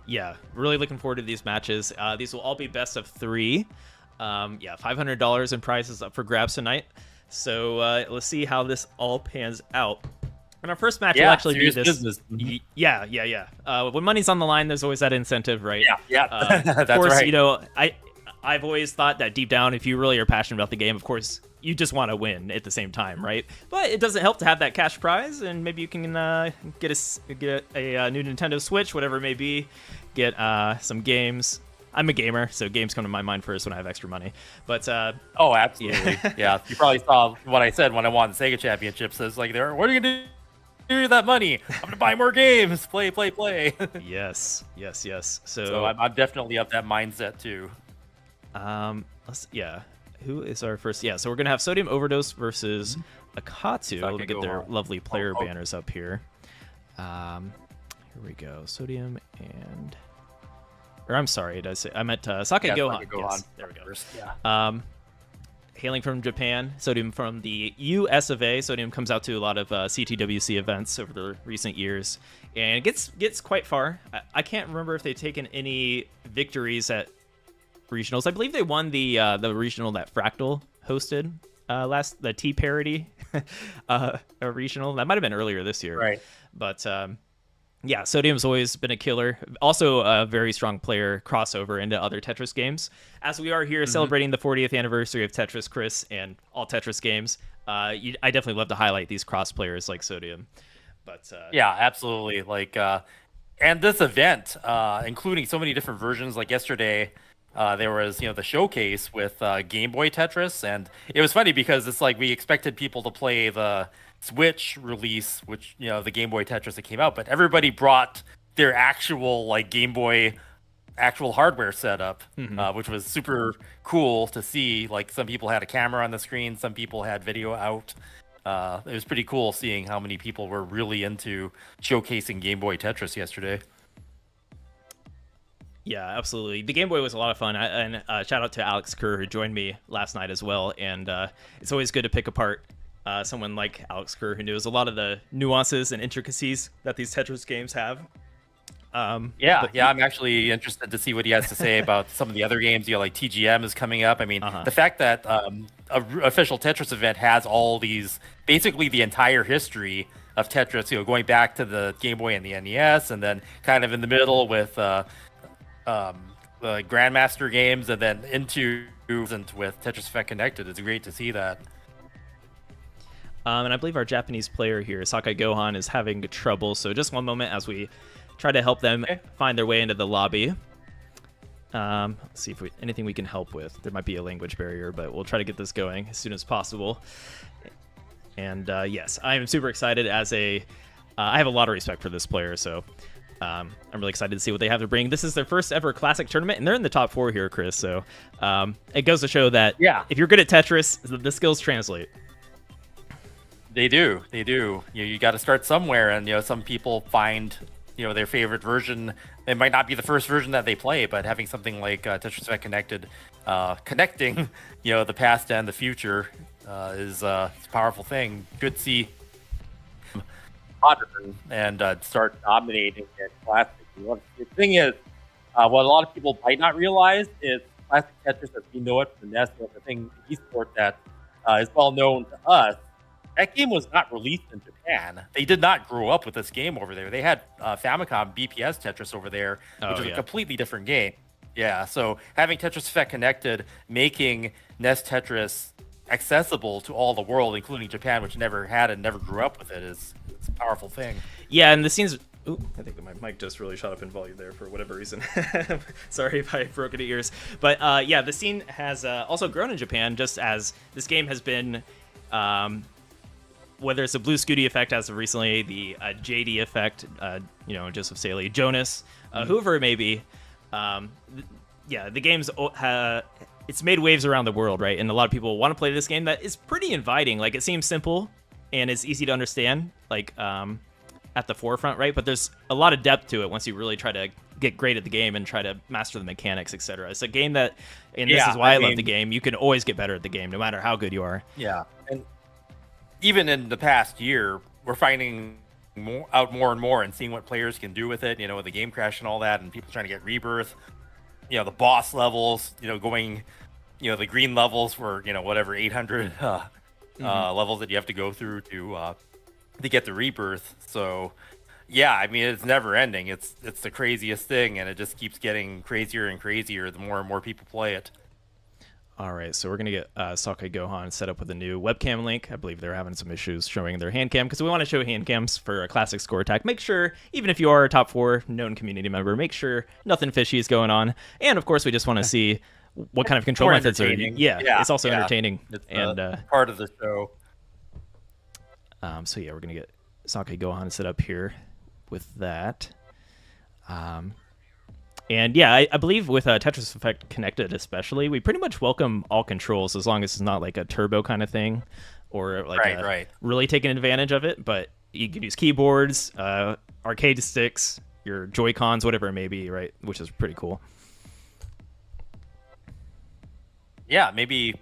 Yeah, really looking forward to these matches. These will all be best of 3. Yeah, $500 in prizes up for grabs tonight. So let's see how this all pans out. In our first match, will Yeah, actually be serious this. business. Mhm. Yeah. When money's on the line, there's always that incentive, right? Yeah, Of that's course, right. you know, I've always thought that deep down, if you really are passionate about the game, of course, you just want to win at the same time, right? But it doesn't help to have that cash prize, and maybe you can get a new Nintendo Switch, whatever it may be. Get some games. I'm a gamer, so games come to my mind first when I have extra money. But Oh, absolutely. yeah. Yeah, you probably saw what I said when I won the Sega Championships. It's like, what are you gonna do with that money? I'm gonna buy more games. Play. Yes. So So I'm definitely of that mindset too. yeah. Who is our first? Yeah, so we're gonna have Sodium Overdose versus Akatsu. Let me get their lovely player banners up here. Here we go. Sodium and, or I'm sorry, did I say? I meant Sake Gohan. Sake Gohan. Yes, there we go. First, yeah. Hailing from Japan, Sodium from the US of A. Sodium comes out to a lot of CTWC events over the recent years, and it gets quite far. I can't remember if they've taken any victories at regionals. I believe they won the regional that Fractal hosted the T parody regional. That might have been earlier this year, Right. But yeah, Sodium's always been a killer. Also a very strong player crossover into other Tetris games. As we are here celebrating the 40th anniversary of Tetris, Chris, and all Tetris games, I definitely love to highlight these cross players like Sodium. But Yeah, absolutely. Like, and this event, including so many different versions. Like yesterday, there was the showcase with Game Boy Tetris, and it was funny because it's like we expected people to play the Switch release, which the Game Boy Tetris that came out, but everybody brought their actual like Game Boy actual hardware setup, which was super cool to see. Like some people had a camera on the screen, some people had video out. It was pretty cool seeing how many people were really into showcasing Game Boy Tetris yesterday. yeah, absolutely. The Game Boy was a lot of fun. And shout out to Alex Kerr, who joined me last night as well. And it's always good to pick apart someone like Alex Kerr, who knows a lot of the nuances and intricacies that these Tetris games have. I'm actually interested to see what he has to say about some of the other games. Like TGM is coming up. I mean, the fact that official Tetris event has all these, basically the entire history of Tetris, going back to the Game Boy and the NES, and then kind of in the middle with the Grandmaster games, and then into with Tetris Effect Connected. It's great to see that. And I believe our Japanese player here, Sakai Gohan, is having trouble. So just one moment as we try to help them find their way into the lobby. Let's see if anything we can help with. There might be a language barrier, but we'll try to get this going as soon as possible. And yes, I am super excited. I have a lot of respect for this player, so I'm really excited to see what they have to bring. This is their first ever classic tournament, and they're in the top 4 here, Chris. So it goes to show that if you're good at Tetris, the skills translate. They do. You got to start somewhere, and some people find their favorite version. It might not be the first version that they play, but having something like Tetris Effect Connected, connecting the past and the future is a powerful thing. Good to see modern and start dominating in classic. The thing is, what a lot of people might not realize is classic Tetris as we know it from the NES, the thing esport that is well known to us. That game was not released in Japan. They did not grow up with this game over there. They had Famicom BPS Tetris over there, which is a completely different game. Yeah, so having Tetris Effect Connected, making NES Tetris accessible to all the world, including Japan, which never had and never grew up with it, is a powerful thing. Yeah, and the scenes... Ooh, I think my mic just really shot up in volume there for whatever reason. Sorry if I broke any ears. But yeah, the scene has also grown in Japan, just as this game has been... whether it's the Blue Scooty effect as of recently, the JD effect, Joseph Saley, Jonas, whoever it may be. The game's it's made waves around the world, right? And a lot of people want to play this game that is pretty inviting. Like, it seems simple and it's easy to understand, like at the forefront, right? But there's a lot of depth to it once you really try to get great at the game and try to master the mechanics, etc. It's a game that, and this is why I love the game, you can always get better at the game, no matter how good you are. Yeah, and even in the past year, we're finding more and more and seeing what players can do with it, with the game crash and all that, and people trying to get rebirth, the boss levels, going, the green levels for, whatever 800 levels that you have to go through to get the rebirth. So yeah, I mean, it's never ending. It's the craziest thing, and it just keeps getting crazier and crazier the more and more people play it. All right, so we're going to get Sakai Gohan set up with a new webcam link. I believe they're having some issues showing their hand cam because we want to show hand cams for a classic score attack. Make sure, even if you are a top 4 known community member, make sure nothing fishy is going on. And of course, we just want to see what kind of control methods are. Yeah, it's also entertaining. It's and part of the show. So yeah, we're going to get Sakai Gohan set up here with that. And yeah, I believe with Tetris Effect Connected especially, we pretty much welcome all controls as long as it's not like a turbo kind of thing or like really taking advantage of it. But you can use keyboards, arcade sticks, your Joy-Cons, whatever it may be, right? Which is pretty cool. Yeah, maybe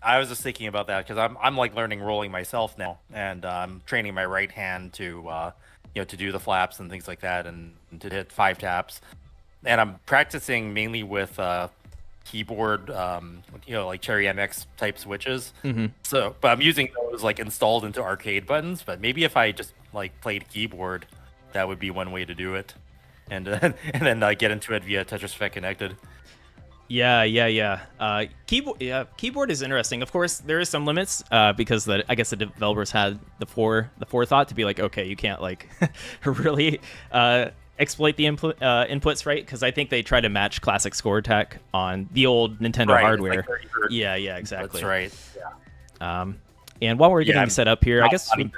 I was just thinking about that because I'm like learning rolling myself now, and I'm training my right hand to to do the flaps and things like that, and to hit 5 taps. And I'm practicing mainly with keyboard, like Cherry MX type switches. So, but I'm using those like installed into arcade buttons. But maybe if I just like played keyboard, that would be one way to do it, and then get into it via Tetris Effect Connected. Yeah. Keyboard is interesting. Of course, there is some limits because I guess the developers had the forethought to be like, okay, you can't like really exploit the inputs, right? Because I think they try to match classic score attack on the old Nintendo hardware. Like yeah, exactly. That's right. Yeah. And while we're getting set up here, I guess we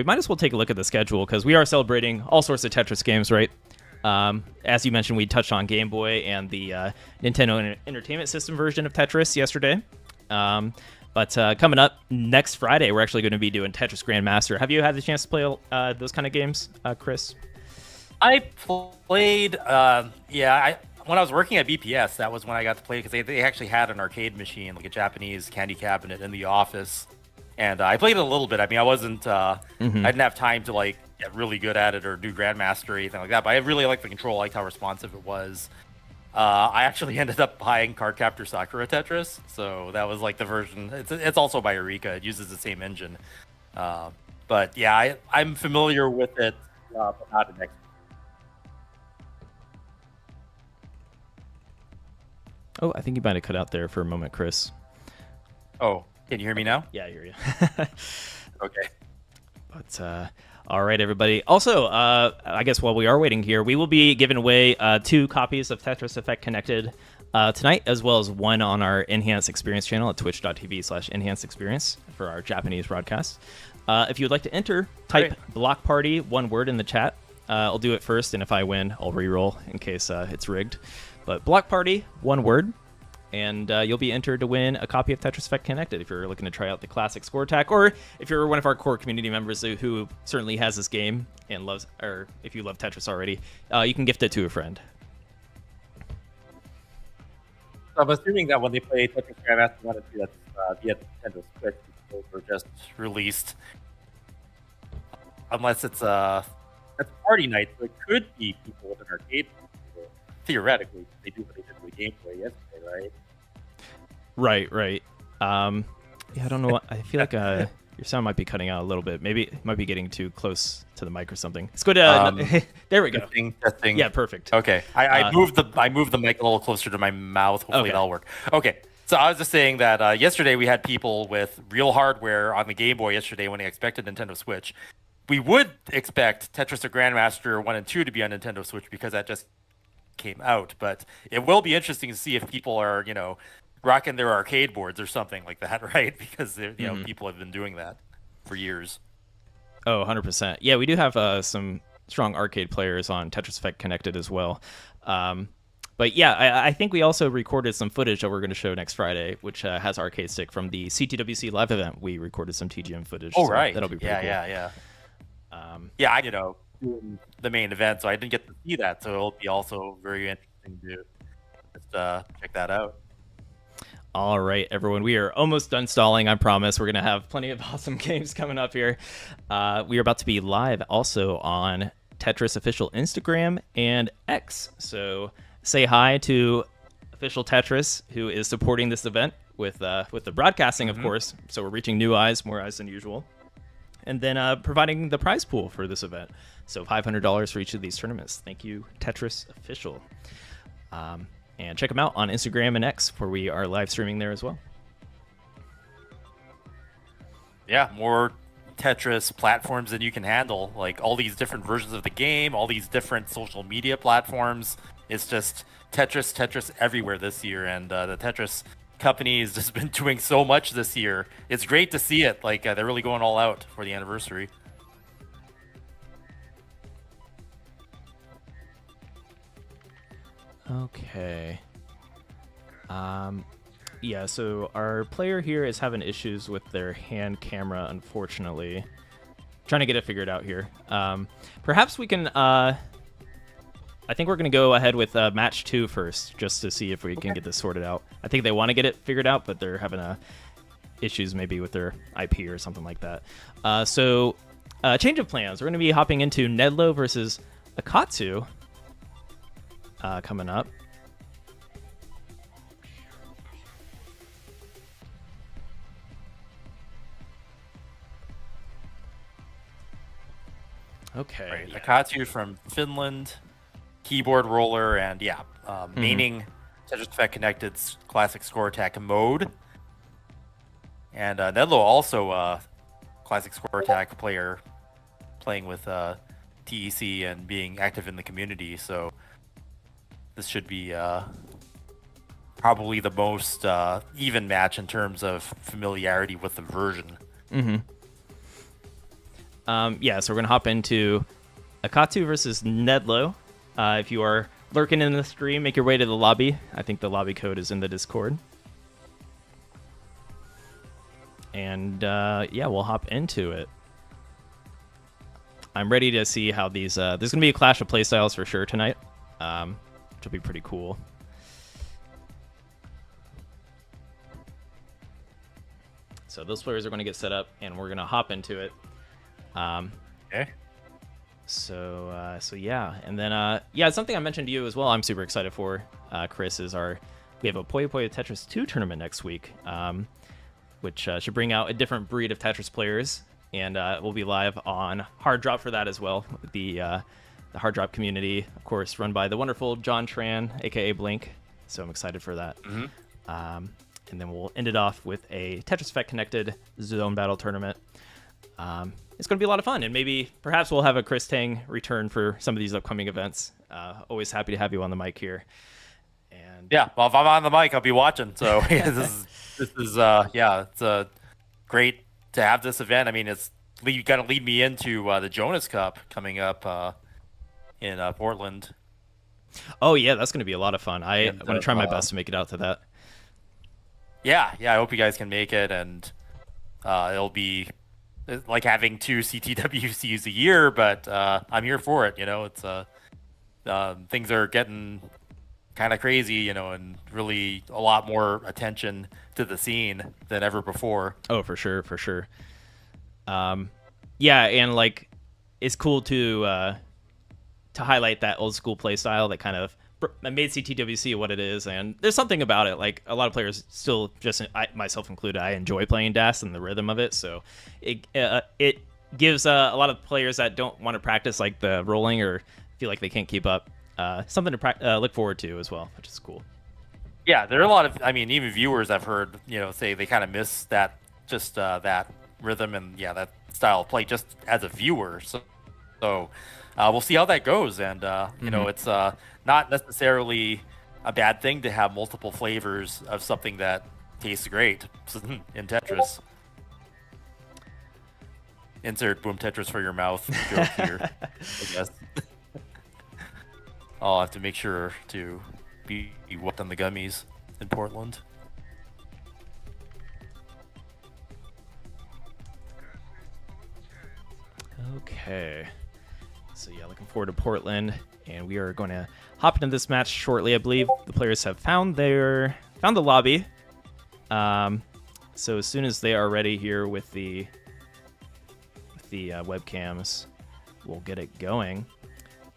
might as well take a look at the schedule because we are celebrating all sorts of Tetris games, right? As you mentioned, we touched on Game Boy and the Nintendo Entertainment System version of Tetris yesterday. But coming up next Friday, we're actually going to be doing Tetris Grandmaster. Have you had the chance to play those kind of games, Chris? I played, when I was working at BPS, that was when I got to play because they actually had an arcade machine, like a Japanese candy cabinet in the office, and I played it a little bit. I mean, I wasn't, I didn't have time to like get really good at it or do Grandmaster or anything like that, but I really liked the control, liked how responsive it was. I actually ended up buying Cardcaptor Sakura Tetris, so that was like the version. It's also by Eureka. It uses the same engine, but yeah, I'm familiar with it, but not an expert. Oh, I think you might have cut out there for a moment, Chris. Oh, can you hear me now? Yeah, I hear you. Okay. But all right, everybody. Also, I guess while we are waiting here, we will be giving away 2 copies of Tetris Effect Connected tonight, as well as one on our Enhanced Experience channel at twitch.tv/Enhanced Experience for our Japanese broadcast. If you would like to enter, type Block Party, one word in the chat. I'll do it first, and if I win, I'll re-roll in case it's rigged. But Block Party, one word, and you'll be entered to win a copy of Tetris Effect Connected if you're looking to try out the classic score attack, or if you're one of our core community members who certainly has this game and loves, or if you love Tetris already, you can gift it to a friend. So I'm assuming that when they play Tetris Grandmaster 1 and 2, that's via the Nintendo Switch, those were just released. Unless it's a party night, so it could be people with an arcade. Theoretically, they do what they did with Game Boy yesterday, right? Right. Yeah, I don't know. I feel like your sound might be cutting out a little bit. Maybe it might be getting too close to the mic or something. Let's go to. There we go. Testing. Yeah, perfect. Okay, I moved the mic a little closer to my mouth. Hopefully that'll work. Okay. So I was just saying that yesterday we had people with real hardware on the Game Boy yesterday when they expected Nintendo Switch. We would expect Tetris or Grandmaster 1 and 2 to be on Nintendo Switch because that just came out, but it will be interesting to see if people are rocking their arcade boards or something like that, right? Because people have been doing that for years. Oh, 100%. Yeah, we do have some strong arcade players on Tetris Effect Connected as well. But yeah, I think we also recorded some footage that we're going to show next Friday, which has arcade stick from the CTWC live event. We recorded some TGM footage. Oh, so right. That'll be pretty cool. Yeah, doing the main event, so I didn't get to see that, so it'll be also very interesting to just check that out. All right, everyone, we are almost done stalling, I promise. We're going to have plenty of awesome games coming up here. We are about to be live also on Tetris official Instagram and X. So say hi to official Tetris, who is supporting this event with the broadcasting, of course. So we're reaching new eyes, more eyes than usual. And then providing the prize pool for this event. So $500 for each of these tournaments. Thank you, Tetris official. And check them out on Instagram and X, where we are live streaming there as well. Yeah, more Tetris platforms than you can handle. Like all these different versions of the game, all these different social media platforms. It's just Tetris everywhere this year. And the Tetris company has just been doing so much this year. It's great to see it. Like they're really going all out for the anniversary. Okay. Yeah, so our player here is having issues with their hand camera, unfortunately. Trying to get it figured out here. Perhaps we can, I think we're going to go ahead with match 2 first, just to see if we can get this sorted out. I think they want to get it figured out, but they're having issues maybe with their IP or something like that. So, change of plans. We're going to be hopping into Nedlo versus Akatsu. Coming up. Okay. Right. Yeah. Akatsu from Finland, keyboard roller, and maining Tetris Effect Connected's classic score attack mode. And Nedlo also a classic score attack player, playing with TEC and being active in the community. So this should be probably the most even match in terms of familiarity with the version. Yeah, so we're going to hop into Akatsu versus Nedlo. If you are lurking in the stream, make your way to the lobby. I think the lobby code is in the Discord. And yeah, we'll hop into it. I'm ready to see how these... there's going to be a clash of playstyles for sure tonight, which will be pretty cool. So those players are going to get set up, and we're going to hop into it. Okay. So yeah, and then yeah, something I mentioned to you as well. I'm super excited for Chris we have a Puyo Puyo Tetris 2 tournament next week, which should bring out a different breed of Tetris players, and we'll be live on Hard Drop for that as well. The Hard Drop community, of course, run by the wonderful John Tran, aka Blink. So I'm excited for that. And then we'll end it off with a Tetris Effect Connected Zone Battle tournament. It's going to be a lot of fun, and perhaps we'll have a Chris Tang return for some of these upcoming events. Always happy to have you on the mic here. And yeah, well, if I'm on the mic, I'll be watching. So yeah, this is it's great to have this event. I mean, it's going to lead me into the Jonas Cup coming up in Portland. Oh yeah, that's going to be a lot of fun. I'm going to try my best to make it out to that. Yeah, I hope you guys can make it, and it'll be like having 2 CTWCs a year, but I'm here for it. You know, it's things are getting kind of crazy, you know, and really a lot more attention to the scene than ever before. Oh, for sure. Yeah, and like it's cool to highlight that old school play style that kind of made CTWC what it is, and there's something about it. Like a lot of players still, myself included, I enjoy playing DAS and the rhythm of it. So it gives a lot of players that don't want to practice like the rolling or feel like they can't keep up something to look forward to as well, which is cool. Yeah, there are a lot of, I mean, even viewers I've heard, you know, say they kind of miss that, just that rhythm and that style of play just as a viewer. So we'll see how that goes, and you know, it's not necessarily a bad thing to have multiple flavors of something that tastes great in Tetris. Insert boom Tetris for your mouth joke here, I guess. I'll have to make sure to be whooped on the gummies in Portland. Okay. So yeah, looking forward to Portland, and we are going to hop into this match shortly. I believe the players have found the lobby, So as soon as they are ready here with the webcams, we'll get it going.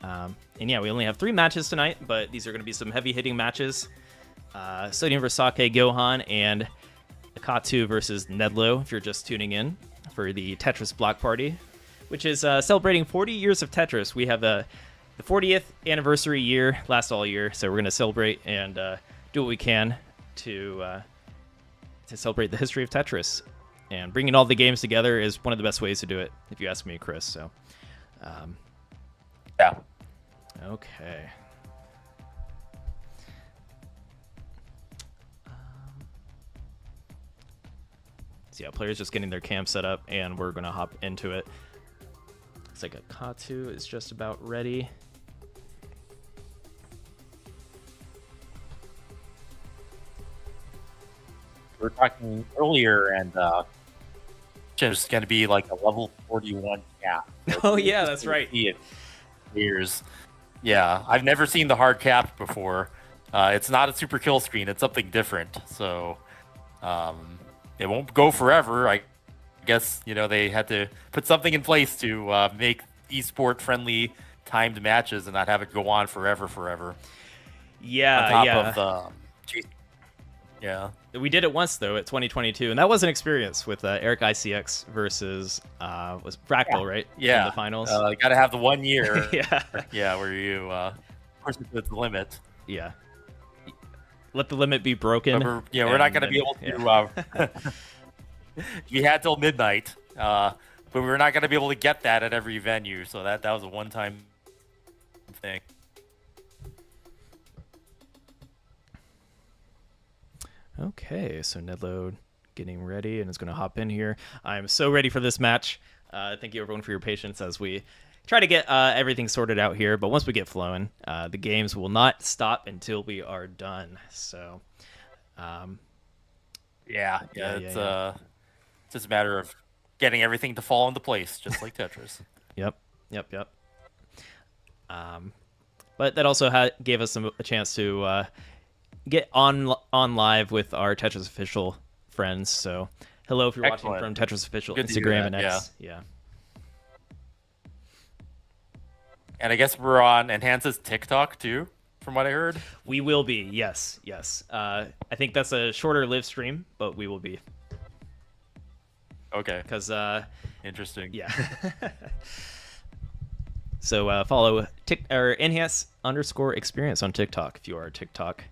And yeah, we only have 3 matches tonight, but these are going to be some heavy-hitting matches. Sodium versus Sake Gohan and Akatu versus Nedlo, if you're just tuning in for the Tetris Block Party, which is celebrating 40 years of Tetris. We have the 40th anniversary year, last all year, so we're going to celebrate and do what we can to celebrate the history of Tetris. And bringing all the games together is one of the best ways to do it, if you ask me, Chris. So, yeah. Okay. So yeah, players just getting their cam set up, and we're gonna hop into it. Looks like Akatu is just about ready. We were talking earlier, and just going to be like a level 41 cap. Oh yeah, that's right. Years. Yeah, I've never seen the hard cap before. It's not a super kill screen. It's something different. So it won't go forever. I guess, they had to put something in place to make esport friendly timed matches and not have it go on forever. Yeah, on top yeah. of the yeah. We did it once though at 2022, and that was an experience with Eric ICX versus was Fractal, right? Yeah, in the finals. You got to have the 1 year. Yeah, where you push it to the limit. Yeah. Let the limit be broken. We're not going to be able to. We had till midnight, but we're not going to be able to get that at every venue. So that was a one-time thing. Okay, so Nedlo getting ready and is going to hop in here. I'm so ready for this match. Thank you everyone for your patience as we try to get everything sorted out here. But once we get flowing, the games will not stop until we are done. So, it's just a matter of getting everything to fall into place, just like Tetris. Yep. But that also gave us a chance to get on live with our Tetris official friends. So hello if you're watching from Tetris official Good Instagram and X. Yeah. And I guess we're on Enhance's TikTok too, from what I heard. We will be, yes. I think that's a shorter live stream, but we will be. Okay. Because interesting. Yeah. So follow Enhance_experience on TikTok if you are a TikTok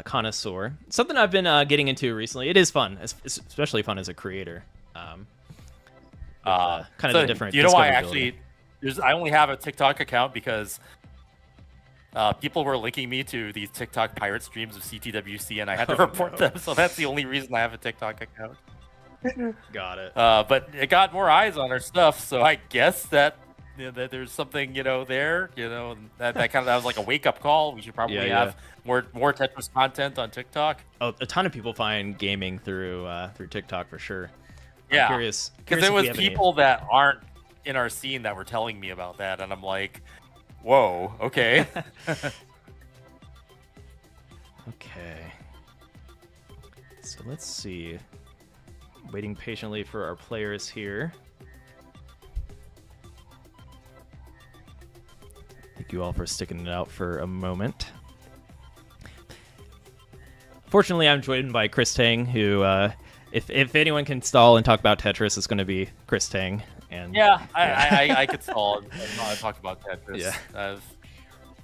connoisseur. Something I've been getting into recently. It is fun, especially fun as a creator. Kind of the different. You know why I only have a TikTok account because people were linking me to these TikTok pirate streams of CTWC, and I had to report them. So that's the only reason I have a TikTok account. Got it. But it got more eyes on our stuff, so I guess that that there's something there. That was like a wake up call. We should probably have more Tetris content on TikTok. Oh, a ton of people find gaming through TikTok for sure. Yeah, I'm curious because there was people that aren't in our scene that were telling me about that, and I'm like, whoa, okay. Okay. So let's see. Waiting patiently for our players here. Thank you all for sticking it out for a moment. Fortunately, I'm joined by Chris Tang, who, if anyone can stall and talk about Tetris, it's going to be Chris Tang. And I could stall and talk about Tetris. Yeah.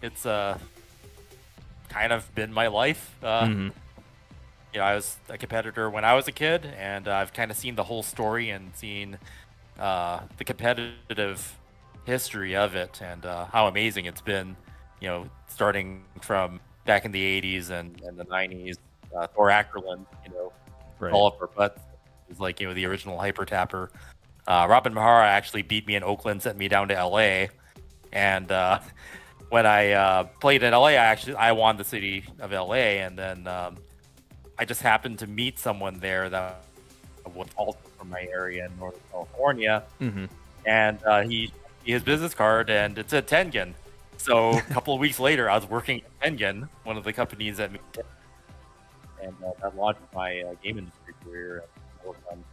It's kind of been my life. I was a competitor when I was a kid, and I've kind of seen the whole story and seen the competitive history of it and how amazing it's been, starting from back in the 80s and the 90s. Thor Ackerland, right. all up our butts. He's like, the original hyper tapper. Robin Mahara actually beat me in Oakland, sent me down to LA. And when I played in LA, I won the city of LA, and then I just happened to meet someone there that was also from my area in Northern California. And his business card, and it said Tengen. So a couple of weeks later, I was working at Tengen, one of the companies that and that launched my game industry career. I worked on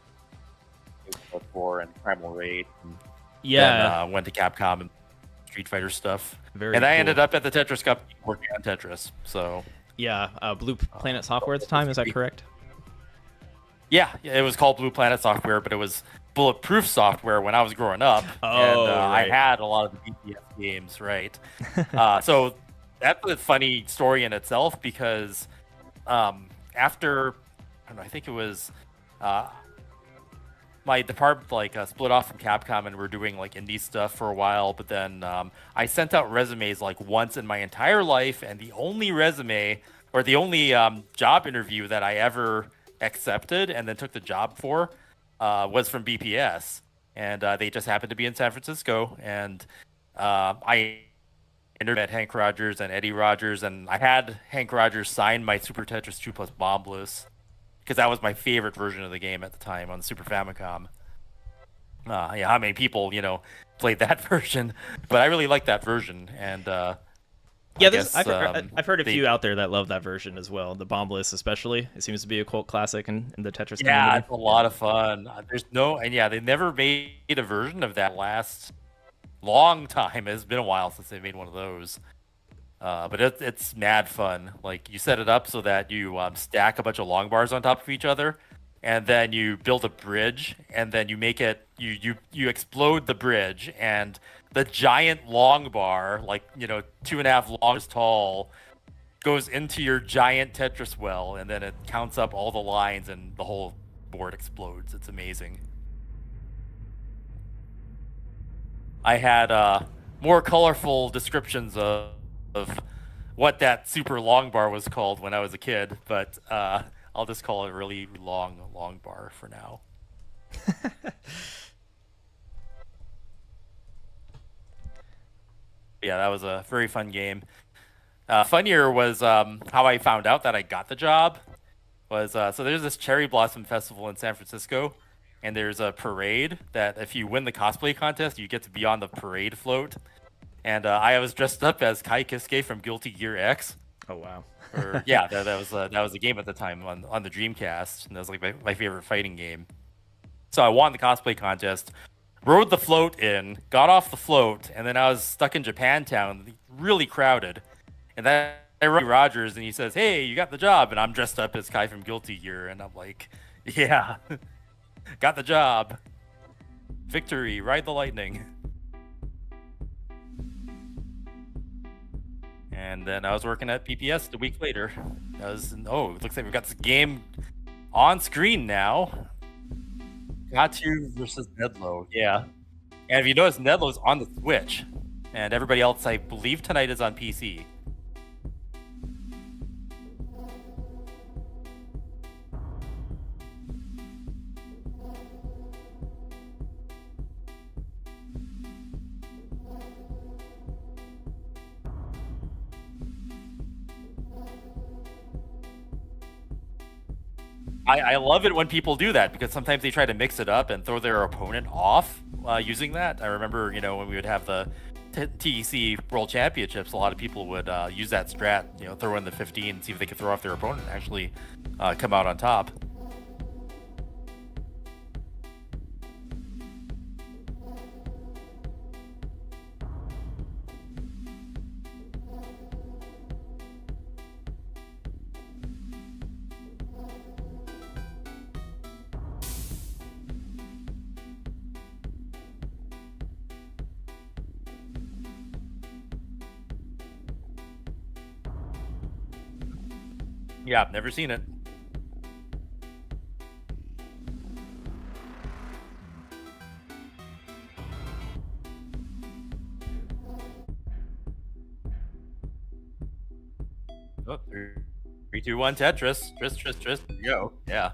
Tetris 4 and Primal Rage, and then Yeah, went to Capcom and Street Fighter stuff. very And I cool. ended up at the Tetris Cup working on Tetris. So Yeah, Blue Planet Software at the time, is that correct? yeah, it was called Blue Planet Software, but it was Bulletproof Software when I was growing up, and right. I had a lot of the BTS games, right? So that's a funny story in itself because after I don't know, I think it was uh, my department split off from Capcom and we're doing like indie stuff for a while, but then I sent out resumes like once in my entire life, and the only resume or the only job interview that I ever accepted and then took the job for was from BPS, and they just happened to be in San Francisco, and I met Hank Rogers and Eddie Rogers, and I had Hank Rogers sign my Super Tetris 2 plus Bombless because that was my favorite version of the game at the time on the Super Famicom. Yeah, how many people played that version? But I really liked that version, and Yeah, I guess, I've heard a few out there that love that version as well. The Bombless, especially, it seems to be a cult classic in the Tetris yeah, community. it's a lot of fun. They never made a version of that last long time. It's been a while since they made one of those. But it's mad fun. Like, you set it up so that you stack a bunch of long bars on top of each other, and then you build a bridge, and then you make it you explode the bridge, and the giant long bar, like 2.5 longs tall, goes into your giant Tetris well, and then it counts up all the lines, and the whole board explodes. It's amazing. I had more colorful descriptions of what that super long bar was called when I was a kid, but I'll just call it a really long bar for now. Yeah, that was a very fun game. Funnier was how I found out that I got the job. Was so there's this Cherry Blossom Festival in San Francisco, and there's a parade that if you win the cosplay contest, you get to be on the parade float. And I was dressed up as Kai Kiske from Guilty Gear X. Oh wow. Yeah, that was a game at the time on the Dreamcast, and that was like my favorite fighting game. So I won the cosplay contest, rode the float in, got off the float, and then I was stuck in Japantown, really crowded. And then I run to Rogers, and he says, "Hey, you got the job," and I'm dressed up as Kai from Guilty Gear, and I'm like, "Yeah, got the job. Victory, ride the lightning." And then I was working at PPS a week later. It looks like we've got this game on screen now. Gatu versus Nedlo, yeah. And if you notice, Nedlo's on the Switch, and everybody else, I believe, tonight is on PC. I love it when people do that because sometimes they try to mix it up and throw their opponent off using that. I remember, when we would have the TEC World Championships, a lot of people would use that strat, throw in the 15, see if they could throw off their opponent and actually come out on top. Yeah, I've never seen it. Oh, 3, 2, 1, Tetris. Tris. There you go. Yeah.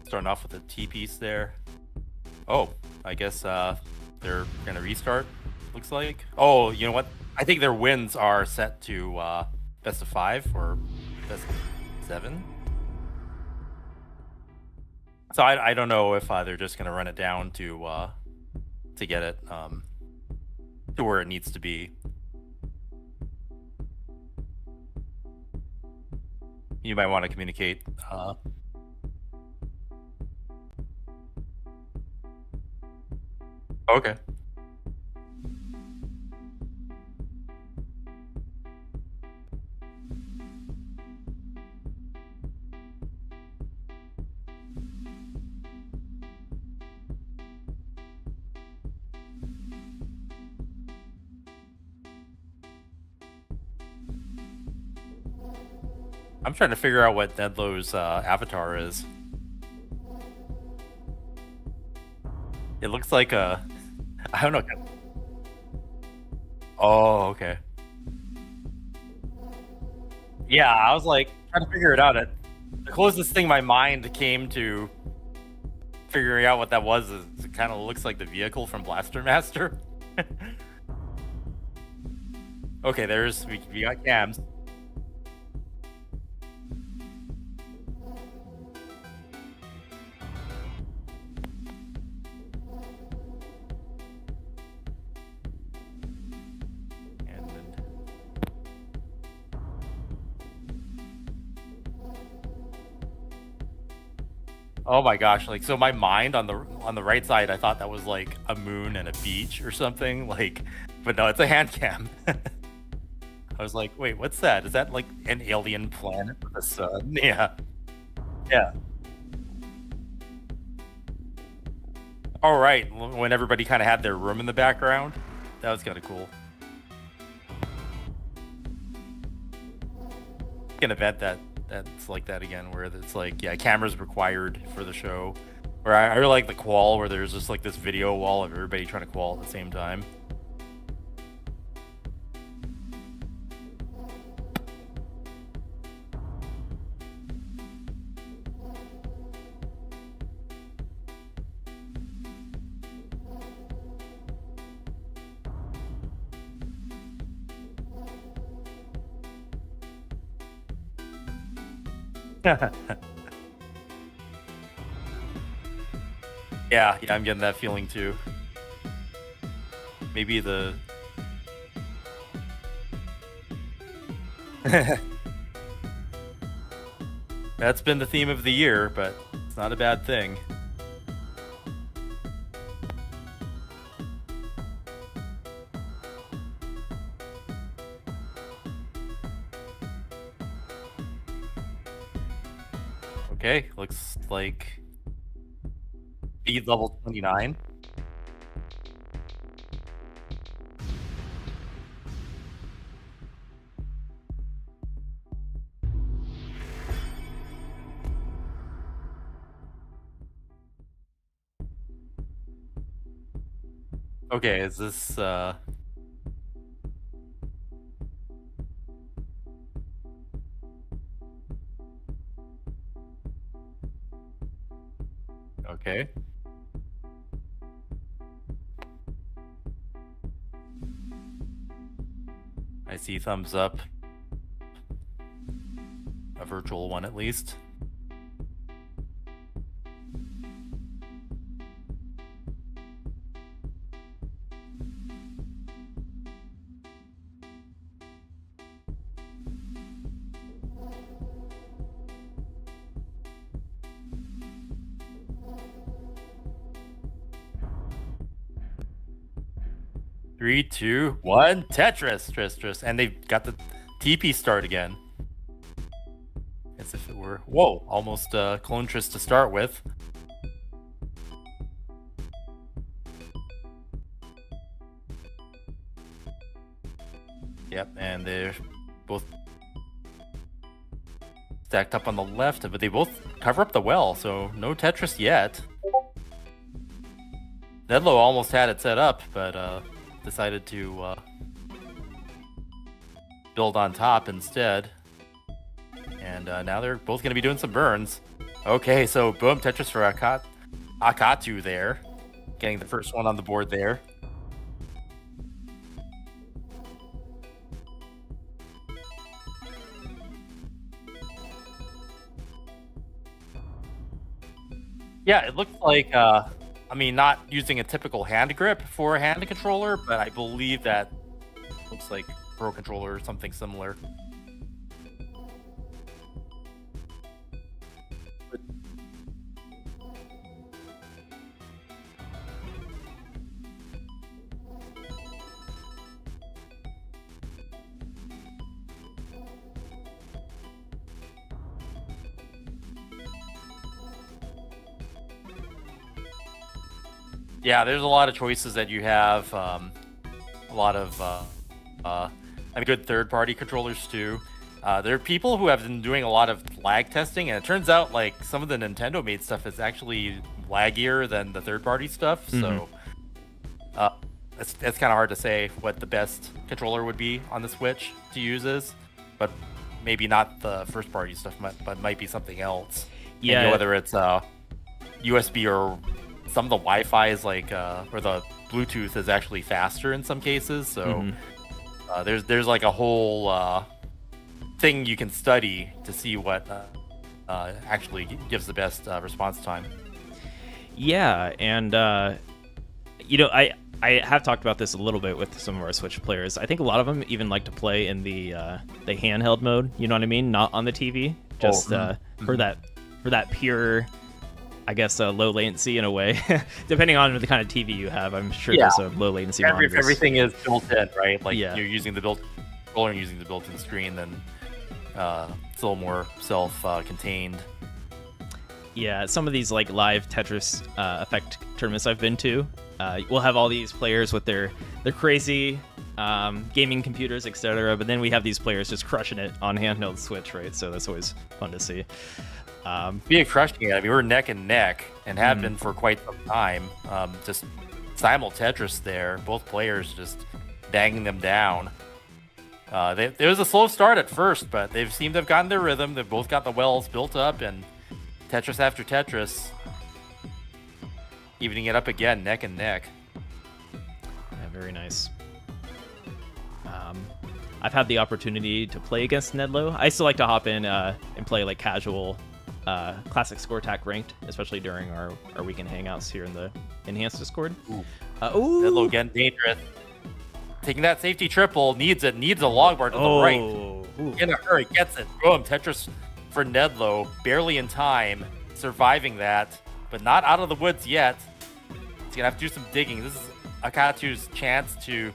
Starting off with a T piece there. Oh, I guess they're gonna restart. Looks like. Oh, you know what? I think their wins are set to best of 5 or best of 7. So I don't know if they're just gonna run it down to get it to where it needs to be. You might want to communicate. Okay. I'm trying to figure out what Nedlo's avatar is. It looks like a, I don't know. Oh, okay. Yeah, I was like trying to figure it out. The closest thing my mind came to figuring out what that was is it kind of looks like the vehicle from Blaster Master. Okay, we got cams. And then, oh my gosh, like so my mind on the right side, I thought that was like a moon and a beach or something, like, but no, it's a hand cam. I was like, wait, what's that? Is that like an alien planet with a sun? Yeah. Yeah. All right, when everybody kind of had their room in the background, that was kind of cool. An event that's like that again, where it's like, yeah, cameras required for the show. Or I really like the qual where there's just like this video wall of everybody trying to qual at the same time. Yeah, I'm getting that feeling too. Maybe the that's been the theme of the year, but it's not a bad thing. Okay, looks like speed level 29. Okay, is this okay. I see thumbs up. A virtual one at least. Three, two, one, Tetris, and they've got the TP start again. As if it were, whoa, almost clone Tris to start with. Yep, and they're both stacked up on the left, but they both cover up the well, so no Tetris yet. Nedlo almost had it set up, but decided to build on top instead. And now they're both going to be doing some burns. Okay, so boom, Tetris for Akatu there. Getting the first one on the board there. Yeah, it looks like, I mean, not using a typical hand grip for a hand controller, but I believe that looks like Pro Controller or something similar. Yeah, there's a lot of choices that you have. A lot of, good third-party controllers too. There are people who have been doing a lot of lag testing, and it turns out like some of the Nintendo-made stuff is actually laggier than the third-party stuff. So, it's kind of hard to say what the best controller would be on the Switch to use is, but maybe not the first-party stuff, but might be something else. Yeah, and, whether it's USB or some of the Wi-Fi is like, or the Bluetooth is actually faster in some cases. So there's like a whole thing you can study to see what actually gives the best response time. Yeah, and I have talked about this a little bit with some of our Switch players. I think a lot of them even like to play in the handheld mode. You know what I mean? Not on the TV, just for that pure, I guess, low latency in a way. Depending on the kind of TV you have, I'm sure there's a low latency. Everything is built in, right? Like you're using the built-in controller and using the built-in screen, then it's a little more self-contained. Yeah, some of these like live Tetris Effect tournaments I've been to, we'll have all these players with their crazy gaming computers, etc. But then we have these players just crushing it on handheld Switch, right? So that's always fun to see. Being crushing it, I mean, we're neck and neck and have been for quite some time. Just simul Tetris there, both players just banging them down. There was a slow start at first, but they've seemed to have gotten their rhythm. They've both got the wells built up, and Tetris after Tetris, evening it up again, neck and neck. Yeah, very nice. I've had the opportunity to play against Nedlow. I still like to hop in and play like casual classic score attack ranked, especially during our weekend hangouts here in the enhanced Discord. Nedlow again, dangerous. Taking that safety triple, needs a long bar to the right. In a hurry, gets it. Boom, Tetris for Nedlow, barely in time, surviving that, but not out of the woods yet. He's gonna have to do some digging. This is Akatu's chance to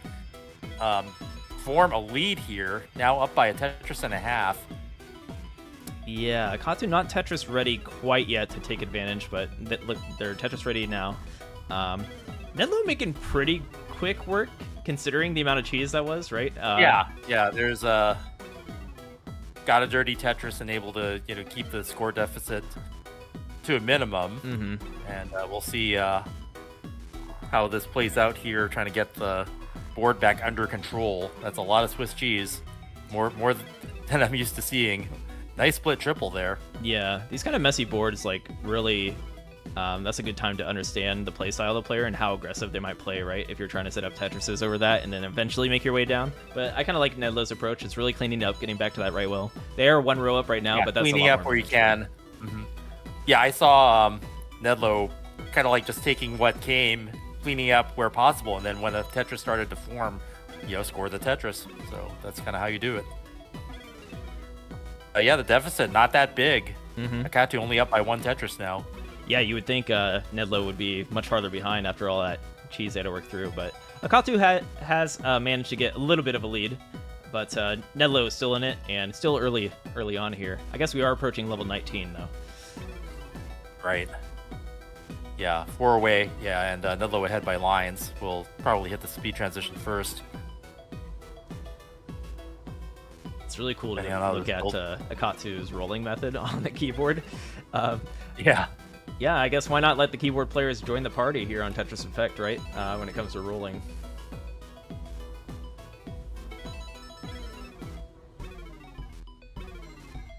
form a lead here. Now up by a Tetris and a half. Yeah, Akatu not Tetris ready quite yet to take advantage, but look, they're Tetris ready now. Nedlow making pretty quick work considering the amount of cheese that was, right? Yeah. There's got a dirty Tetris and able to keep the score deficit to a minimum, and we'll see how this plays out here. Trying to get the board back under control. That's a lot of Swiss cheese, more than I'm used to seeing. Nice split triple there. Yeah, these kind of messy boards like really. That's a good time to understand the playstyle of the player and how aggressive they might play, right? If you're trying to set up Tetrises over that and then eventually make your way down. But I kind of like Nedlow's approach. It's really cleaning up, getting back to that right well. They are one row up right now, but that's cleaning up where you can. Yeah, I saw Nedlow kind of like just taking what came, cleaning up where possible, and then when a Tetris started to form, score the Tetris. So that's kind of how you do it. Yeah, the deficit not that big. Akatu only up by one Tetris now. Yeah, you would think Nedlow would be much farther behind after all that cheese they had to work through, but Akatu has managed to get a little bit of a lead, but Nedlow is still in it and still early on here. I guess we are approaching level 19 though. Right. Yeah, 4 away. Yeah, and Nedlow ahead by lines. We'll probably hit the speed transition first. It's really cool to look at Akatu's rolling method on the keyboard. Yeah, I guess why not let the keyboard players join the party here on Tetris Effect, right? When it comes to rolling.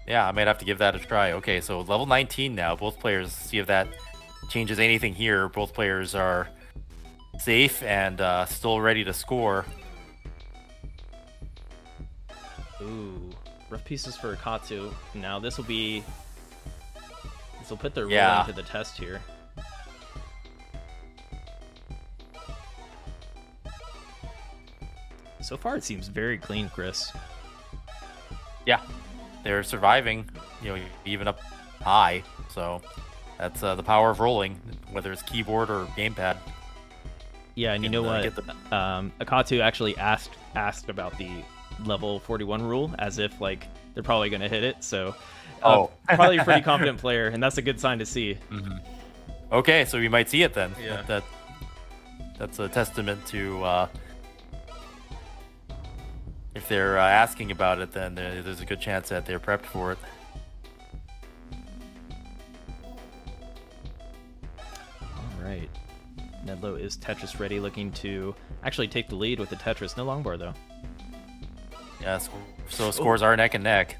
Yeah, I might have to give that a try. Okay, so level 19 now. Both players, see if that changes anything here. Both players are safe and still ready to score. Ooh, rough pieces for Akatu. Now this will put their rolling to the test here. So far, it seems very clean, Chris. Yeah, they're surviving. Even up high. So that's the power of rolling, whether it's keyboard or gamepad. Yeah, and you know what? Akatu actually asked about the level 41 rule, as if like they're probably going to hit it. So. Probably a pretty confident player, and that's a good sign to see. Okay, so we might see it then. Yeah. That That's a testament to if they're asking about it, then there's a good chance that they're prepped for it. All right. Nedlow is Tetris ready, looking to actually take the lead with the Tetris. No longboard, though. Yeah, so scores are neck and neck.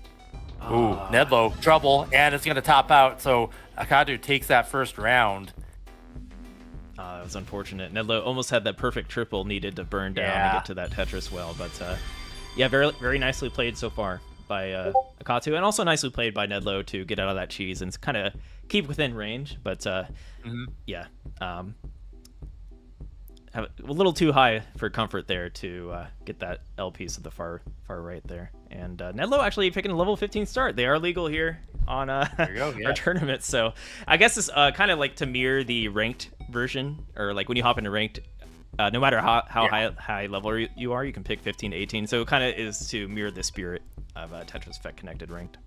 Ooh, Nedlow, trouble, and it's going to top out. So Akatu takes that first round. That was unfortunate. Nedlow almost had that perfect triple needed to burn down and get to that Tetris well. But yeah, very, very nicely played so far by Akatu, and also nicely played by Nedlow to get out of that cheese and kind of keep within range. But yeah, have a little too high for comfort there to get that L piece at the far right there. And Nedlow actually picking a level 15 start. They are legal here on there you go, yeah. our tournament. So I guess it's kind of like to mirror the ranked version, or like when you hop into ranked, no matter how high level you are, you can pick 15 to 18. So it kind of is to mirror the spirit of Tetris Effect Connected ranked.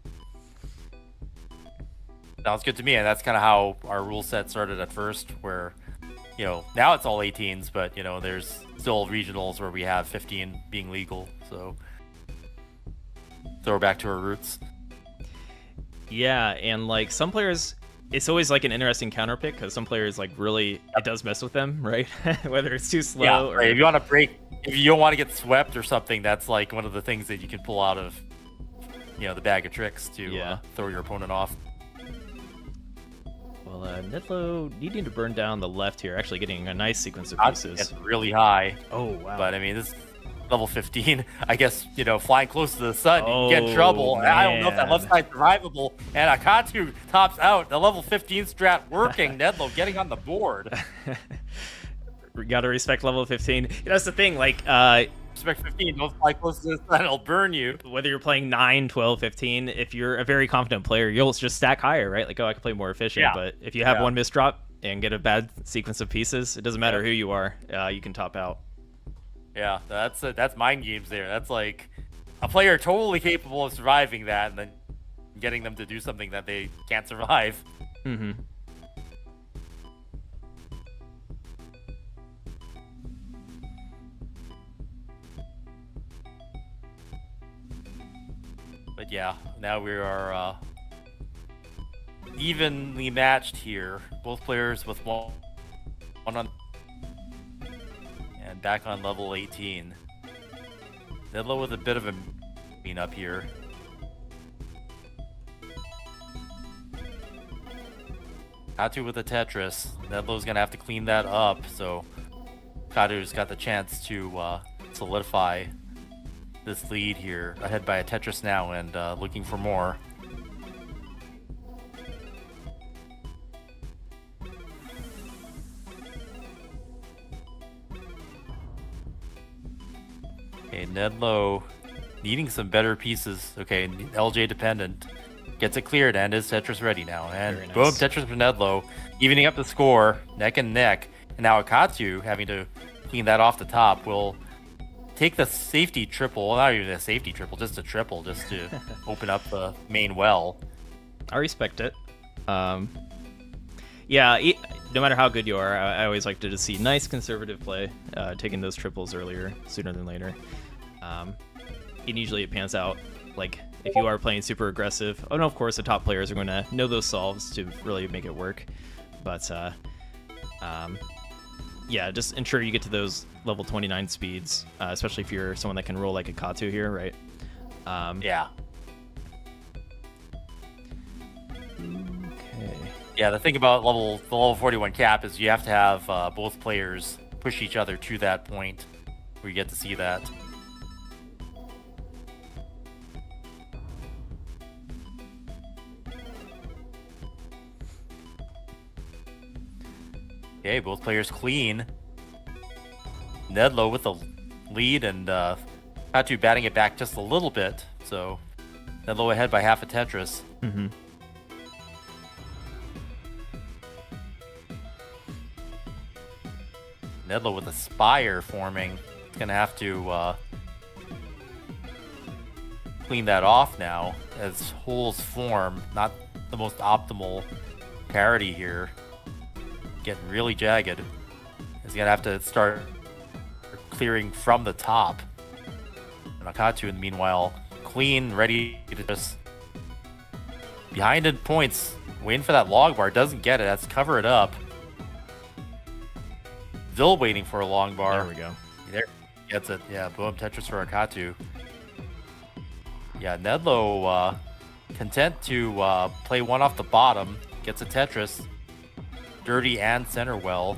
Sounds good to me, and that's kind of how our rule set started at first, where now it's all 18s, but there's still regionals where we have 15 being legal. So we're back to our roots. Yeah, and like some players, it's always like an interesting counter pick because some players like really it does mess with them, right? Whether it's too slow or right. If you want to break, if you don't want to get swept or something, that's like one of the things that you can pull out of the bag of tricks to throw your opponent off. Well, Nedlow needing to burn down the left here, actually getting a nice sequence of pieces. It's really high. Oh, wow. But I mean, this level 15, I guess, flying close to the sun, you can get in trouble. Man. I don't know if that left side survivable. And Akatu tops out. The level 15 strat working. Nedlow getting on the board. We gotta respect level 15. That's the thing, like, respect 15, don't fly close to the sun, it'll burn you. Whether you're playing 9, 12, 15, if you're a very confident player, you'll just stack higher, right? Like, I can play more efficient. Yeah. But if you have one misdrop and get a bad sequence of pieces, it doesn't matter who you are, you can top out. Yeah, that's mind games there. That's like a player totally capable of surviving that and then getting them to do something that they can't survive. Mm-hmm. But yeah, now we are evenly matched here. Both players with one on and back on level 18. Nedlow with a bit of a clean up here. Katu with a Tetris. Nedlow's gonna have to clean that up, so Katu's got the chance to solidify this lead here, ahead by a Tetris now and looking for more. Okay, Nedlow needing some better pieces. Okay, LJ dependent. Gets it cleared and is Tetris ready now. And nice. Boom, Tetris for Nedlow. Evening up the score, neck and neck. And now Akatu having to clean that off the top will take the safety triple, well, not even a safety triple, just a triple, just to open up the main well. I respect it. Yeah, no matter how good you are, I always like to just see nice conservative play, taking those triples earlier, sooner than later. And usually it pans out, like, if you are playing super aggressive. Oh no, of course, the top players are going to know those solves to really make it work. But, yeah, just ensure you get to those level 29 speeds, especially if you're someone that can roll like a Katu here, right? Yeah. Okay. Yeah, the thing about the level 41 cap is you have to have both players push each other to that point where you get to see that. Okay, both players clean. Nedlow with the lead and Katu batting it back just a little bit. So Nedlow ahead by half a Tetris. Mm-hmm. Nedlow with a Spire forming. It's going to have to clean that off now as holes form. Not the most optimal parity here. Getting really jagged. is gonna have to start clearing from the top. And Akatu, in the meanwhile, clean, ready to just behind in points, waiting for that log bar. Doesn't get it. Has to cover it up. Still waiting for a long bar. There we go. There, gets it. Yeah, boom, Tetris for Akatu. Yeah, Nedlo content to play one off the bottom. Gets a Tetris. Dirty and center well.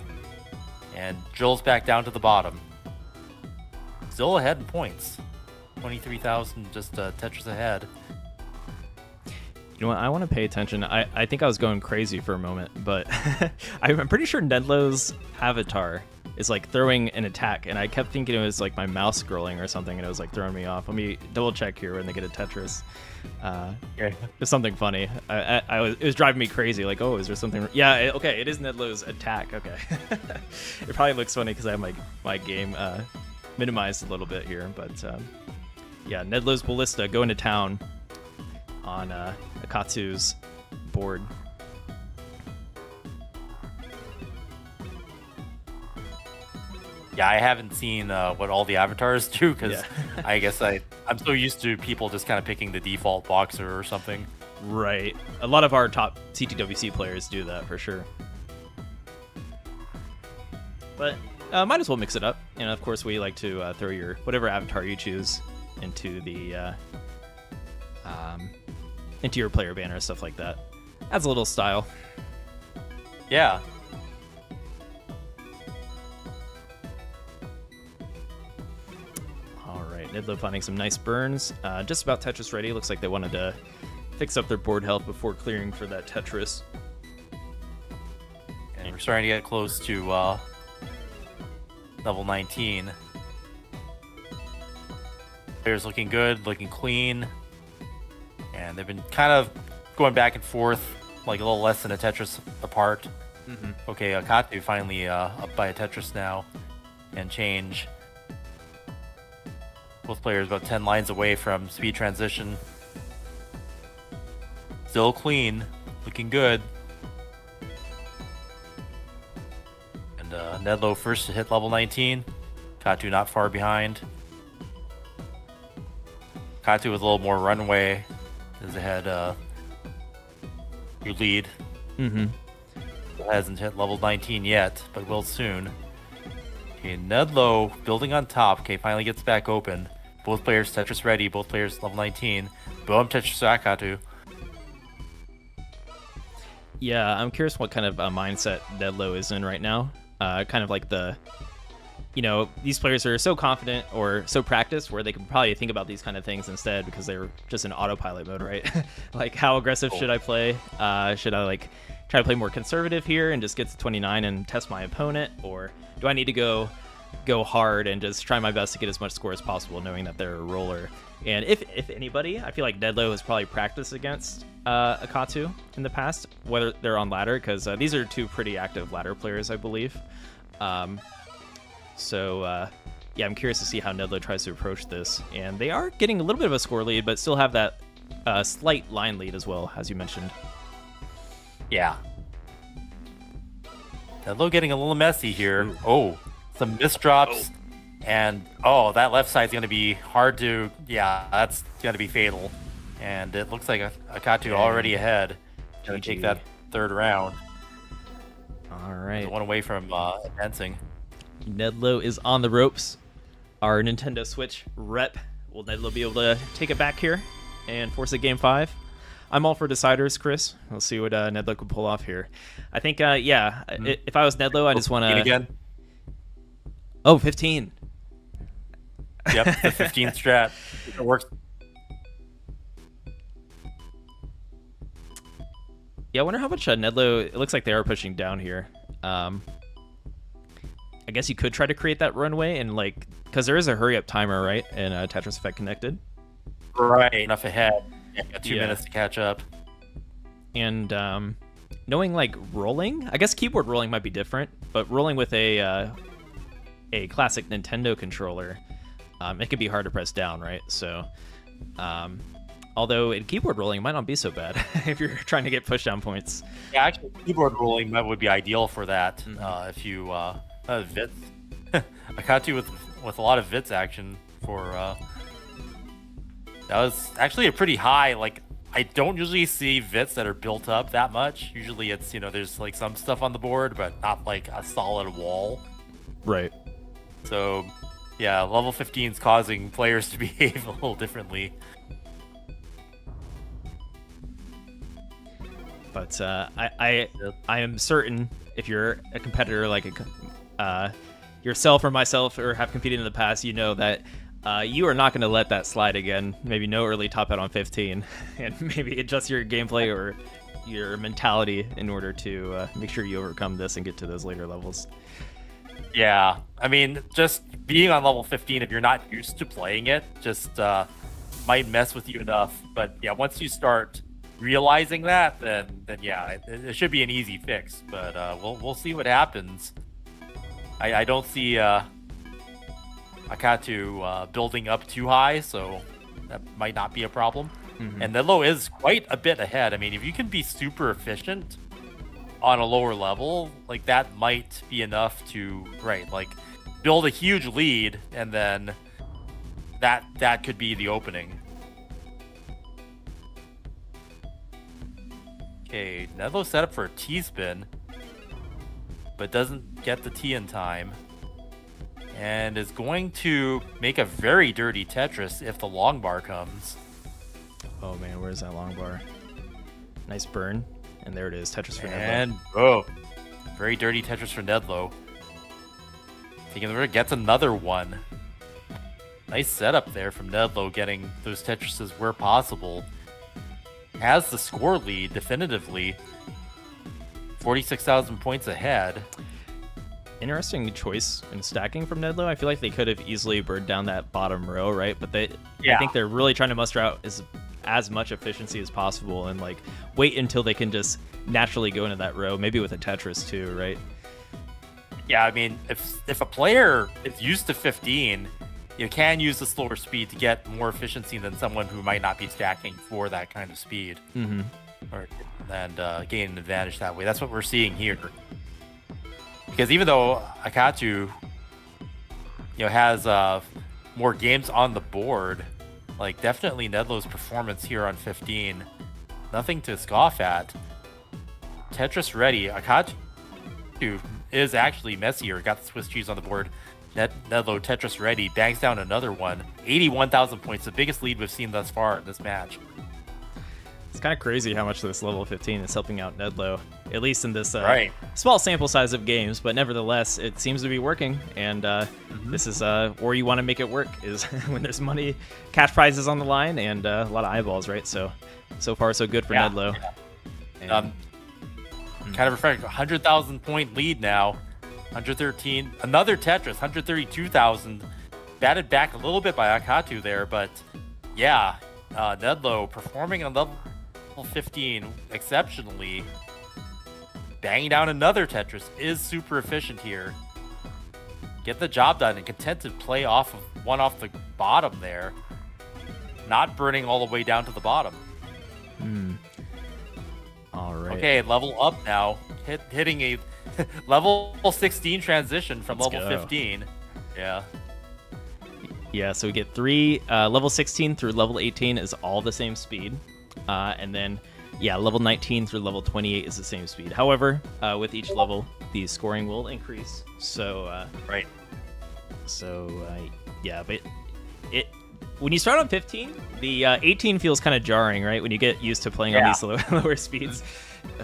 And drills back down to the bottom. Still ahead in points. 23,000, just Tetris ahead. You know what? I want to pay attention. I think I was going crazy for a moment, but I'm pretty sure Nedlo's avatar is like throwing an attack, and I kept thinking it was like my mouse scrolling or something, and it was like throwing me off. Let me double check here when they get a Tetris. It's something funny. It was driving me crazy. Like, oh, is there something? Yeah, okay, it is Nedlo's attack. Okay, it probably looks funny because I have my game minimized a little bit here, but yeah, Nedlo's Ballista going to town on Akatsu's board. Yeah, I haven't seen what all the avatars do because I guess I'm so used to people just kind of picking the default boxer or something. Right. A lot of our top CTWC players do that for sure. But might as well mix it up. And of course, we like to throw your whatever avatar you choose into the into your player banner, stuff like that. Adds a little style. Yeah. Nedlo finding some nice burns. Just about Tetris ready. Looks like they wanted to fix up their board health before clearing for that Tetris. And we're starting to get close to level 19. Players looking good, looking clean. And they've been kind of going back and forth, like a little less than a Tetris apart. Mm-hmm. Okay, Akatu finally up by a Tetris now. And change. Both players about 10 lines away from speed transition. Still clean, looking good. And Nedlo first to hit level 19. Katu not far behind. Katu with a little more runway is ahead. You lead. Mm-hmm. Hasn't hit level 19 yet, but will soon. Okay, Nedlo building on top. Okay, finally gets back open. Both players Tetris ready. Both players level 19. Boom, Tetris Akatu. Yeah, I'm curious what kind of mindset Nedlo is in right now. Kind of like these players are so confident or so practiced where they can probably think about these kind of things instead because they're just in autopilot mode, right? Like, how aggressive should I play? Should I like try to play more conservative here and just get to 29 and test my opponent, or do I need to go hard and just try my best to get as much score as possible, knowing that they're a roller? And if anybody, I feel like Nedlo has probably practiced against Akatu in the past, whether they're on ladder, because these are two pretty active ladder players, I believe. Yeah, I'm curious to see how Nedlo tries to approach this. And they are getting a little bit of a score lead, but still have that slight line lead as well, as you mentioned. Yeah. Nedlo getting a little messy here. Ooh. Oh, some misdrops. Oh. And, that left side's going to be hard to... Yeah, that's going to be fatal. And it looks like Akatu already ahead. Going to take that third round. All right. One away from advancing. Nedlo is on the ropes. Our Nintendo Switch rep. Will Nedlo be able to take it back here and force a Game 5? I'm all for deciders, Chris. We'll see what Nedlo can pull off here. I think, if I was Nedlo, I just want to... again? Oh, 15. Yep, the 15 strat. It works. Yeah, I wonder how much Nedlo... It looks like they are pushing down here. I guess you could try to create that runway and, like... Because there is a hurry-up timer, right? And Tetris Effect connected. Right, enough ahead. Yeah, got 2 minutes to catch up. And knowing, like, rolling... I guess keyboard rolling might be different, but rolling with a classic Nintendo controller, it could be hard to press down, right? So, although in keyboard rolling, it might not be so bad if you're trying to get push down points. Yeah, actually, keyboard rolling would be ideal for that if you Vits. Akatu with a lot of Vits action for that was actually a pretty high. Like, I don't usually see Vits that are built up that much. Usually it's, there's like some stuff on the board, but not like a solid wall. Right. So yeah, level 15 is causing players to behave a little differently. But I am certain if you're a competitor like yourself or myself or have competed in the past, you know that you are not going to let that slide again. Maybe no early top out on 15, and maybe adjust your gameplay or your mentality in order to make sure you overcome this and get to those later levels. Yeah, I mean, just being on level 15, if you're not used to playing it, just might mess with you enough. But yeah, once you start realizing that, then yeah, it should be an easy fix. But we'll see what happens. I don't see Akatu building up too high, so that might not be a problem. Mm-hmm. And Nedlo is quite a bit ahead. I mean, if you can be super efficient on a lower level, like that might be enough to like build a huge lead, and then that could be the opening. Okay, Nedlo set up for a T-spin, but doesn't get the T in time, and is going to make a very dirty Tetris if the long bar comes. Oh man, where's that long bar? Nice burn. And there it is, Tetris for Nedlo. And oh, very dirty Tetris for Nedlo. Taking the river, gets another one. Nice setup there from Nedlo, getting those Tetrises where possible. Has the score lead definitively. 46,000 points ahead. Interesting choice in stacking from Nedlo. I feel like they could have easily burned down that bottom row, right? But I think they're really trying to muster out as much efficiency as possible and like wait until they can just naturally go into that row, maybe with a Tetris too, right? Yeah, I mean, if a player is used to 15, you can use the slower speed to get more efficiency than someone who might not be stacking for that kind of speed. Mm-hmm. And gain an advantage that way. That's what we're seeing here. Because even though Akatu, has more games on the board, like definitely Nedlo's performance here on 15, nothing to scoff at. Tetris ready. Akatu is actually messier. Got the Swiss cheese on the board. Nedlo Tetris ready. Bangs down another one. 81,000 points. The biggest lead we've seen thus far in this match. It's kind of crazy how much this level 15 is helping out Nedlo, at least in this small sample size of games, but nevertheless, it seems to be working, and this is where you want to make it work, is when there's money, cash prizes on the line, and a lot of eyeballs, right? So far, so good for Nedlo. Yeah. Kind of refreshing. 100,000 point lead now. 113. Another Tetris, 132,000. Batted back a little bit by Akatu there, but yeah, Nedlo performing on level 15 exceptionally. Banging down another Tetris is super efficient here. Get the job done and content to play off the bottom there. Not burning all the way down to the bottom. All right. Okay, level up now. Hitting a level 16 transition from Let's level go. 15. Yeah. Yeah, so we get three. Level 16 through level 18 is all the same speed. And then, level 19 through level 28 is the same speed. However, with each level, the scoring will increase. So, right. So, but when you start on 15, the 18 feels kind of jarring, right? When you get used to playing on these lower speeds,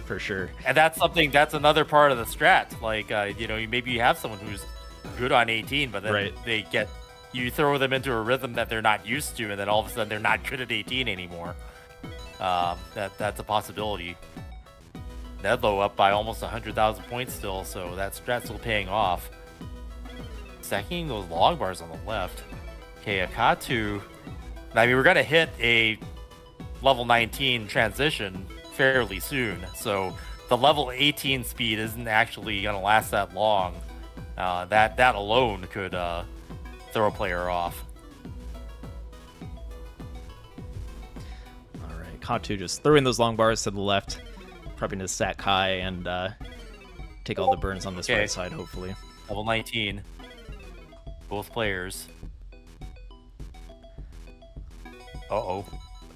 for sure. And that's another part of the strat. Like, maybe you have someone who's good on 18, but then you throw them into a rhythm that they're not used to, and then all of a sudden they're not good at 18 anymore. That's a possibility. Nedlo up by almost 100,000 points still, so that strat's still paying off. Stacking those long bars on the left. Okay, Akatu. I mean, we're gonna hit a level 19 transition fairly soon, so the level 18 speed isn't actually gonna last that long. That alone could throw a player off. All right, Akatu just throwing those long bars to the left, prepping to stack high and take all the burns on this right side, hopefully. level 19. Both players. Uh-oh.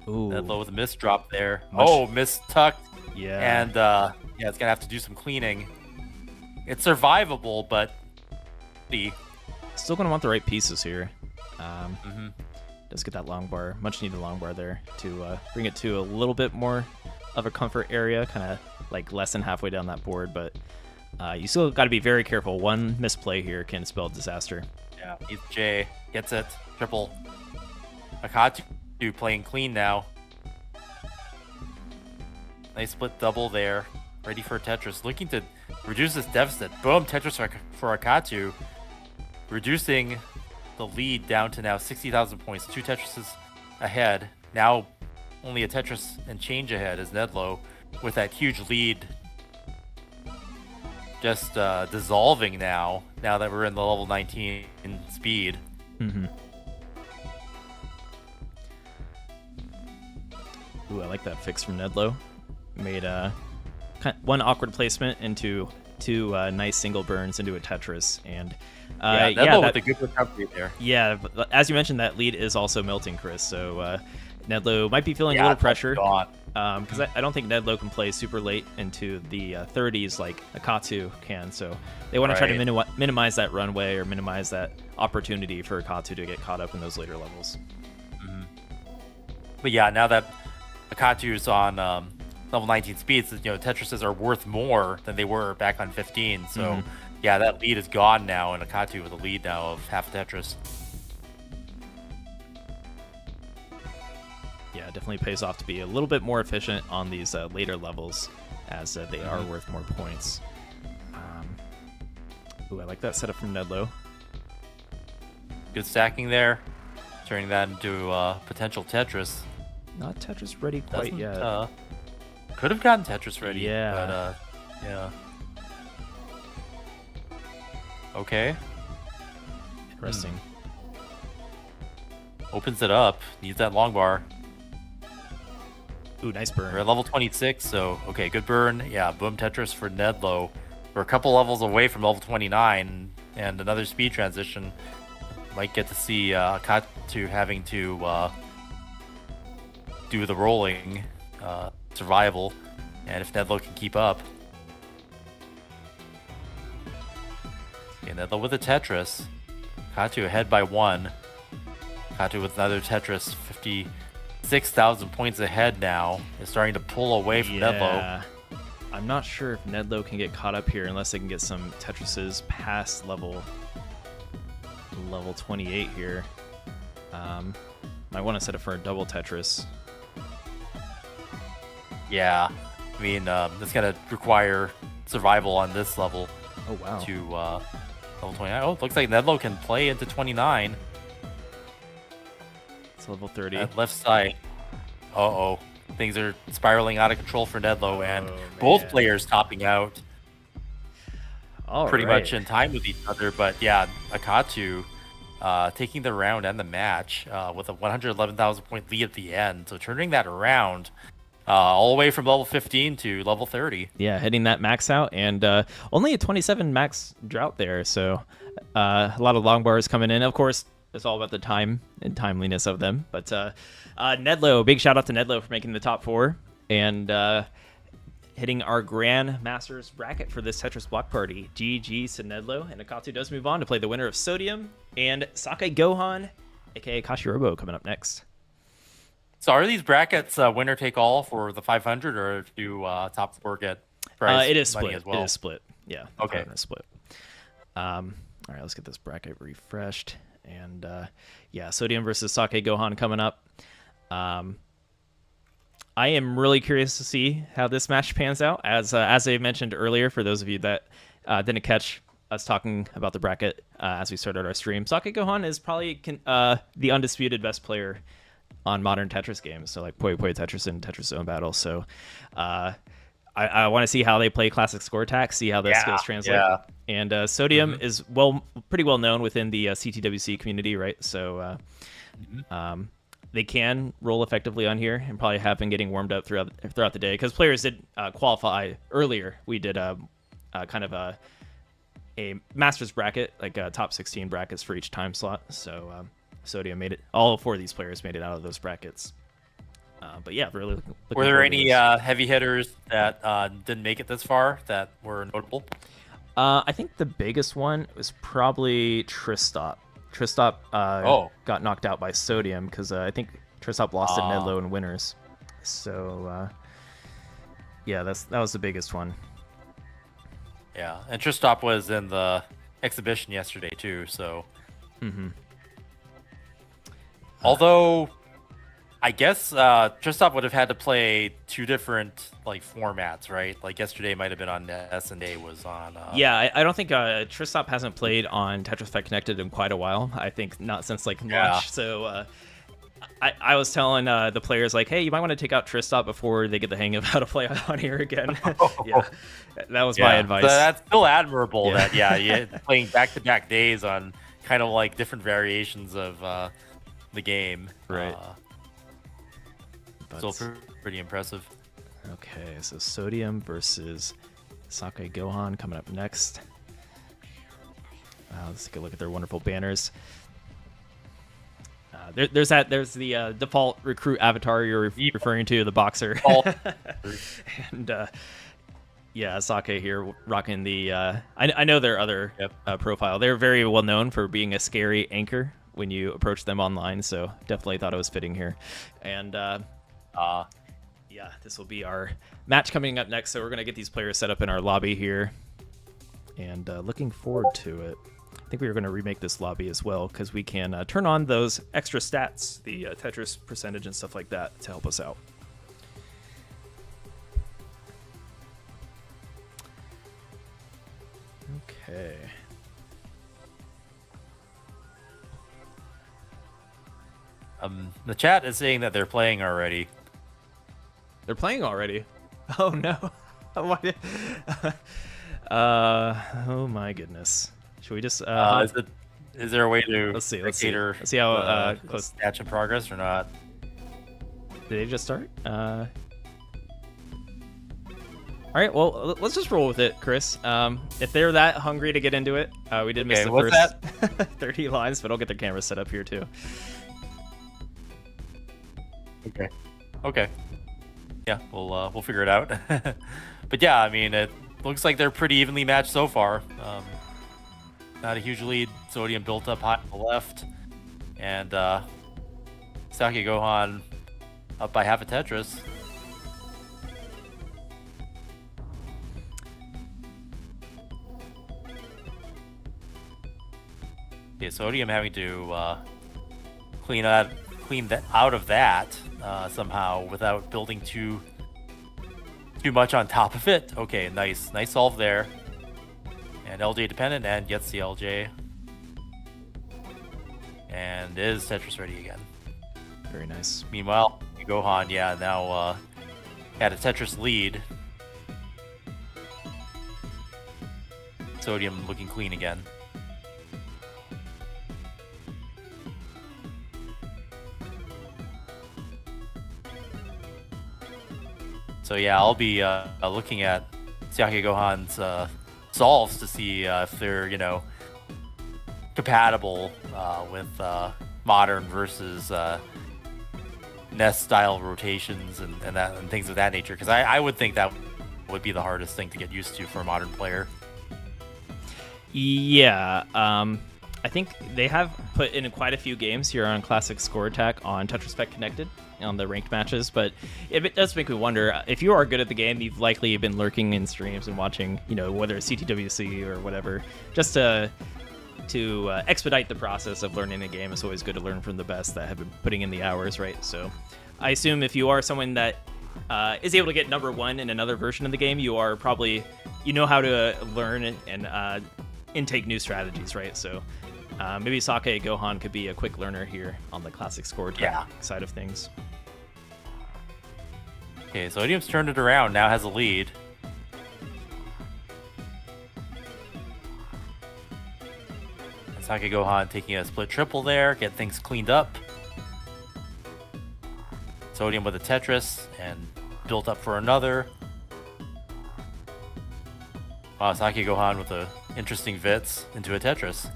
Ooh. Nedlow with a miss drop there. Much... Oh, miss tucked. Yeah. And yeah, it's gonna have to do some cleaning. It's survivable, but still gonna want the right pieces here. Mm-hmm. Does get that long bar, much needed long bar there to bring it to a little bit more of a comfort area, kind of like less than halfway down that board, but you still got to be very careful. One misplay here can spell disaster. Yeah, he's J. Gets it. Triple. Akatu playing clean now. Nice split double there. Ready for Tetris. Looking to reduce this deficit. Boom, Tetris for Akatu. Reducing the lead down to now 60,000 points. 2 Tetrises ahead. Now only a Tetris and change ahead is Nedlow with that huge lead just dissolving now that we're in the level 19 speed. Mm-hmm. Ooh, I like that fix from Nedlow. Made one awkward placement into 2 nice single burns into a Tetris, and Nedlow with a good recovery there. Yeah, as you mentioned, that lead is also melting, Chris. So Nedlow might be feeling a little pressure because I don't think Nedlow can play super late into the 30s like Akatu can. So they want to try to minimize that runway or minimize that opportunity for Akatu to get caught up in those later levels. Mm-hmm. But yeah, now that Akatu's on level 19 speeds, Tetrises are worth more than they were back on 15. So yeah, that lead is gone now, and Akatu with a lead now of half a Tetris. Yeah, it definitely pays off to be a little bit more efficient on these later levels, as they are worth more points. Ooh, I like that setup from Nedlow. Good stacking there, turning that into potential Tetris. Not Tetris ready quite yet. Could have gotten Tetris ready. Yeah. But, yeah. Okay. Interesting. Opens it up. Needs that long bar. Ooh, nice burn. We're at level 26, so okay, good burn. Yeah, boom Tetris for Nedlow. We're a couple levels away from level 29, and another speed transition. Might get to see Akatu having to do the rolling survival, and if Nedlow can keep up. Okay, Nedlow with a Tetris. Akatu ahead by 1. Akatu with another Tetris, 56,000 points ahead now. Is starting to pull away from Nedlow. I'm not sure if Nedlow can get caught up here unless they can get some Tetrises past level 28 here. Might want to set it for a double Tetris. Yeah, I mean, it's going to require survival on this level. Oh, wow. To level 29. Oh, it looks like Nedlow can play into 29. It's level 30. At left side. Uh-oh. Things are spiraling out of control for Nedlow, and both players topping out pretty much in time with each other. But yeah, Akatu taking the round and the match with a 111,000 point lead at the end. So turning that around all the way from level 15 to level 30. Yeah, hitting that max out, and only a 27 max drought there. So a lot of long bars coming in. Of course, it's all about the time and timeliness of them. But Nedlow, big shout out to Nedlow for making the top 4 and hitting our Grand Masters bracket for this Tetris Block Party. GG's to Nedlow, and Akatu does move on to play the winner of Sodium and Sakai Gohan, aka Kashirobo, coming up next. So are these brackets winner take all for the 500, or do top 4 get prize it is money split as well? It is split. Yeah. Okay. It's split. All right, let's get this bracket refreshed. And yeah, Sodium versus Sake Gohan coming up. I am really curious to see how this match pans out. As I mentioned earlier, for those of you that didn't catch us talking about the bracket as we started our stream, Sake Gohan is probably the undisputed best player on modern Tetris games. So like Puyo Puyo Tetris and Tetris Zone Battle. So I want to see how they play classic score attack, see how those skills translate. Yeah. And Sodium is pretty well known within the CTWC community, right? So they can roll effectively on here, and probably have been getting warmed up throughout the day, because players did qualify earlier. We did kind of a Masters bracket, like top 16 brackets for each time slot. So Sodium made it. All 4 of these players made it out of those brackets. But yeah, really looking Were there forward to any this. heavy hitters that didn't make it this far that were notable? I think the biggest one was probably Tristop. Tristop got knocked out by Sodium because I think Tristop lost to Nedlow in winners. So yeah, that was the biggest one. Yeah, and Tristop was in the exhibition yesterday too. So, although I guess Tristop would have had to play 2 different like formats, right? Like yesterday might have been on NES and today was on. Yeah, I don't think Tristop hasn't played on Tetris Effect Connected in quite a while. I think not since like launch. So I was telling the players like, hey, you might want to take out Tristop before they get the hang of how to play on here again. Yeah, that was my advice. So that's still admirable. That you're playing back-to-back days on kind of like different variations of the game. Right. Still pretty impressive. Okay, so Sodium versus Sakai Gohan coming up next. Let's take a look at their wonderful banners. There's the default recruit avatar you're referring to, the boxer. And yeah, Sake here rocking the. I know their other profile. They're very well known for being a scary anchor when you approach them online, so definitely thought it was fitting here. And yeah, this will be our match coming up next. So we're gonna get these players set up in our lobby here, and looking forward to it. I think we were going to remake this lobby as well because we can turn on those extra stats, the Tetris percentage and stuff like that to help us out. Okay. The chat is saying that they're playing already. They're playing already? Oh no. Oh my goodness. Should we just is there a way to let's see how close match in progress or not? Did they just start? All right, well, let's just roll with it, Chris. If they're that hungry to get into it, we did miss the first 30 lines, but I'll get their camera set up here too. Okay. Yeah, we'll figure it out. But yeah, I mean, it looks like they're pretty evenly matched so far. Not a huge lead. Sodium built up high on the left, and Sake Gohan up by half a Tetris. Okay, Sodium having to clean that out of that somehow without building too much on top of it. Okay, nice solve there. And LJ dependent and gets the LJ. And is Tetris ready again. Very nice. Meanwhile, Gohan, now had a Tetris lead. Sodium looking clean again. So yeah, I'll be looking at Sake Gohan's solves to see if they're, compatible with modern versus NES style rotations and things of that nature. Because I would think that would be the hardest thing to get used to for a modern player. Yeah, I think they have put in quite a few games here on Classic Score Attack on Tetris Effect Connected on the ranked matches, but it does make me wonder, if you are good at the game, you've likely been lurking in streams and watching, whether it's CTWC or whatever, just to expedite the process of learning a game. It's always good to learn from the best that have been putting in the hours, right? So I assume if you are someone that is able to get number 1 in another version of the game, you are probably, how to learn and intake new strategies, right? So maybe Sake Gohan could be a quick learner here on the Classic Score Attack side of things. Okay, Sodium's turned it around, now has a lead. And Sake Gohan taking a split triple there, get things cleaned up. Sodium with a Tetris and built up for another. Saki Gohan with a interesting Vits into a Tetris.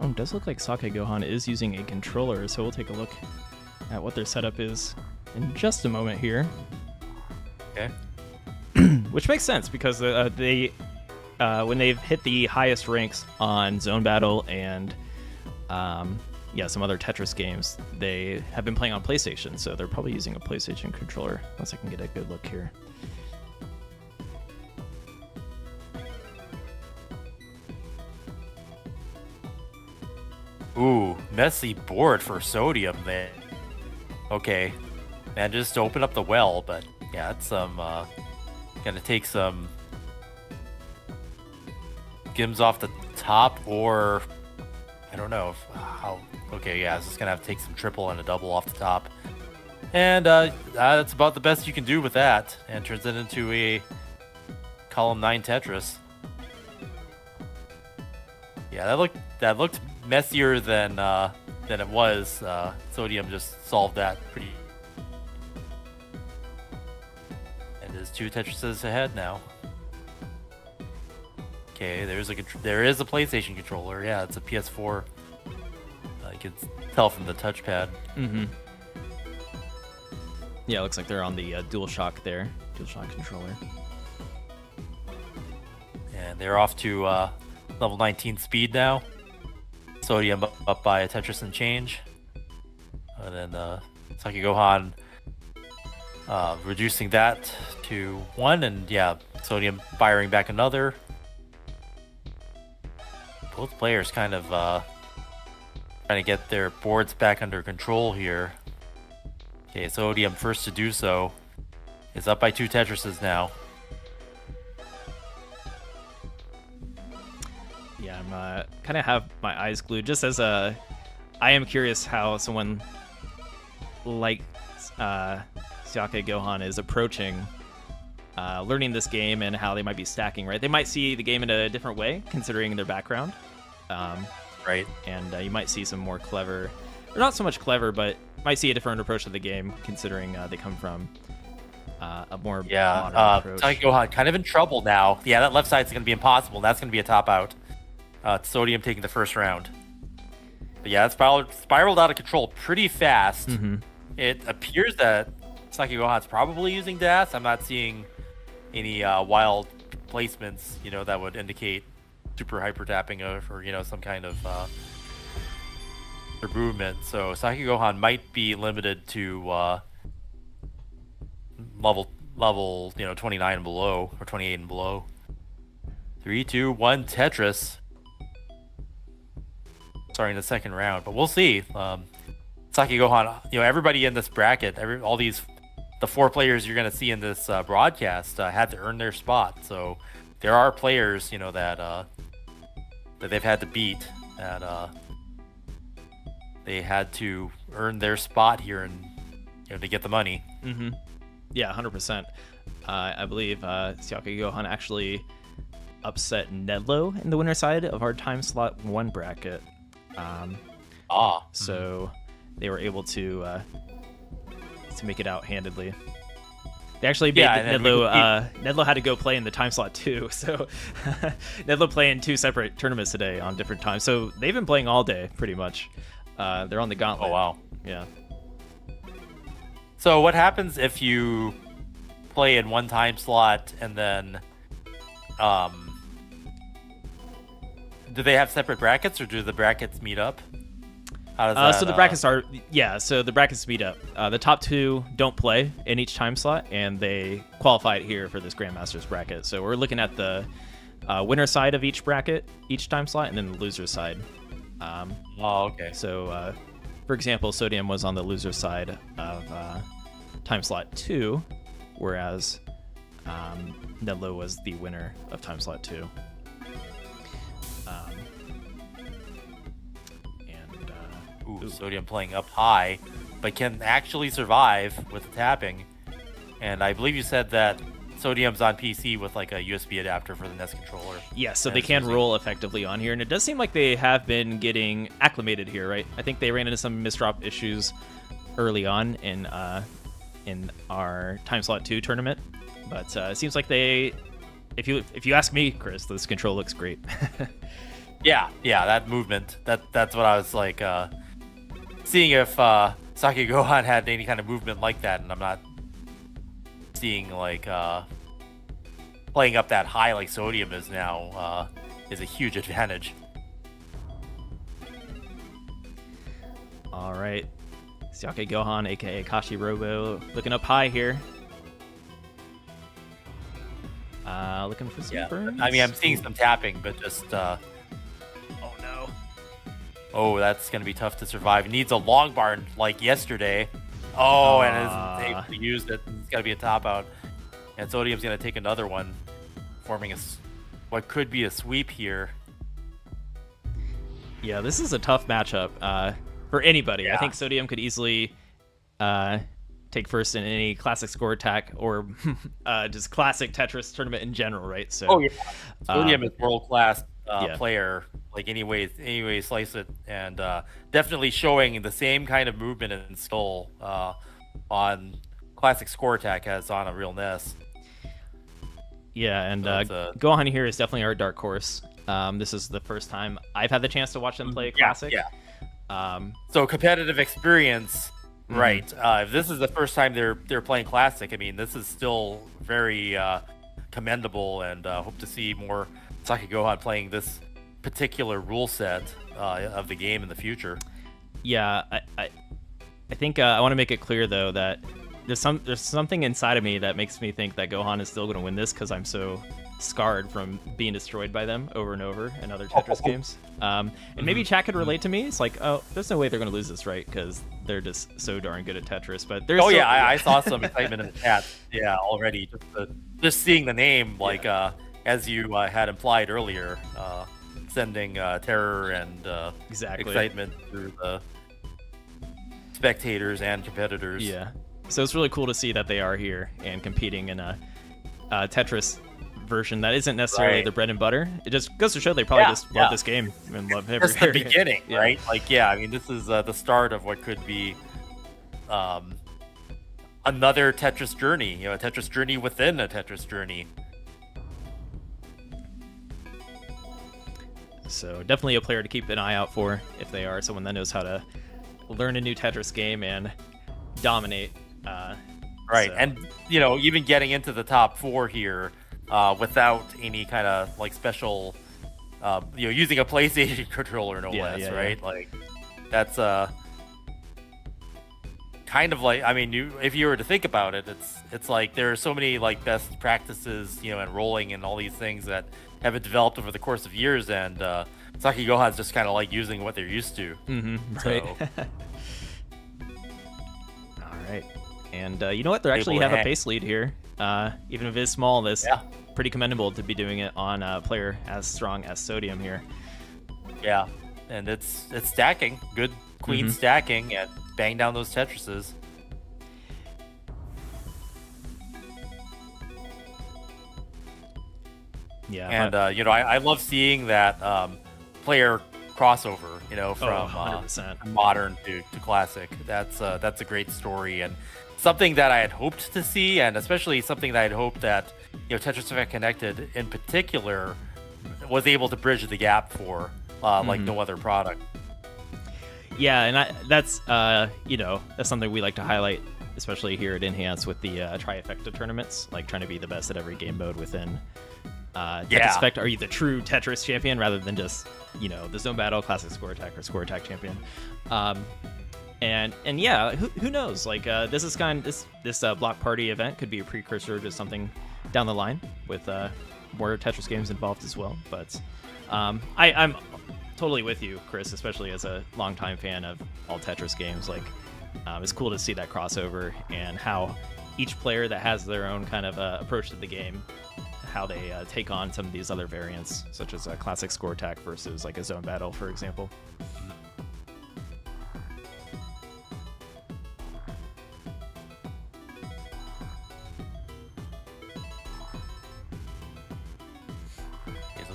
Oh, it does look like Sake Gohan is using a controller, so we'll take a look at what their setup is in just a moment here. Okay. Which makes sense because they when they've hit the highest ranks on Zone Battle and some other Tetris games, they have been playing on PlayStation, so they're probably using a PlayStation controller. Unless I can get a good look here. Ooh, messy board for Sodium, man. Okay. Man, just open up the well, but yeah, it's gonna take some gims off the top, or I don't know how. Okay, yeah, it's just gonna have to take some triple and a double off the top, and that's about the best you can do with that, and turns it into a column 9 Tetris. Yeah, that looked messier than it was. Sodium just solved that pretty. And there's 2 Tetrises ahead now. Okay, there is a PlayStation controller. Yeah, it's a PS4. You can tell from the touchpad. Mm-hmm. Yeah, it looks like they're on the DualShock there. DualShock controller. And they're off to level 19 speed now. Sodium up by a Tetris and change. And then Saki Gohan reducing that to 1. And yeah, Sodium firing back another. Both players kind of trying to get their boards back under control here. Okay, Sodium first to do so. Is up by 2 Tetrises now. Yeah, I'm kind of have my eyes glued. Just as I am curious how someone like Sake Gohan is approaching learning this game and how they might be stacking. Right, they might see the game in a different way considering their background. Right, and you might see some more clever, or not so much clever, but might see a different approach to the game considering they come from a more modern approach. Saki Gohan kind of in trouble now. Yeah, that left side's going to be impossible. That's going to be a top out. Sodium taking the first round. But yeah, it's spiraled out of control pretty fast. Mm-hmm. It appears that Saki Gohan's probably using DAS. I'm not seeing any wild placements, that would indicate super hyper tapping or some kind of movement. So Saki Gohan might be limited to level 29 and below, or 28 and below. 3, 2, 1 Tetris. Starting the second round, but we'll see. Saki Gohan, everybody in this bracket, the 4 players you're going to see in this broadcast had to earn their spot. So there are players, that they've had to beat, that they had to earn their spot here and to get the money. Mm-hmm. Yeah, 100%. I believe Sake Gohan actually upset Nedlo in the winner side of our time slot 1 bracket. So they were able to make it out handedly. They actually beat Nedlo had to go play in the time slot 2, so Nedlo playing 2 separate tournaments today on different times. So they've been playing all day, pretty much. They're on the gauntlet. Oh, wow. Yeah. So what happens if you play in 1 time slot and then do they have separate brackets, or do the brackets meet up? How does that, so the brackets are so the brackets meet up. The top 2 don't play in each time slot, and they qualified here for this Grandmasters bracket. So we're looking at the winner side of each bracket, each time slot, and then the loser side. Okay. So, for example, Sodium was on the loser side of time slot 2, whereas Nedlo was the winner of time slot 2. Sodium playing up high, but can actually survive with the tapping. And I believe you said that Sodium's on PC with like a USB adapter for the NES controller. Yeah, so they can roll effectively on here, and it does seem like they have been getting acclimated here, right? I think they ran into some misdrop issues early on in our time slot 2 tournament, but it seems like they if you ask me, Chris, this control looks great. Yeah, that movement. That's what I was like seeing if Saki Gohan had any kind of movement like that, and I'm not seeing like playing up that high like Sodium is now is a huge advantage. All right, Saki Gohan, aka Kashi Robo, looking up high here. Looking for some burns. I mean, I'm seeing some tapping, but just oh no. Oh, that's gonna be tough to survive. Needs a long bar like yesterday. Oh, and isn't able to use it. It's gotta be a top out. And Sodium's gonna take another one, forming what could be a sweep here. Yeah, this is a tough matchup for anybody. Yeah. I think Sodium could easily take first in any classic score attack or just classic Tetris tournament in general, right? So, oh yeah, Sodium is world class yeah. player. Like any way you slice it, and definitely showing the same kind of movement and skill on classic score attack as on a real NES. Yeah, and Gohan here is definitely our dark horse. This is the first time I've had the chance to watch them play classic. Yeah. So competitive experience. Right. If this is the first time they're playing classic, I mean, this is still very commendable, and hope to see more Saki Gohan playing this particular rule set of the game in the future. Yeah, I think I want to make it clear though that there's something inside of me that makes me think that Gohan is still going to win this because I'm so scarred from being destroyed by them over and over in other Tetris games. And maybe chat could relate to me. It's like, oh, there's no way they're going to lose this, right? Because they're just so darn good at Tetris. But there's I saw some excitement in the chat. Yeah, already just seeing the name, like as you had implied earlier, sending terror and excitement through the spectators and competitors. Yeah. So it's really cool to see that they are here and competing in a Tetris version that isn't necessarily the bread and butter. It just goes to show they probably just love this game and love every. That's the beginning, right? Like, I mean, this is the start of what could be another Tetris journey. A Tetris journey within a Tetris journey. So definitely a player to keep an eye out for if they are someone that knows how to learn a new Tetris game and dominate. Right, and even getting into the top 4 here without any kind of like special, using a PlayStation controller, no less, right? Yeah. Like that's kind of like, I mean, if you were to think about it, it's like there are so many like best practices, and rolling and all these things that have been developed over the course of years, and Saki Gohan's just kind of like using what they're used to. Right. So. All right. And you know what? They actually have a pace lead here. Even if it is small, this pretty commendable to be doing it on a player as strong as Sodium here. Yeah, and it's stacking. Good, clean stacking, and bang down those Tetrises. Yeah, and I love seeing that player crossover. From modern to classic. That's a great story, and something that I had hoped to see, and especially something that I had hoped that Tetris Effect Connected in particular was able to bridge the gap for like no other product. Yeah, and that's something we like to highlight, especially here at Enhance with the Trifecta tournaments, like trying to be the best at every game mode within Tetris Effect. Are you the true Tetris champion rather than just the zone battle, classic score attack, or score attack champion? And yeah, who knows? Like this block party event could be a precursor to something down the line with more Tetris games involved as well. But I'm totally with you, Chris, especially as a longtime fan of all Tetris games. Like it's cool to see that crossover and how each player that has their own kind of approach to the game, how they take on some of these other variants, such as a classic score attack versus like a zone battle, for example.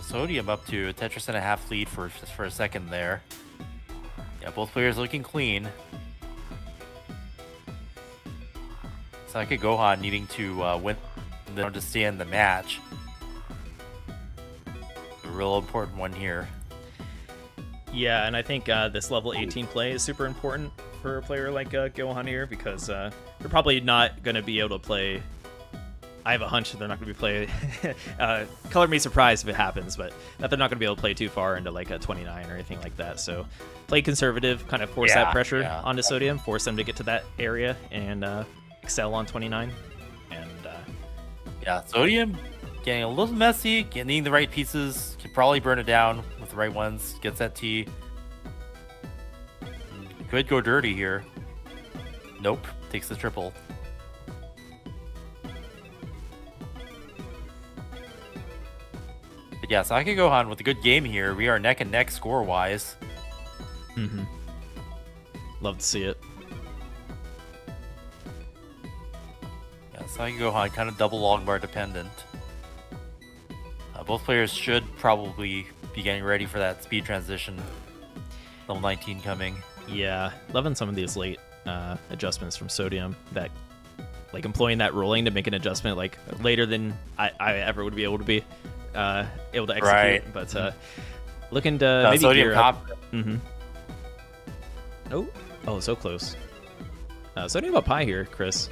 Sodium up to a Tetris and a half lead for a second there. Yeah, both players looking clean. Saki Gohan needing to win to stay in the match. real important one here. Yeah, and I think this level 18 play is super important for a player like Gohan here, because they're probably not going to be able to play. I have a hunch that they're not going to be playing. Color me surprised if it happens, but that they're not going to be able to play too far into like a 29 or anything like that. So play conservative, kind of force that pressure onto Sodium, force them to get to that area and excel on 29. And yeah, Sodium getting a little messy, getting the right pieces, can probably burn it down with the right ones, gets that T. Could go dirty here. Nope, takes the triple. But yeah, Sake Gohan with a good game here. We are neck and neck score-wise. Love to see it. Yeah, Sake Gohan kind of double long bar dependent. Both players should probably be getting ready for that speed transition. Level 19 coming. Yeah, loving some of these late adjustments from Sodium, that like employing that rolling to make an adjustment like later than I ever would be able to be able to execute. Right. But looking to maybe Sodium gear up. Oh, so close. Sodium up high here, Chris.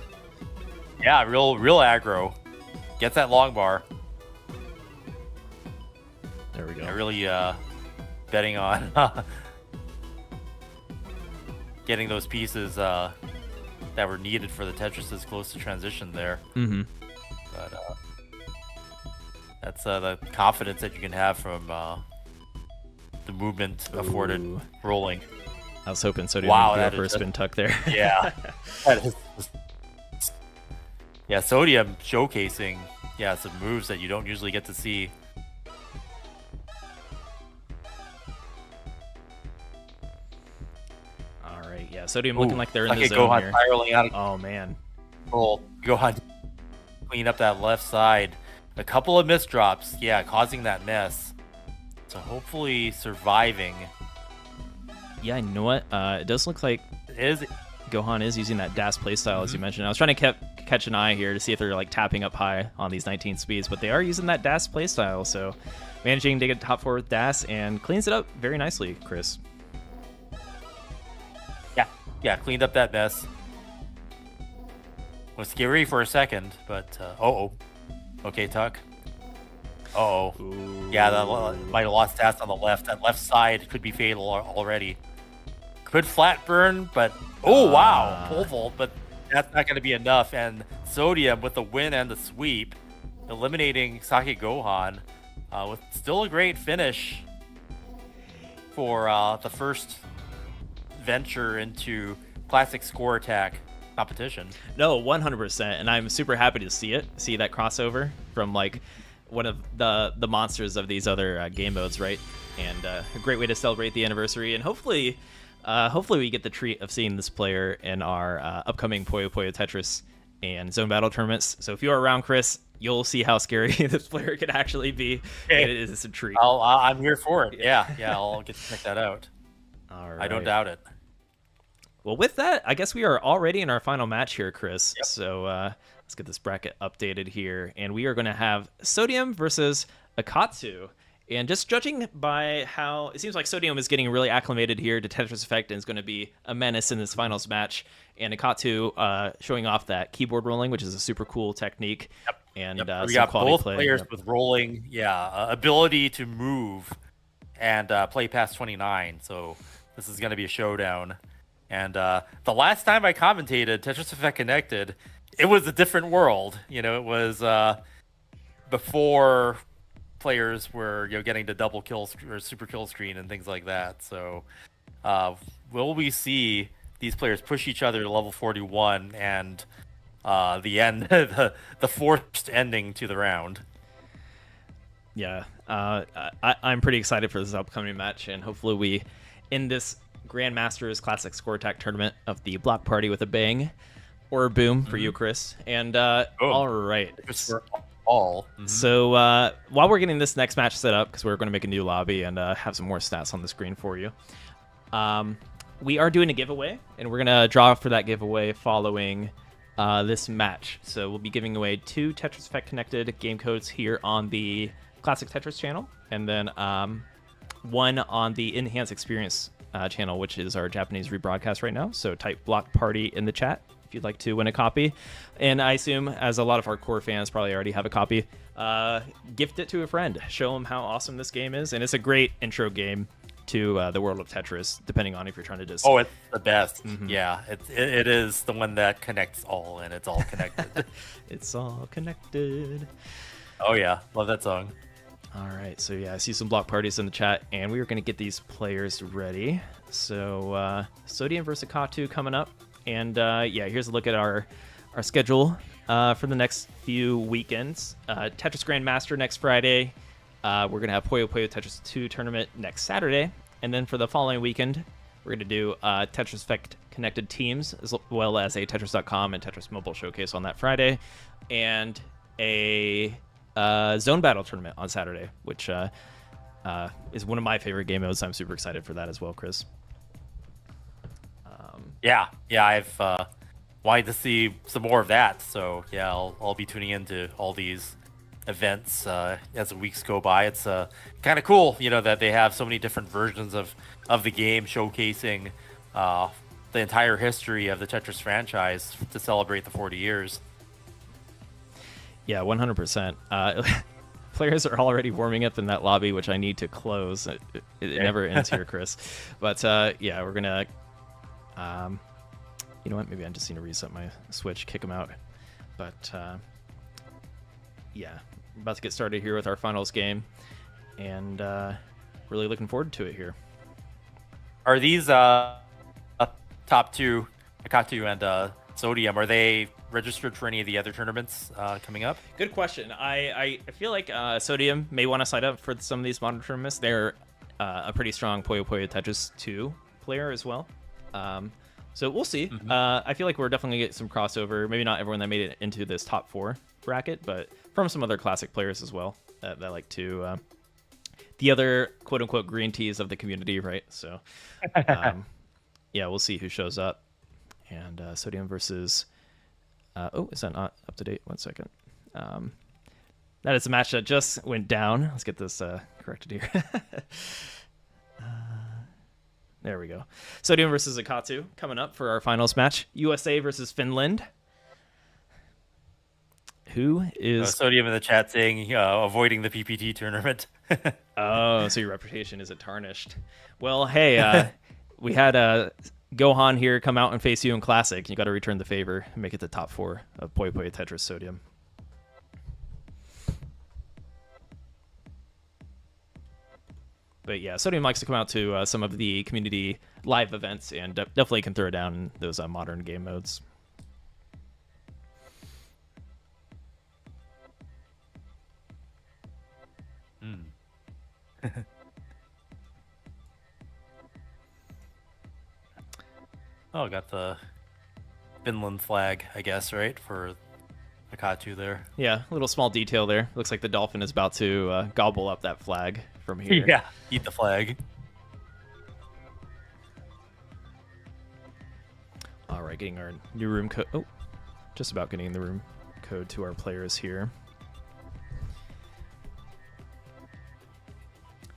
Yeah, real aggro. Gets that long bar. There we go. Yeah, really betting on getting those pieces that were needed for the Tetris's close to transition there. But that's the confidence that you can have from the movement afforded rolling. I was hoping Sodium would go for a spin tuck there. Yeah. Yeah, Sodium showcasing some moves that you don't usually get to see. Yeah, Sodium looking like they're in the zone Gohan here. Spiraling out of oh, man. Gohan clean up that left side. A couple of misdrops, causing that mess. So hopefully surviving. Yeah, you know what? It does look like Gohan is using that dash playstyle, as you mentioned. I was trying to catch an eye here to see if they're like tapping up high on these 19 speeds, but they are using that dash playstyle. So managing to get top four with dash and cleans it up very nicely, Chris. Yeah, cleaned up that mess. Was scary for a second, but okay, Tuck. Yeah, that might have lost stats on the left. That left side could be fatal already. Could flat burn, but wow, pole vault, but that's not going to be enough. And Sodium with the win and the sweep, eliminating Sake Gohan with still a great finish for the first venture into classic score attack competition. No, 100%, and I'm super happy to see that crossover from like one of the monsters of these other game modes, right? And a great way to celebrate the anniversary, and hopefully we get the treat of seeing this player in our upcoming Puyo Puyo Tetris and Zone Battle tournaments. So if you're around, Chris, you'll see how scary this player could actually be. Okay. And it is a treat. I'm here for it. Yeah, I'll get to check that out. All right. I don't doubt it. Well, with that, I guess we are already in our final match here, Chris. Yep. So let's get this bracket updated here. And we are going to have Sodium versus Akatsu. And just judging by how it seems like Sodium is getting really acclimated here to Tetris Effect and is going to be a menace in this finals match. And Akatsu showing off that keyboard rolling, which is a super cool technique. Yep. And we got both play. players with rolling, ability to move and play past 29. So this is going to be a showdown. And the last time I commentated Tetris Effect Connected, it was a different world. It was before players were getting to double kill or super kill screen and things like that. So will we see these players push each other to level 41 and the end, the forced ending to the round? Yeah, I'm pretty excited for this upcoming match, and hopefully we end this Grandmasters Classic Score Attack Tournament of the Block Party with a bang or a boom for you, Chris. And all right. So while we're getting this next match set up, because we're going to make a new lobby and have some more stats on the screen for you, we are doing a giveaway, and we're going to draw for that giveaway following this match. So we'll be giving away 2 Tetris Effect Connected game codes here on the Classic Tetris channel, and then one on the Enhanced Experience channel, which is our Japanese rebroadcast right now. So type Block Party in the chat if you'd like to win a copy. And I assume, as a lot of our core fans probably already have a copy, gift it to a friend. Show them how awesome this game is. And it's a great intro game to the world of Tetris, depending on if you're trying to just... Oh, it's the best. Yeah, it is the one that connects all, and it's all connected. It's all connected. Oh, yeah. Love that song. All right, so yeah, I see some block parties in the chat, and we are going to get these players ready. So Sodium versus Katu coming up, and yeah, here's a look at our schedule for the next few weekends. Tetris Grandmaster next Friday. We're going to have Puyo Puyo Tetris 2 tournament next Saturday, and then for the following weekend, we're going to do Tetris Effect Connected Teams, as well as a Tetris.com and Tetris Mobile Showcase on that Friday, and a Zone Battle tournament on Saturday, which is one of my favorite game modes. I'm super excited for that as well, Chris. Yeah, I've wanted to see some more of that. So yeah, I'll be tuning into all these events as the weeks go by. It's kind of cool, that they have so many different versions of the game showcasing the entire history of the Tetris franchise to celebrate the 40 years. Yeah, 100%. Players are already warming up in that lobby, which I need to close. It never ends here, Chris. But yeah, we're gonna. You know what? Maybe I just need to reset my Switch, kick them out. But yeah, we're about to get started here with our finals game, and really looking forward to it here. Are these top two, Akatu and Sodium, are they registered for any of the other tournaments coming up? Good question. I feel like Sodium may want to sign up for some of these modern tournaments. They're a pretty strong Puyo Puyo Tetris 2 player as well. So we'll see. I feel like we're definitely going to get some crossover. Maybe not everyone that made it into this top 4 bracket, but from some other classic players as well that like to the other quote-unquote green teas of the community, right? So yeah, we'll see who shows up. And Sodium versus... oh, is that not up to date? 1 second. That is a match that just went down. Let's get this corrected here. There we go. Sodium versus Akatu coming up for our finals match. USA versus Finland. Who is... Sodium in the chat saying avoiding the PPT tournament. Oh, so your reputation isn't tarnished. Well, hey, we had Gohan here come out and face you in Classic. You got to return the favor and make it the top 4 of Puyo Puyo Tetris Sodium. But yeah, Sodium likes to come out to some of the community live events and definitely can throw down in those modern game modes. Oh, got the Finland flag, I guess, right? For Akatu there. Yeah, a little small detail there. Looks like the dolphin is about to gobble up that flag from here. Yeah, eat the flag. All right, getting our new room code. Oh, just about getting the room code to our players here.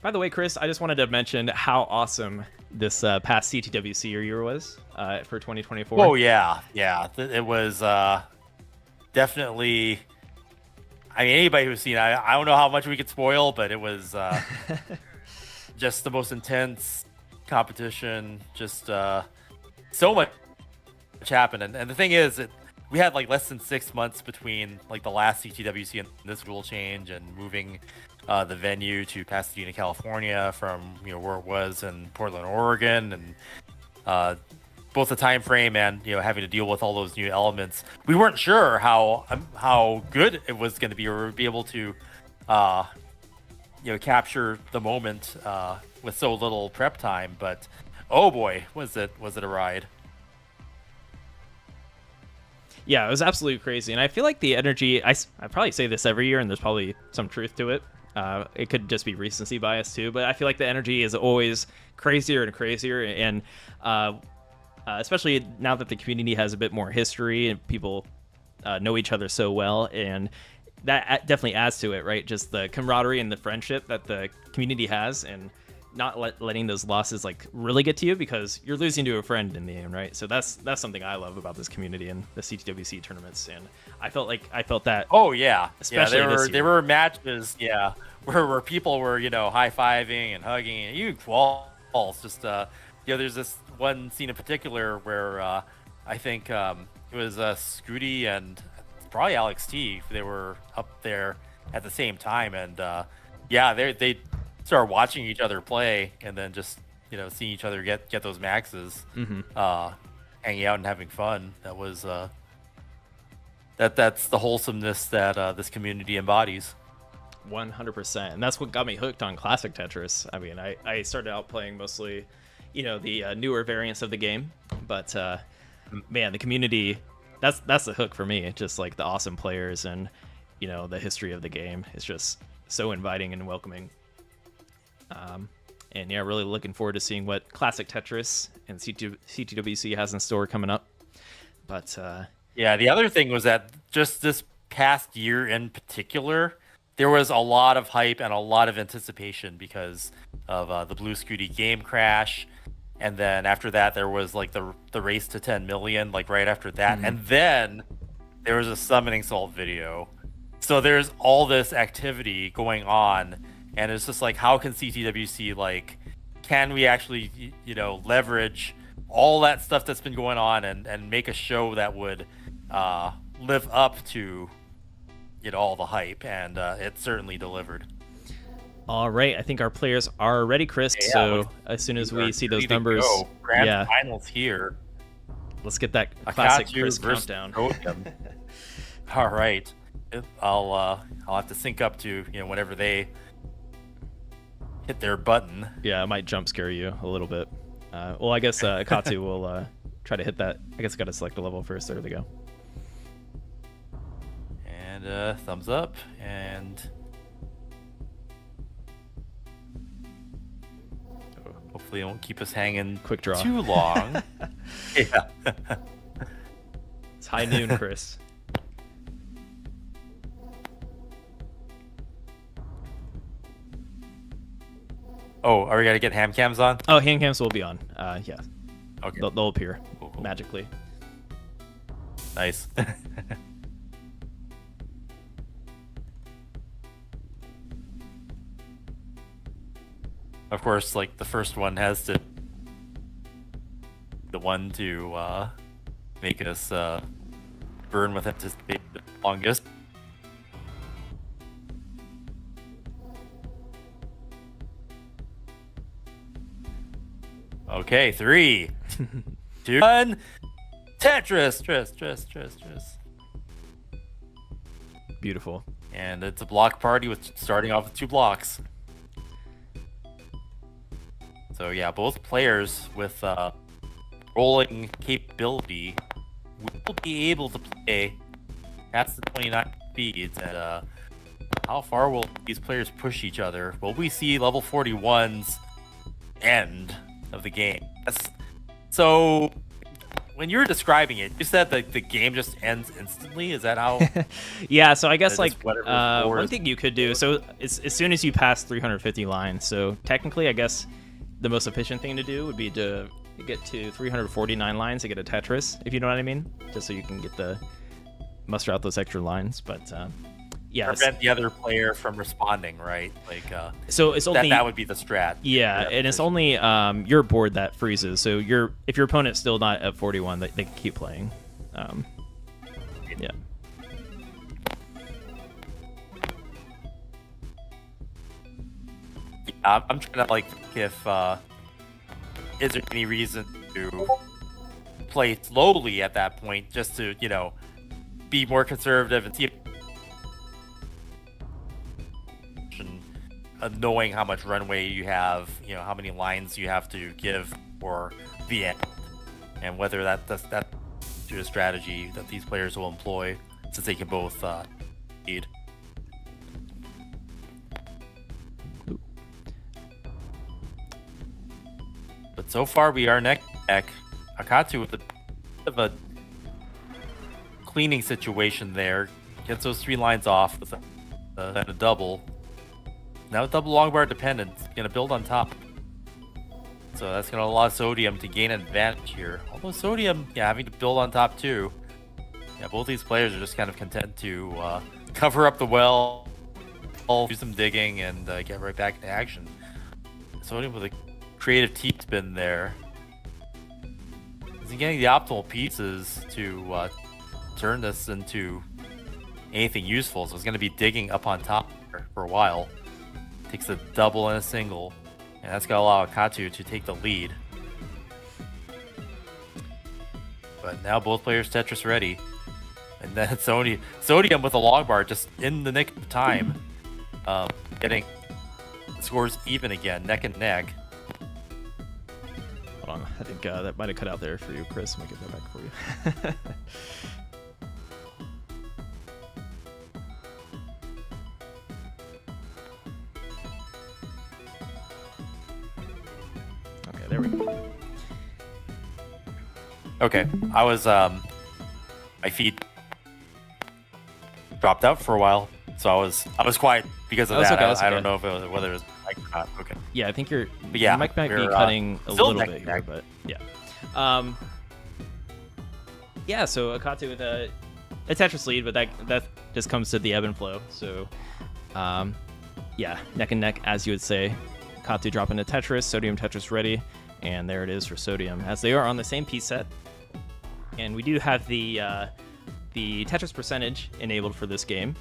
By the way, Chris, I just wanted to mention how awesome this past CTWC year was for 2024. Oh, yeah. It was definitely... I mean, anybody who's seen it, I don't know how much we could spoil, but it was just the most intense competition. Just so much happened. And the thing is, we had like less than 6 months between like the last CTWC and this rule change and moving the venue to Pasadena, California from where it was in Portland, Oregon, and both the time frame and having to deal with all those new elements. We weren't sure how good it was going to be, or be able to capture the moment with so little prep time. But oh boy, was it a ride. Yeah, it was absolutely crazy. And I feel like the energy, I probably say this every year, and there's probably some truth to it. It could just be recency bias too, but I feel like the energy is always crazier and crazier. And especially now that the community has a bit more history and people know each other so well. And definitely adds to it, right? Just the camaraderie and the friendship that the community has, and not letting those losses like really get to you, because you're losing to a friend in the end, right? So that's something I love about this community and the CTWC tournaments, and I felt that. Oh yeah, especially yeah. this year. There were matches, yeah, where people were high fiving and hugging, and even quals. Just there's this one scene in particular where I think it was Scooty and probably Alex T. They were up there at the same time, and they started watching each other play, and then just seeing each other get those maxes, hanging out and having fun. That was that's the wholesomeness that this community embodies. 100%, and that's what got me hooked on classic Tetris. I mean, I started out playing mostly the newer variants of the game, but man, the community, that's the hook for me. Just like the awesome players and the history of the game is just so inviting and welcoming. And yeah, really looking forward to seeing what classic Tetris and CTWC has in store coming up. But yeah, the other thing was that just this past year in particular, there was a lot of hype and a lot of anticipation because of the Blue Scooty game crash. And then after that, there was like the race to 10 million, like right after that. And then there was a summoning salt video. So there's all this activity going on. And it's just like, how can CTWC, like, can we actually, leverage all that stuff that's been going on and make a show that would live up to, all the hype? And it certainly delivered. All right, I think our players are ready, Chris. Yeah, so as soon as we see those numbers, Grand finals here. Let's get that classic Chris countdown. All right, I'll have to sync up to whenever they hit their button. Yeah, it might jump scare you a little bit. Well, I guess Akatsu will try to hit that. I guess I got to select a level first. There we go. And thumbs up, and hopefully it won't keep us hanging quick draw too long. Yeah. It's high noon, Chris. Oh, are we gonna get ham cams on? Oh, hand cams will be on. Yeah. Okay. They'll appear magically. Nice. Of course, like the first one has to the one to make us burn with anticipation the longest. Okay, 3, 2, 1. Tetris. Beautiful. And it's a block party with starting off with 2 blocks. So yeah, both players with rolling capability will be able to play at the 29 speeds. And how far will these players push each other? Will we see level 41's end of the game? So when you were describing it, you said that the game just ends instantly. Is that how? Yeah, so I guess like one thing you could do, so as soon as you pass 350 lines, so technically I guess the most efficient thing to do would be to get to 349 lines to get a Tetris, if you know what I mean, just so you can get muster out those extra lines. But yeah, prevent the other player from responding, right? Like so it's only that would be the strat. Yeah, and it's only your board that freezes. So if your opponent's still not at 41, they can keep playing. Yeah. I'm trying to like if is there any reason to play slowly at that point, just to be more conservative and see knowing how much runway you have, how many lines you have to give for the end, and whether that's to a strategy that these players will employ, since they can both lead. But so far we are neck and neck. Akatsu with a bit of a cleaning situation there, gets those 3 lines off with a double. Now double long bar dependent, gonna build on top. So that's gonna allow Sodium to gain an advantage here. Although Sodium, having to build on top too. Yeah, both these players are just kind of content to cover up the well, do some digging, and get right back into action. Sodium with a creative T-spin there. Is he getting the optimal pieces to turn this into anything useful? So it's going to be digging up on top for a while. Takes a double and a single, and that's going to allow Akatu to take the lead. But now both players Tetris ready. And then Sodium with a long bar just in the nick of time. Getting the scores even again, neck and neck. Hold on, I think that might have cut out there for you, Chris. Let me get that back for you. Okay, there we go. Okay, I was my feed dropped out for a while, so I was quiet because of that. Okay, I don't know if whether it was mic or not. Okay. Yeah, I think your Yeah, mic might be we're, cutting a still little neck bit and here, neck. but yeah. Yeah, so Akatu with a Tetris lead, but that just comes to the ebb and flow. So, yeah, neck and neck, as you would say. Akatu dropping a Tetris, Sodium Tetris ready, and there it is for Sodium, as they are on the same piece set. And we do have the Tetris percentage enabled for this game,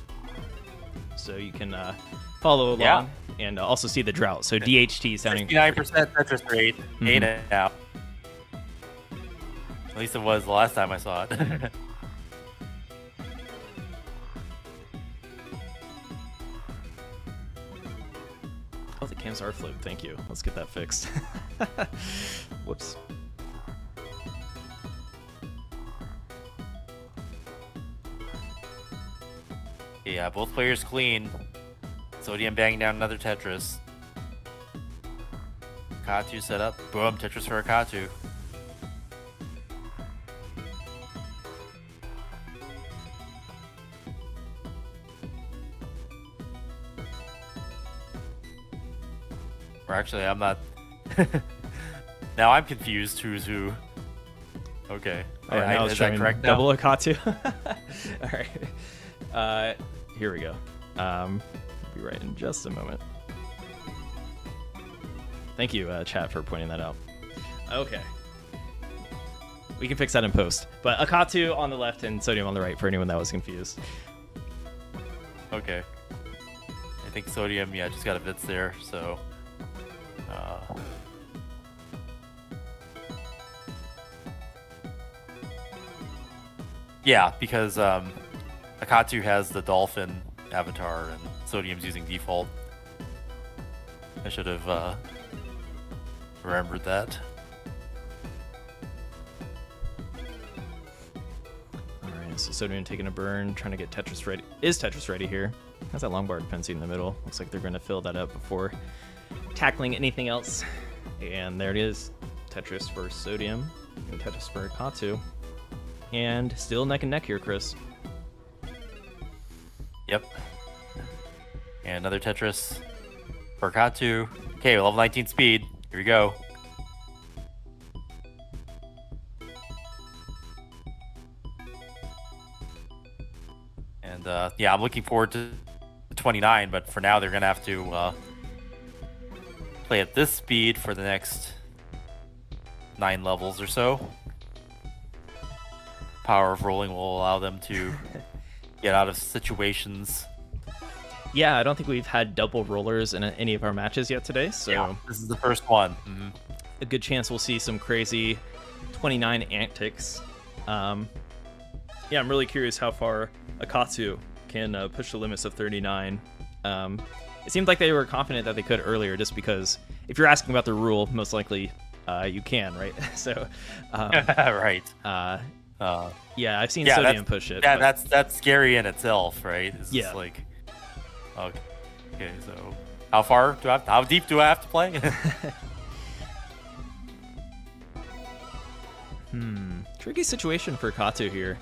so you can follow along and also see the drought. So DHT sounding 69% Tetris rate, ain't it now? At least it was the last time I saw it. Oh, the cams are flipped. Thank you. Let's get that fixed. Whoops. Yeah, both players clean. Sodium banging down another Tetris. Akatu set up. Boom, Tetris for Akatu. Or actually, I'm not. Now I'm confused who's who. Okay. All right, now it's is that showing correct now? double Akatu. All right. Here we go. Be right in just a moment. Thank you, chat, for pointing that out. Okay. We can fix that in post. But Akatu on the left and Sodium on the right for anyone that was confused. Okay. I think Sodium, just got a bits there, so. Yeah, because Akatu has the dolphin avatar and Sodium's using default. I should have remembered that. Alright, so Sodium taking a burn, trying to get Tetris ready. Is Tetris ready here? Has that long bar dependency in the middle. Looks like they're going to fill that up before tackling anything else. And there it is. Tetris for Sodium and Tetris for Akatu. And still neck and neck here, Chris. Yep. And another Tetris for Akatu. Okay, level 19 speed. Here we go. And I'm looking forward to 29, but for now they're gonna have to play at this speed for the next 9 levels or so. Power of rolling will allow them to get out of situations. Yeah, I don't think we've had double rollers in any of our matches yet today, so Yeah, this is the first one. Mm-hmm. a good chance we'll see some crazy 29 antics. I'm really curious how far Akatu can push the limits of 39. It seemed like they were confident that they could earlier, just because if you're asking about the rule, most likely you can, right? So, Right. yeah, I've seen Yeah, Sodium push it. Yeah, but- that's scary in itself, right? It's Yeah. just like, okay, so how deep do I have to play? Tricky situation for Akatu here.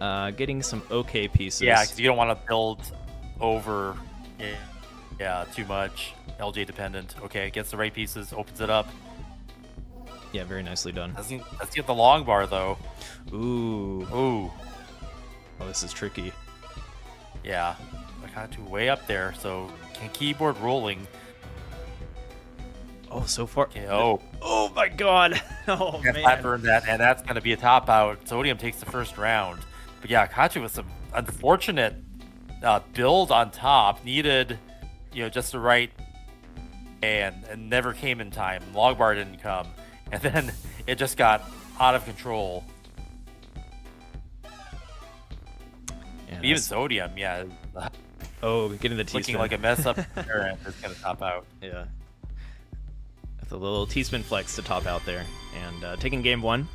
Getting some okay pieces. Yeah, because you don't want to build over, too much. LJ dependent. Okay, gets the right pieces, opens it up. Yeah, very nicely done. Let's get the long bar though. Ooh. Ooh. Oh, this is tricky. Yeah, I got to way up there, so can keyboard rolling. Oh, so far. Okay, Oh my god. Oh, man. Flat burn that, and that's going to be a top out. Sodium takes the first round. But yeah, Kachu with some unfortunate build on top. Needed, just the right and never came in time. Log bar didn't come. And then it just got out of control. Yeah, even Sodium, yeah. Oh, getting the T-spin. Looking like a mess up there is going to top out. Yeah. With a little T-spin flex to top out there. And taking game 1.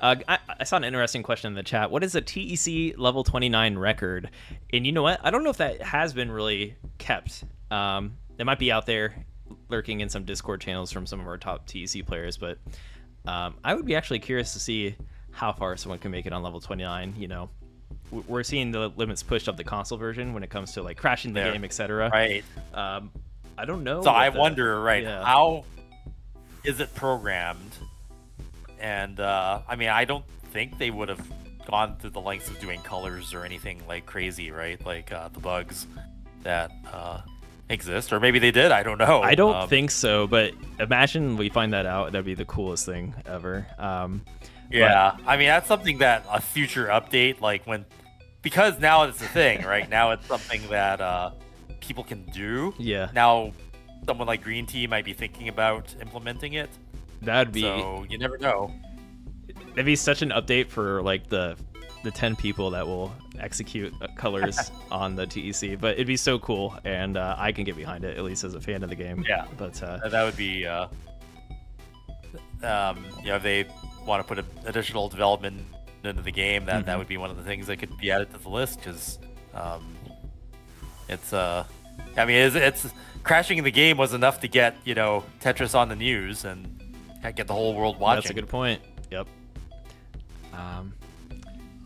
I saw an interesting question in the chat. What is a TEC level 29 record? And you know what? I don't know if that has been really kept. It might be out there lurking in some Discord channels from some of our top TEC players, but I would be actually curious to see how far someone can make it on level 29. We're seeing the limits pushed of the console version when it comes to like crashing the game, etc. Right. I don't know. So I wonder, how is it programmed? And I don't think they would have gone through the lengths of doing colors or anything like crazy, right? Like the bugs that exist, or maybe they did. I don't know. I don't think so, but imagine we find that out. That'd be the coolest thing ever. Yeah, that's something that a future update, because now it's a thing, right? Now it's something that people can do. Yeah. Now, someone like Green Tea might be thinking about implementing it. That'd be. So you never know. It'd be such an update for like the 10 people that will execute colors on the TEC, but it'd be so cool, and I can get behind it, at least as a fan of the game. Yeah. But that would be, if they want to put additional development into the game, that would be one of the things that could be added to the list, because it's crashing in the game was enough to get Tetris on the news and get the whole world watching. That's a good point. Yep.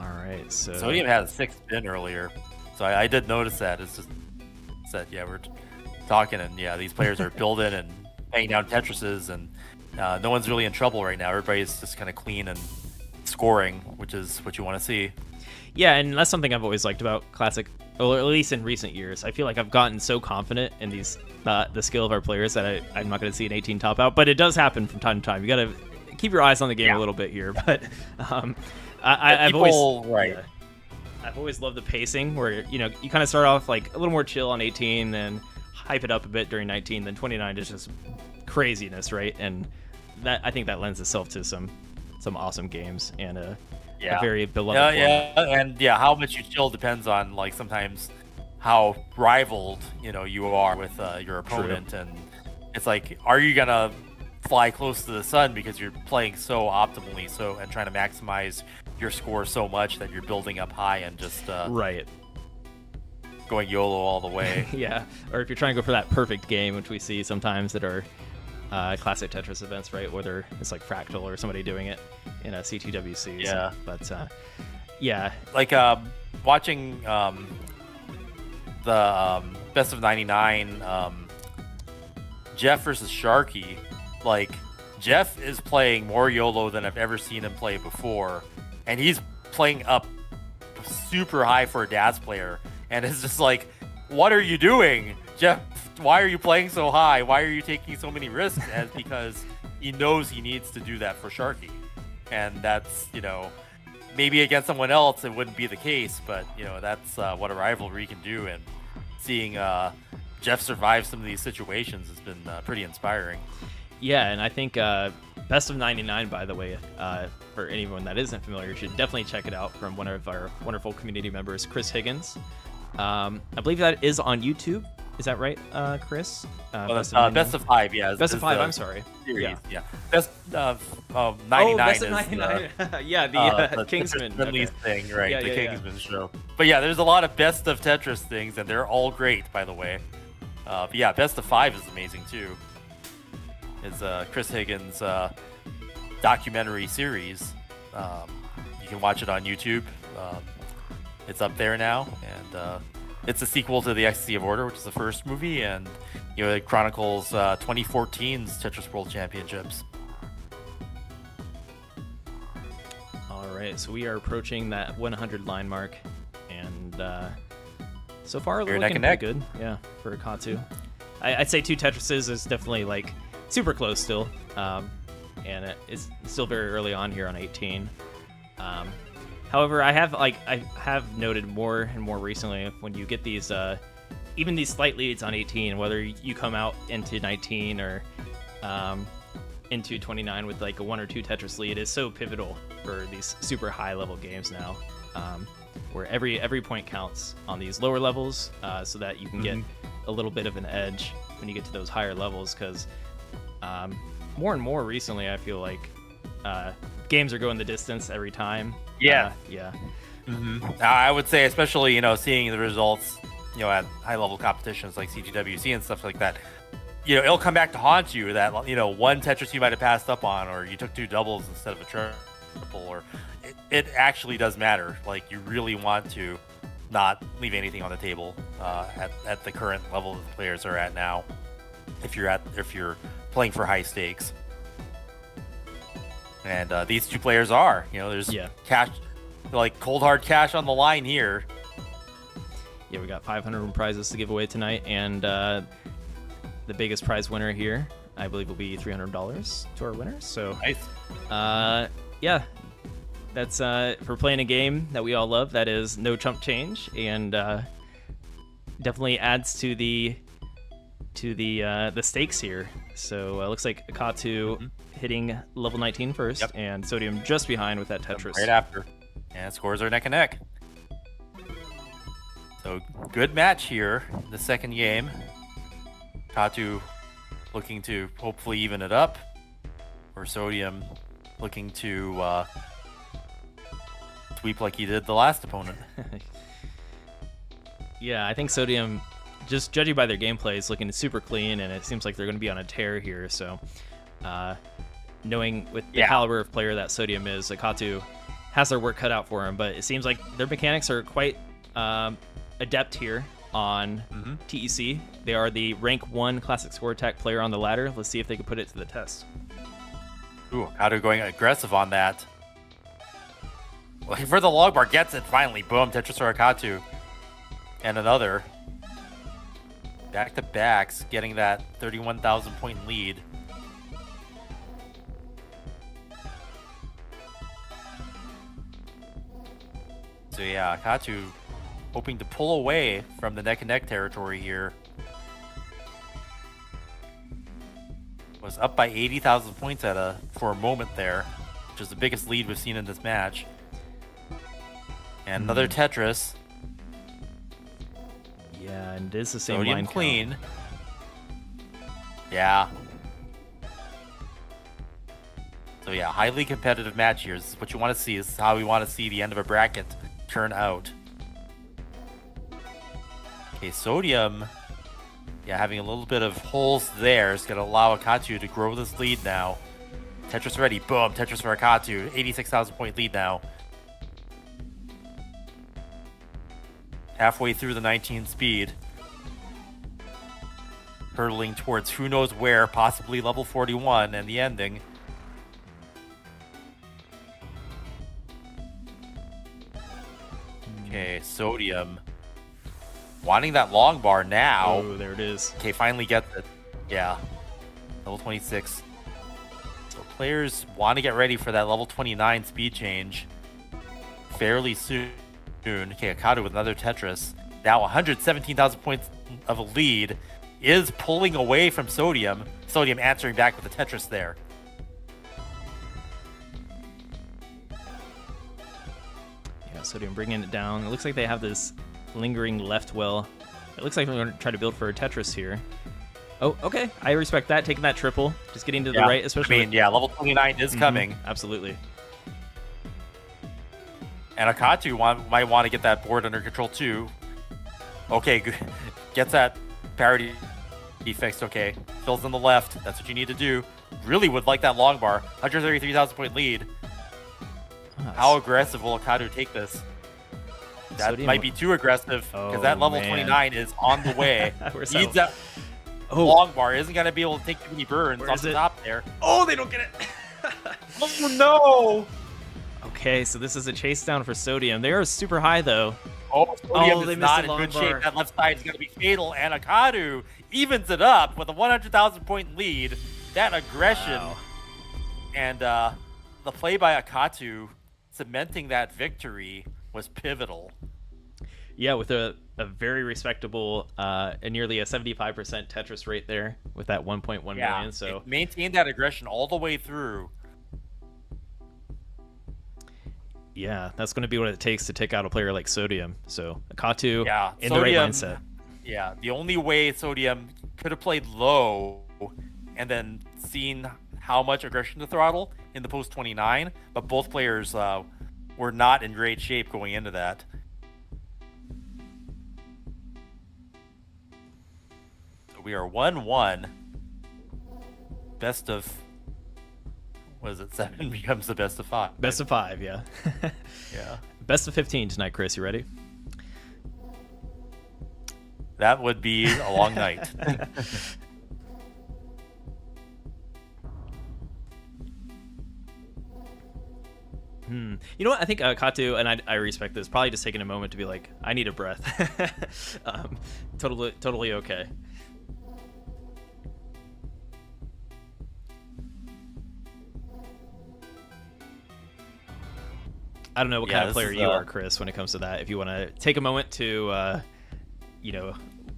All right, so Sodium had a 6 spin earlier, so I did notice that. It's just that we're talking, and these players are building and banging down Tetrises, and no one's really in trouble right now. Everybody's just kind of clean and scoring, which is what you want to see. Yeah, and that's something I've always liked about Classic, or at least in recent years. I feel like I've gotten so confident in the skill of our players that I'm not going to see an 18 top out, but it does happen from time to time. You got to keep your eyes on the game a little bit here, but I've always loved the pacing where you kind of start off like a little more chill on 18, then hype it up a bit during 19, then 29 is just craziness, right? And that, I think that lends itself to some awesome games and a very beloved and how much you chill depends on sometimes how rivaled you are with your opponent. True. And it's like, are you gonna fly close to the sun because you're playing so optimally and trying to maximize your score so much that you're building up high and just going YOLO all the way. Yeah, or if you're trying to go for that perfect game, which we see sometimes that are classic Tetris events, right? Whether it's like Fractal or somebody doing it in a CTWC. Yeah. But watching the best of 99 Jeff versus Sharky, Jeff is playing more YOLO than I've ever seen him play before, and he's playing up super high for a DAS player, and it's just like, what are you doing, Jeff? Why are you playing so high? Why are you taking so many risks? And because he knows he needs to do that for Sharky, and that's maybe against someone else it wouldn't be the case, but that's what a rivalry can do, and seeing Jeff survive some of these situations has been pretty inspiring. Yeah, and I think Best of 99, by the way, for anyone that isn't familiar, should definitely check it out from one of our wonderful community members, Chris Higgins. I believe that is on YouTube. Is that right, Chris? Best of 5, yeah. Best of 5, I'm sorry. Series, yeah. Best of 99 Best of 99. Yeah, the Kingsman. Release thing, right, yeah, the Kingsman show. But yeah, there's a lot of Best of Tetris things, and they're all great, by the way. But yeah, Best of 5 is amazing, too. Is Chris Higgins' documentary series. You can watch it on YouTube. it's up there now, and it's a sequel to the Ecstasy of Order, which is the first movie, and it chronicles 2014's Tetris World Championships. All right, so we are approaching that 100 line mark, and so far You're looking neck pretty and good. Yeah, for Akatu. I'd say 2 Tetrises is definitely like super close still, and it's still very early on here on 18. However, I have noted more and more recently when you get these even these slight leads on 18, whether you come out into 19 or into 29 with like a 1 or 2 Tetris lead, is so pivotal for these super high level games now, where every point counts on these lower levels, so that you can get a little bit of an edge when you get to those higher levels. Because more and more recently, I feel like games are going the distance every time. Yeah. Yeah. I would say, especially seeing the results, at high level competitions like CGWC and stuff like that, it'll come back to haunt you that one Tetris you might have passed up on, or you took 2 doubles instead of a triple, or it actually does matter. Like, you really want to not leave anything on the table at the current level that the players are at now, if you're playing for high stakes. And these 2 players are, there's cash, like cold hard cash on the line here. Yeah, we got 500 prizes to give away tonight, and the biggest prize winner here, I believe, will be $300 to our winners. So nice. Yeah, that's for playing a game that we all love. That is no chump change, and definitely adds to the stakes here. So looks like Akatu hitting level 19 first, and Sodium just behind with that Tetris. Right after. And scores are neck and neck. So good match here in the second game. Akatu looking to hopefully even it up, or Sodium looking to sweep like he did the last opponent. Yeah, I think Sodium, just judging by their gameplay, is looking super clean, and it seems like they're going to be on a tear here. So knowing with the caliber of player that Sodium is, Akatu has their work cut out for him, but it seems like their mechanics are quite adept here on TEC. They are the rank 1 classic score attack player on the ladder. Let's see if they can put it to the test. Ooh, Akatu going aggressive on that. Looking for the log bar, gets it finally. Boom, Tetris or Akatu. And another. Back to backs, getting that 31,000 point lead. So yeah, Akatu hoping to pull away from the neck and neck territory here. Was up by 80,000 points for a moment there, which is the biggest lead we've seen in this match. And another Tetris. Yeah, and it is the same Sodium line clean. count. Yeah. So yeah, highly competitive match here. This is what you want to see. This is how we want to see the end of a bracket turn out. Okay, Sodium, having a little bit of holes there is going to allow Akatu to grow this lead now. Tetris ready. Boom, Tetris for Akatu. 86,000 point lead now. Halfway through the 19 speed. Hurtling towards who knows where, possibly level 41 and the ending. Okay, Sodium wanting that long bar now. Oh, there it is. Okay, finally gets it. Yeah, level 26. So players want to get ready for that level 29 speed change fairly soon. Okay, Akatu with another Tetris. Now 117,000 points of a lead, is pulling away from Sodium. Sodium answering back with a Tetris there. Yeah, Sodium bringing it down. It looks like they have this lingering left well. It looks like they're going to try to build for a Tetris here. Oh, okay. I respect that. Taking that triple. Just getting to the right, especially. I mean, level 29 is coming. Absolutely. And Akatu might want to get that board under control too. Okay, good. Gets that parity fixed. Okay, fills in the left. That's what you need to do. Really would like that long bar. 133,000 point lead. Nice. How aggressive will Akatu take this? That Sodium- might be too aggressive because Oh, that level man. 29 is on the way. Where's Needs that? that Oh, long bar. Isn't going to be able to take too many burns Where off is the it? top there. oh, they don't get it. Oh, no. Okay, so this is a chase down for Sodium. They are super high though. Oh, Sodium they is missed not the in long good bar. shape. That left side is going to be fatal, and Akadu evens it up with a 100,000 point lead. That aggression Wow. and the play by Akatu cementing that victory was pivotal. Yeah, with a very respectable and nearly a 75% Tetris rate there with that 1.1 million. So it maintained that aggression all the way through. yeah, that's going to be what it takes to take out a player like Sodium. So Akatu Yeah, in the right Sodium- mindset. Yeah, the only way Sodium could have played low and then seen how much aggression to throttle in the post 29, but both players were not in great shape going into that. So we are 1-1. Best of, what is it, 7 becomes the best of 5. Best of 5, yeah. Yeah. Best of 15 tonight, Chris. You ready? That would be a long night. You know what? I think Katu, and I respect this, probably just taking a moment to be like, I need a breath. Totally okay. I don't know what Yeah, kind of this player is, you are, Chris, when it comes to that. If you want to take a moment to,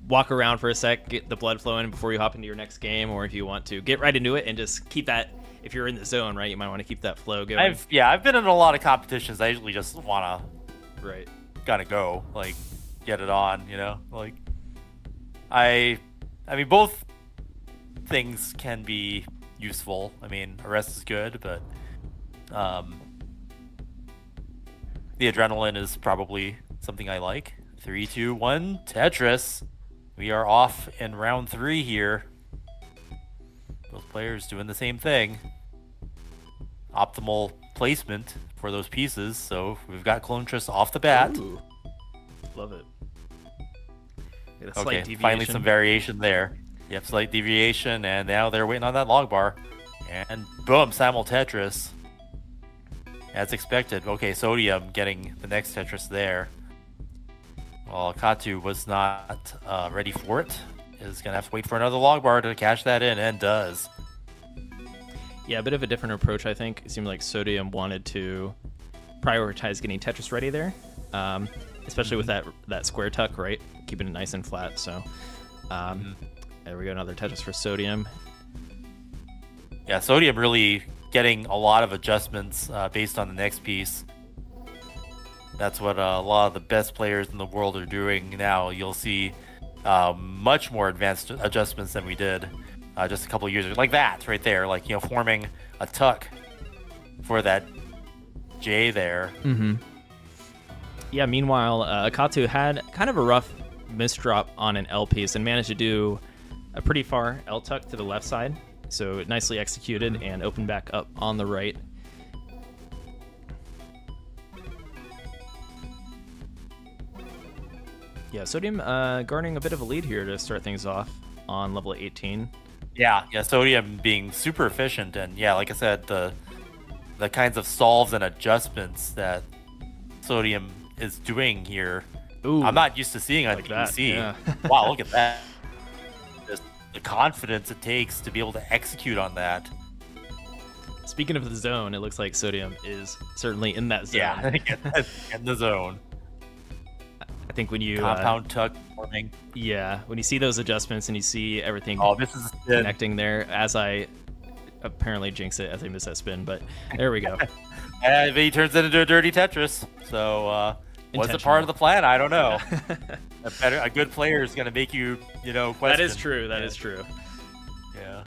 walk around for a sec, get the blood flowing before you hop into your next game, or if you want to get right into it and just keep that. If you're in the zone, right, you might want to keep that flow going. I've been in a lot of competitions. I usually just want to Right. gotta go, like, get it on, like, I mean, both things can be useful. I mean, arrest is good, but the adrenaline is probably something I like. 3, 2, 1, Tetris. We are off in round 3 here. Both players doing the same thing. Optimal placement for those pieces, so we've got Clontress off the bat. Ooh. Love it. Get a slight Okay, deviation. finally some variation there. Yep, slight deviation, and now they're waiting on that log bar. And boom, Simul Tetris. As expected. Okay, Sodium getting the next Tetris there. Well, Katu was not ready for it. Is going to have to wait for another log bar to cash that in, and does. Yeah, a bit of a different approach, I think. It seemed like Sodium wanted to prioritize getting Tetris ready there, especially with that square tuck, right? Keeping it nice and flat. So there we go, another Tetris for Sodium. Yeah, Sodium really getting a lot of adjustments based on the next piece. That's what a lot of the best players in the world are doing now. You'll see much more advanced adjustments than we did just a couple of years ago. Like that right there, like, forming a tuck for that J there. Mm-hmm. Yeah, meanwhile, Akatu had kind of a rough misdrop on an L piece and managed to do a pretty far L tuck to the left side. So nicely executed and opened back up on the right. Yeah, Sodium garnering a bit of a lead here to start things off on level 18. Yeah, Sodium being super efficient, and yeah, like I said, the kinds of solves and adjustments that Sodium is doing here, Ooh, I'm not used to seeing on like that, PC. yeah. Wow, look at that. Just the confidence it takes to be able to execute on that. Speaking of the zone, it looks like Sodium is certainly in that zone. Yeah, in the zone. I think when you Compound tuck forming. yeah, when you see those adjustments and you see everything Oh, this is connecting there, as I apparently jinx it as I miss that spin, but there we go. And he turns it into a dirty Tetris. So was it part of the plan? I don't know. A good player is going to make you, question. That is true. That is true. Yeah.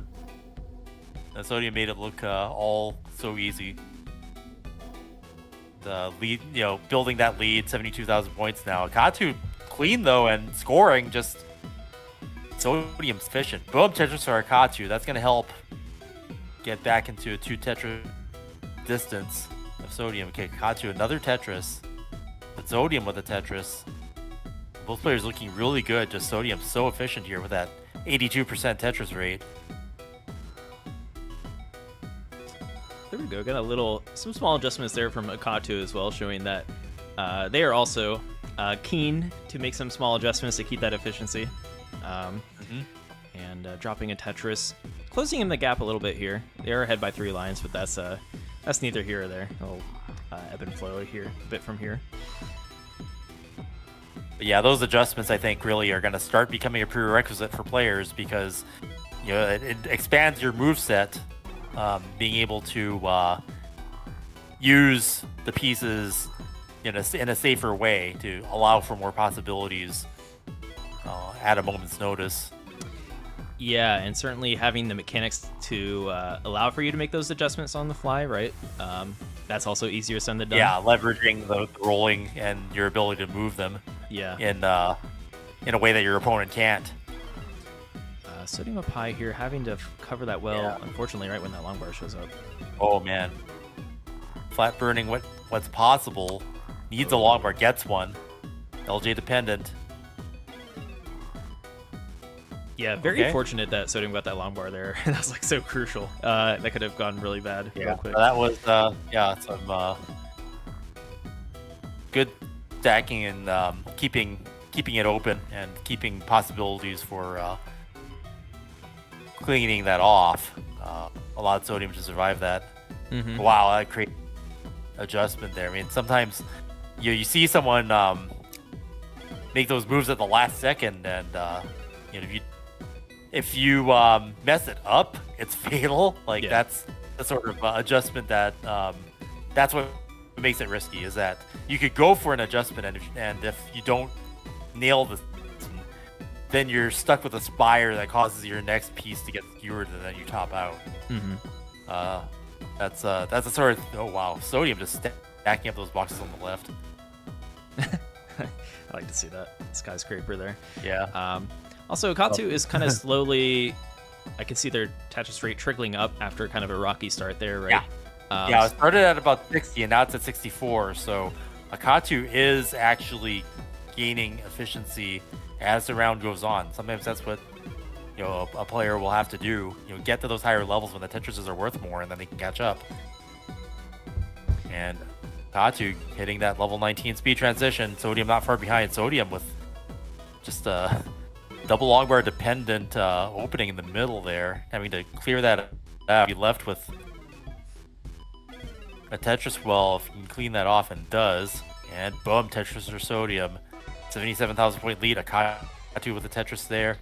And Sodium made it look all so easy. The lead, building that lead, 72,000 points now. Katu clean though, and scoring just Sodium's efficient. Boom, Tetris for Katu. That's going to help get back into a 2 Tetris distance of Sodium. Okay, Katu, another Tetris. But Sodium with the Tetris. Both players looking really good. Just Sodium so efficient here with that 82% Tetris rate. There we go. Got some small adjustments there from Akatu as well, showing that they are also keen to make some small adjustments to keep that efficiency. And dropping a Tetris, closing in the gap a little bit here. They are ahead by 3 lines, but that's neither here or there. A little ebb and flow here, a bit from here. But yeah, those adjustments I think really are going to start becoming a prerequisite for players because it expands your moveset, being able to use the pieces in a safer way to allow for more possibilities at a moment's notice. Yeah, and certainly having the mechanics to allow for you to make those adjustments on the fly, right? That's also easier said than done. Yeah, leveraging the rolling and your ability to move them. Yeah. In a way that your opponent can't. Sodium up high here, having to cover that well. Unfortunately, right when that long bar shows up. Oh man, flat burning what's possible. Needs a long bar, gets one. LJ dependent. Yeah, very fortunate that Sodium got that long bar there. That was like so crucial. That could have gone really bad real quick. That was some good stacking and keeping it open and keeping possibilities for cleaning that off. Allowed Sodium to survive that. Wow, that great adjustment there. I mean, sometimes you see someone make those moves at the last second, and if you mess it up, it's fatal. Like that's the sort of adjustment that that's what makes it risky. Is that you could go for an adjustment, and if you don't nail the, then you're stuck with a spire that causes your next piece to get skewered, and then you top out. That's a sort of Sodium just stacking up those boxes on the left. I like to see that skyscraper there. Yeah. Also, Akatu is kind of slowly. I can see their Tetris rate trickling up after kind of a rocky start there, right? Yeah. It started at about 60, and now it's at 64. So Akatu is actually gaining efficiency as the round goes on. Sometimes that's what a player will have to do. Get to those higher levels when the Tetrises are worth more, and then they can catch up. And Akatu hitting that level 19 speed transition. Sodium not far behind. Sodium with just a double long bar dependent opening in the middle there, having to clear that out. Be left with a Tetris well if you can clean that off, and does. And boom, Tetris or Sodium. 77,000 point lead. Akatu with the Tetris there.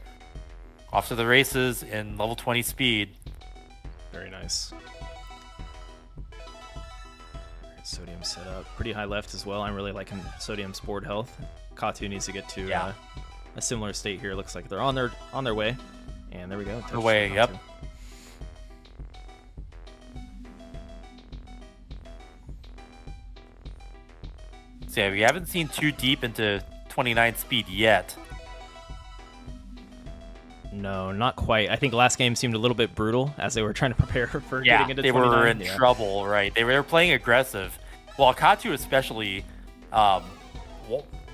Off to the races in level 20 speed. Very nice. Sodium set up pretty high left as well. I'm really liking Sodium's board health. Akatu needs to get to a similar state here. Looks like they're on their way. And there we go. The way, yep. So yeah, we haven't seen too deep into 29 speed yet. No, not quite. I think last game seemed a little bit brutal as they were trying to prepare for getting into 29. They were in trouble, right? They were playing aggressive. Well, Akatu especially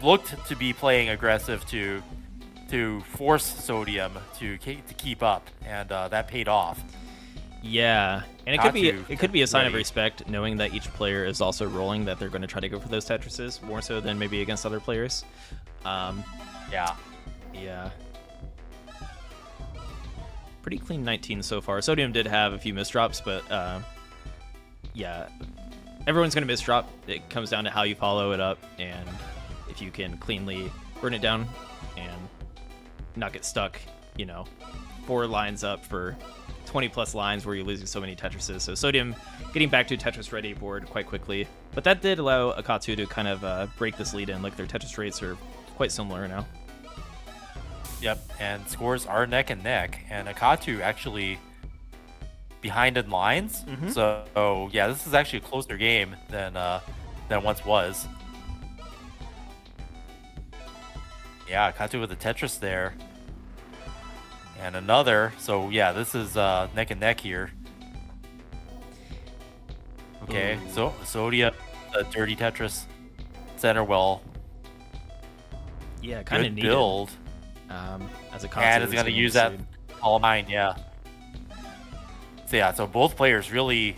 looked to be playing aggressive to force Sodium to keep up, and that paid off. Yeah, and it could be a sign of respect knowing that each player is also rolling, that they're going to try to go for those Tetrises more so than maybe against other players. Yeah. Pretty clean 19 so far. Sodium did have a few misdrops, but everyone's going to misdrop. It comes down to how you follow it up, and if you can cleanly burn it down and not get stuck, 4 lines up for 20 plus lines where you're losing so many Tetrises. So Sodium getting back to Tetris ready board quite quickly, but that did allow Akatu to kind of break this lead in. Like, their Tetris rates are quite similar now. Yep, and scores are neck and neck, and Akatu actually behind in lines. So yeah, this is actually a closer game than once was. Yeah, Akatu with the Tetris there. And another. So yeah, this is neck and neck here. Okay, so Sodium, a dirty Tetris. center well. Yeah, kind of Good needed. build. As a And is going to use that all mine, yeah. So yeah, so both players really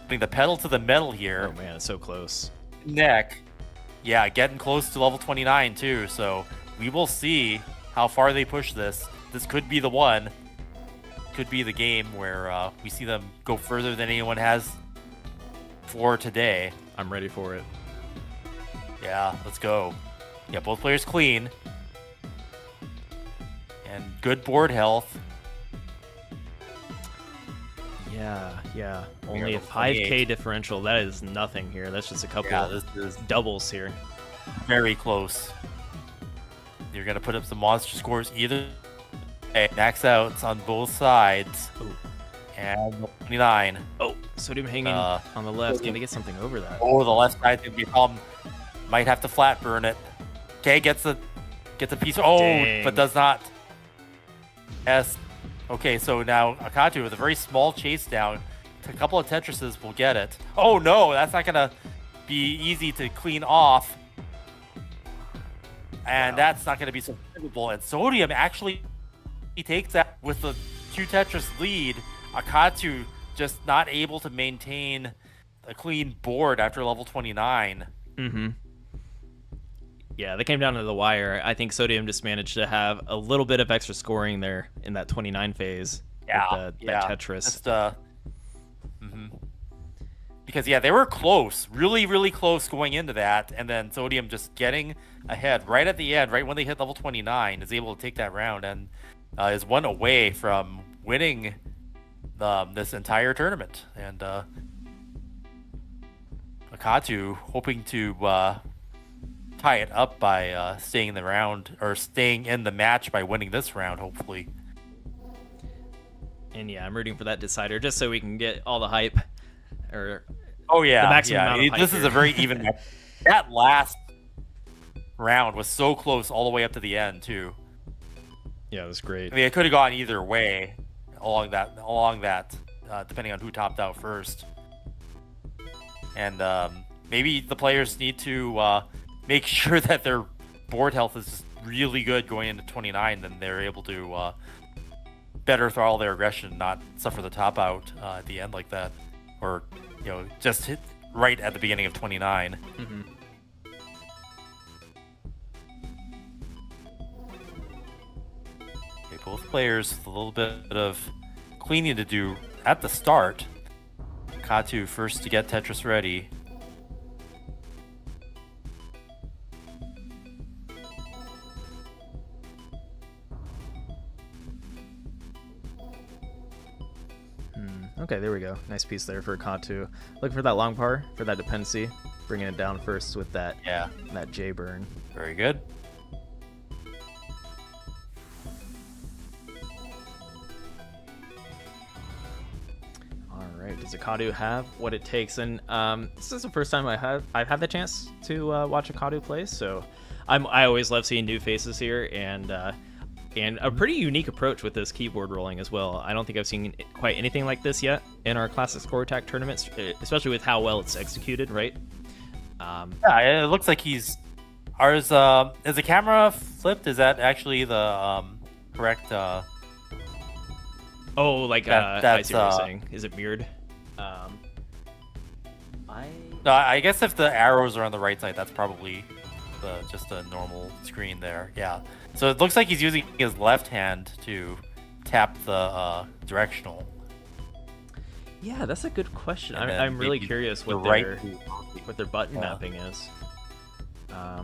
putting the pedal to the metal here. Oh man, it's so close. Neck. Yeah, getting close to level 29 too, so we will see how far they push this. This could be the one. Could be the game where we see them go further than anyone has for today. I'm ready for it. Yeah, let's go. Yeah, both players clean. And good board health. Yeah. Only a 5K differential. That is nothing here. That's just a couple of doubles here. Very close. You're going to put up some monster scores either way. Max outs on both sides. Ooh. And 29. Oh, Sodium hanging on the left. Gonna get something over that. Oh, the left side's going to be a problem. Might have to flat burn it. Okay, gets a piece. Oh, Dang. But does not. Yes. Okay, so now Akatu with a very small chase down. A couple of Tetrises will get it. Oh no, that's not gonna be easy to clean off. And that's not gonna be so favorable. And Sodium actually takes that with the 2 Tetris lead. Akatu just not able to maintain a clean board after level 29. Mm-hmm. Yeah, they came down to the wire. I think Sodium just managed to have a little bit of extra scoring there in that 29 phase. Yeah, with that Tetris. Just, Because, yeah, they were close. Really, really close going into that. And then Sodium just getting ahead right at the end, right when they hit level 29, is able to take that round and is one away from winning this entire tournament. And Akatu hoping to tie it up by staying in the round, or staying in the match by winning this round, hopefully. And yeah, I'm rooting for that decider just so we can get all the hype. Or oh yeah, the maximum amount of hype this here. is a very even match. That last round was so close all the way up to the end too. Yeah, it was great. I mean, it could have gone either way along that, depending on who topped out first. And maybe the players need to make sure that their board health is just really good going into 29, then they're able to better throttle their aggression, not suffer the top out at the end like that, or just hit right at the beginning of 29. Mm-hmm. Okay, both players with a little bit of cleaning to do at the start. Katu first to get Tetris ready. Okay, there we go. Nice piece there for Katu. Looking for that long par, for that dependency. Bringing it down first with that J burn. Very good. Alright, does Akadu have what it takes? And this is the first time I've had the chance to watch Akadu play, so I always love seeing new faces here, and a pretty unique approach with this keyboard rolling as well. I don't think I've seen quite anything like this yet in our Classic Score Attack tournaments, especially with how well it's executed, right? Yeah, it looks like he's... Ours, is the camera flipped? Is that actually the correct... Oh, like, I see what you're saying. Is it mirrored? No, I guess if the arrows are on the right side, that's probably just a normal screen there. Yeah. So it looks like he's using his left hand to tap the directional. Yeah, that's a good question. And I'm really curious what their button mapping is. Yeah,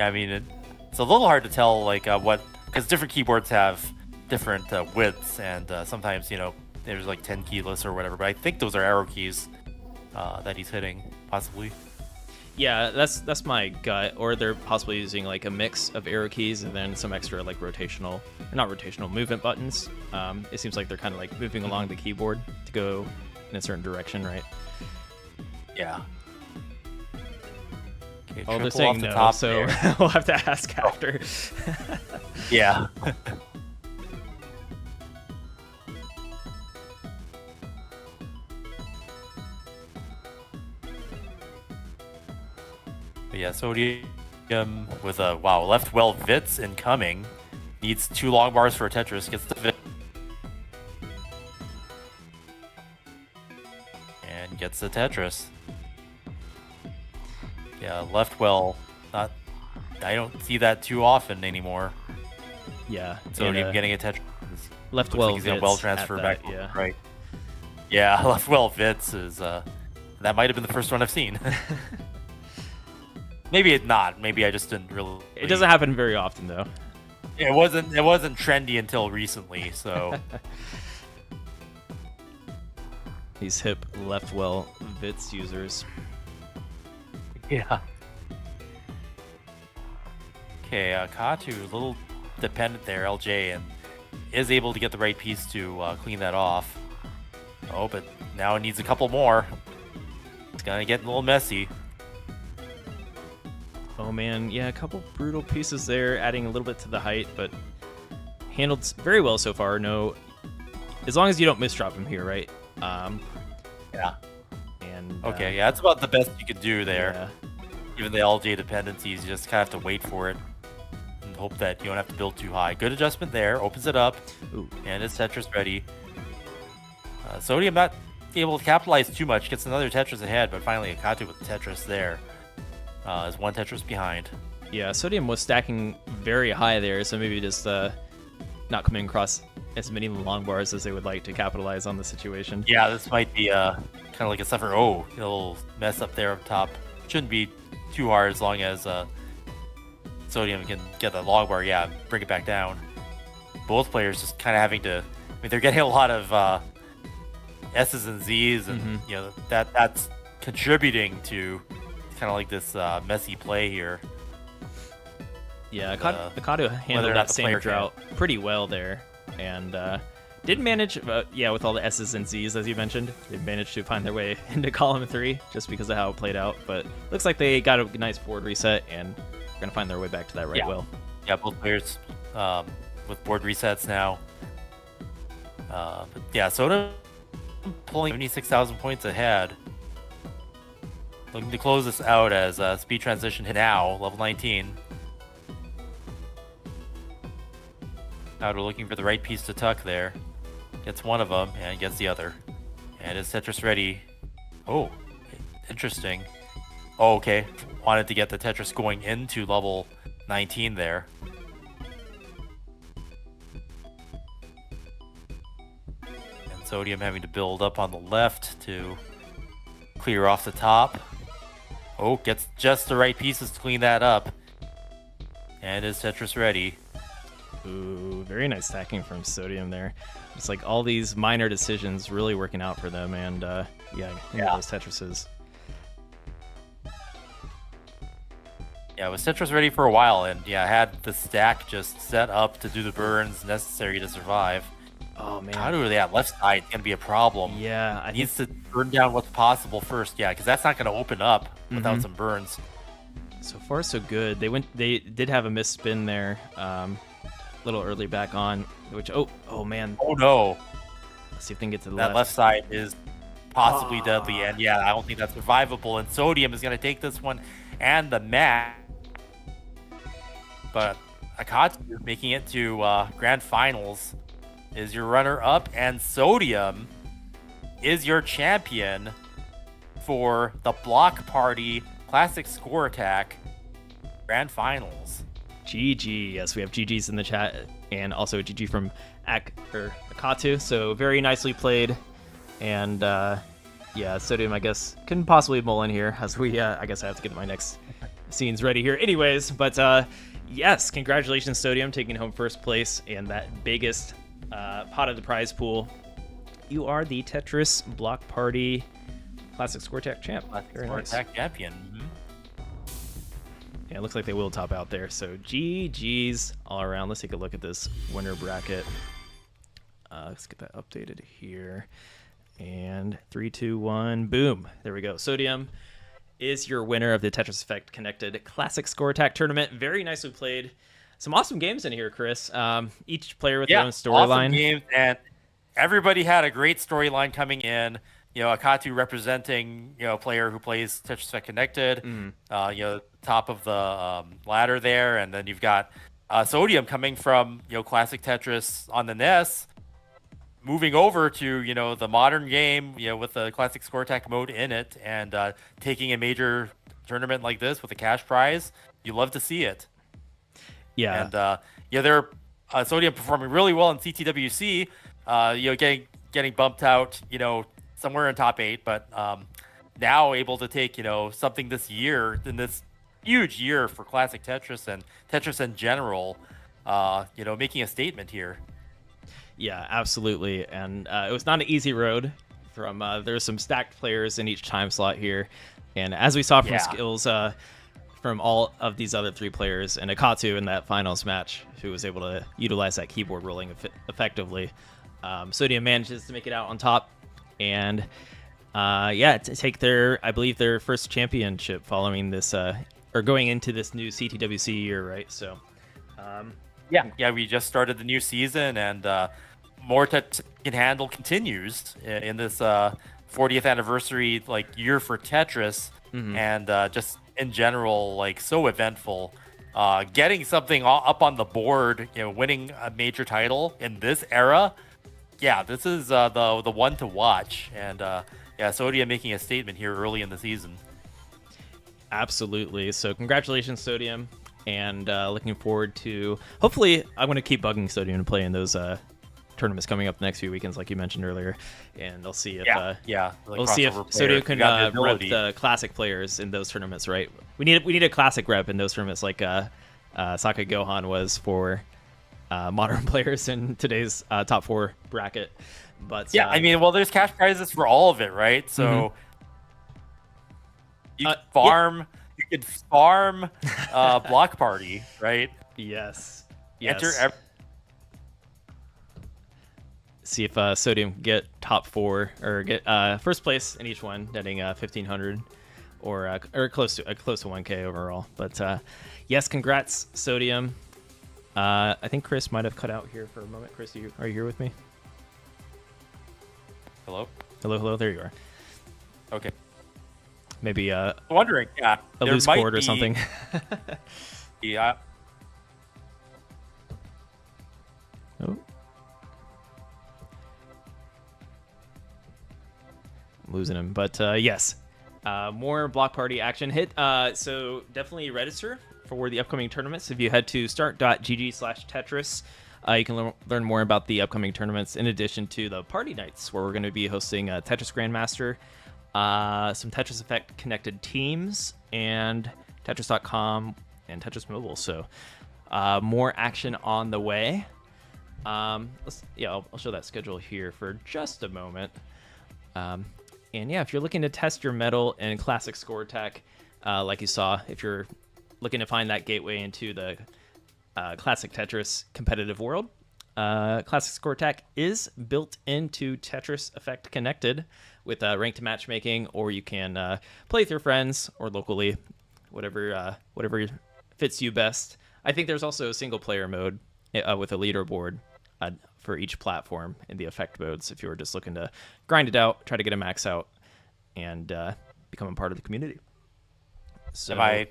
I mean, it's a little hard to tell, like, because different keyboards have different widths, and sometimes, there's like 10 keyless or whatever, but I think those are arrow keys that he's hitting, possibly. Yeah, that's my gut. Or they're possibly using like a mix of arrow keys and then some extra like movement buttons. It seems like they're kind of like moving along the keyboard to go in a certain direction, right? Yeah. Okay, oh, they're saying no, so we'll have to ask after. Yeah. But yeah, Sodium with a left well Vitz incoming. Needs 2 long bars for a Tetris. Gets the Vitz. And gets the Tetris. Yeah, left well. Not. I don't see that too often anymore. Yeah. Sodium getting a Tetris. Left Looks well like he's gonna well transfer back. Yeah. Right. Yeah, left well Vitz is that might have been the first one I've seen. Maybe it's not. Maybe I just didn't really. It doesn't happen very often though. It wasn't trendy until recently, so. These hip left well Vitz users. Yeah. Okay, Katu a little dependent there, LJ, and is able to get the right piece to clean that off. Oh, but now it needs a couple more. It's gonna get a little messy. Oh man, yeah, a couple brutal pieces there, adding a little bit to the height, but handled very well so far. No, as long as you don't misdrop him here, right? Yeah. And okay, yeah, that's about the best you could do there. Yeah. Given the LJ dependencies, you just kind of have to wait for it and hope that you don't have to build too high. Good adjustment there, opens it up, Ooh. and his Tetris ready. Sodium not able to capitalize too much, gets another Tetris ahead, but finally Akatu with the Tetris there. Is 1 Tetris behind. Yeah, Sodium was stacking very high there, so maybe just not coming across as many long bars as they would like to capitalize on the situation. Yeah, this might be kind of like a suffer. Oh, a little mess up there up top. Shouldn't be too hard as long as Sodium can get the long bar. Yeah, bring it back down. Both players just kind of having to. I mean, they're getting a lot of S's and Z's, and you know that's contributing to kind of like this messy play here. Yeah, Akatu handled that same drought pretty well there, and did manage, yeah, with all the S's and Z's, as you mentioned, they managed to find their way into column 3 just because of how it played out, but looks like they got a nice board reset and are going to find their way back to that right well. Yeah, both players with board resets now. But yeah, Soda pulling 76,000 points ahead. Looking to close this out as speed transition now, level 19. Now we're looking for the right piece to tuck there. Gets one of them and gets the other. And is Tetris ready? Oh, interesting. Oh, okay. Wanted to get the Tetris going into level 19 there. And Sodium having to build up on the left to clear off the top. Oh, gets just the right pieces to clean that up. And is Tetris ready? Ooh, very nice stacking from Sodium there. It's like all these minor decisions really working out for them, and yeah, those Tetrises. Yeah, it was Tetris ready for a while, and yeah, had the stack just set up to do the burns necessary to survive. Oh man, how do they at left side? It's gonna be a problem. Yeah, needs to burn down what's possible first. Yeah, because that's not gonna open up without some burns. So far, so good. They did have a misspin there. Little early back on, which oh man. Oh no. Let's see if they can get to the that left side is possibly deadly, and yeah, I don't think that's survivable. And Sodium is gonna take this one and the match, but Akatu making it to grand finals is your runner up, and Sodium is your champion for the Block Party Classic Score Attack grand finals. GG. Yes, we have GG's in the chat, and also a GG from Akatu. So very nicely played, and yeah, Sodium I guess couldn't possibly mull in here, as we I guess I have to get my next scenes ready here. Anyways, but yes, congratulations Sodium, taking home first place and that biggest pot of the prize pool. You are the Tetris Block Party Classic Score Attack champ. Very nice. Attack champion. Yeah, it looks like they will top out there. So GG's all around. Let's take a look at this winner bracket. Let's get that updated here. And 3, 2, 1, boom. There we go. Sodium is your winner of the Tetris Effect Connected Classic Score Attack Tournament. Very nicely played. Some awesome games in here, Chris. Each player with their own storyline. Awesome games, and everybody had a great storyline coming in. Akatu representing, a player who plays Tetris Effect Connected, top of the ladder there. And then you've got Sodium coming from, classic Tetris on the NES, moving over to, the modern game, with the classic score attack mode in it, and taking a major tournament like this with a cash prize. You love to see it. Yeah. And they're Sodium performing really well in CTWC, getting bumped out, somewhere in top 8, but now able to take, something this year, in this huge year for classic Tetris and Tetris in general, making a statement here. Yeah, absolutely. And it was not an easy road. There's some stacked players in each time slot here. And as we saw from skills from all of these other 3 players, and Akatu in that finals match, who was able to utilize that keyboard rolling effectively, Sodium manages to make it out on top. And to take I believe their first championship following this, or going into this new CTWC year, right? So, we just started the new season, and more Can Handle continues in this 40th anniversary year for Tetris, and just in general, so eventful. Getting something up on the board, winning a major title in this era. Yeah, this is the one to watch, and Sodium making a statement here early in the season. Absolutely. So congratulations, Sodium, and looking forward to. Hopefully, I'm going to keep bugging Sodium to play in those tournaments coming up the next few weekends, like you mentioned earlier, and I'll see if we'll see if Sodium can rep the classic players in those tournaments. Right? We need a classic rep in those tournaments, like Sakai Gohan was for. Modern players in today's top 4 bracket, but there's cash prizes for all of it, right? So you could farm Block Party, right? Yes. See if Sodium can get top 4 or get first place in each one, netting 1,500 or close to 1K overall. But yes, congrats, Sodium. I think Chris might have cut out here for a moment. Chris, are you here with me? Hello? Hello. There you are. Okay. Maybe wondering, a loose cord or something. Yeah. Oh. I'm losing him, but yes. More Block Party action hit. So definitely register for the upcoming tournaments. If you head to start.gg/Tetris, you can learn more about the upcoming tournaments, in addition to the party nights, where we're going to be hosting a Tetris Grandmaster, some Tetris Effect connected teams, and Tetris.com and Tetris Mobile. So more action on the way. I'll show that schedule here for just a moment. And if you're looking to test your mettle in classic score attack, like you saw, if you're looking to find that gateway into the classic Tetris competitive world, classic score attack is built into Tetris Effect Connected with ranked matchmaking, or you can play with your friends or locally, whatever fits you best. I think there's also a single player mode with a leaderboard for each platform in the effect modes, if you were just looking to grind it out, try to get a max out, and become a part of the community. So, there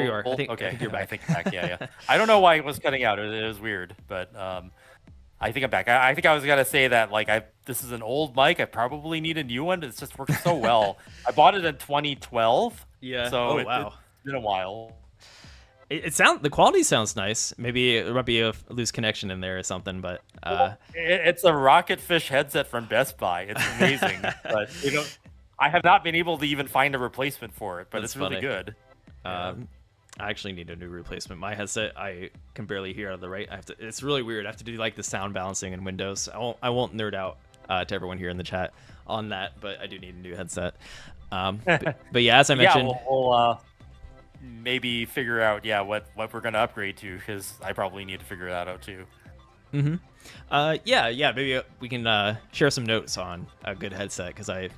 you are. I think you're back. I think back. Yeah. I don't know why it was cutting out. It was weird, but I think I'm back. I think I was gonna say that this is an old mic. I probably need a new one. It's just working so well. I bought it in 2012. Yeah. So wow. It's been a while. The quality sounds nice. Maybe there might be a loose connection in there or something, but it's a Rocketfish headset from Best Buy. It's amazing, but I have not been able to even find a replacement for it. But it's really good. I actually need a new replacement. My headset, I can barely hear out of the right. It's really weird. I have to do the sound balancing in Windows. I won't nerd out to everyone here in the chat on that, but I do need a new headset. But yeah, as I mentioned, we'll maybe figure out what we're gonna upgrade to, because I probably need to figure that out too. Maybe we can share some notes on a good headset, because if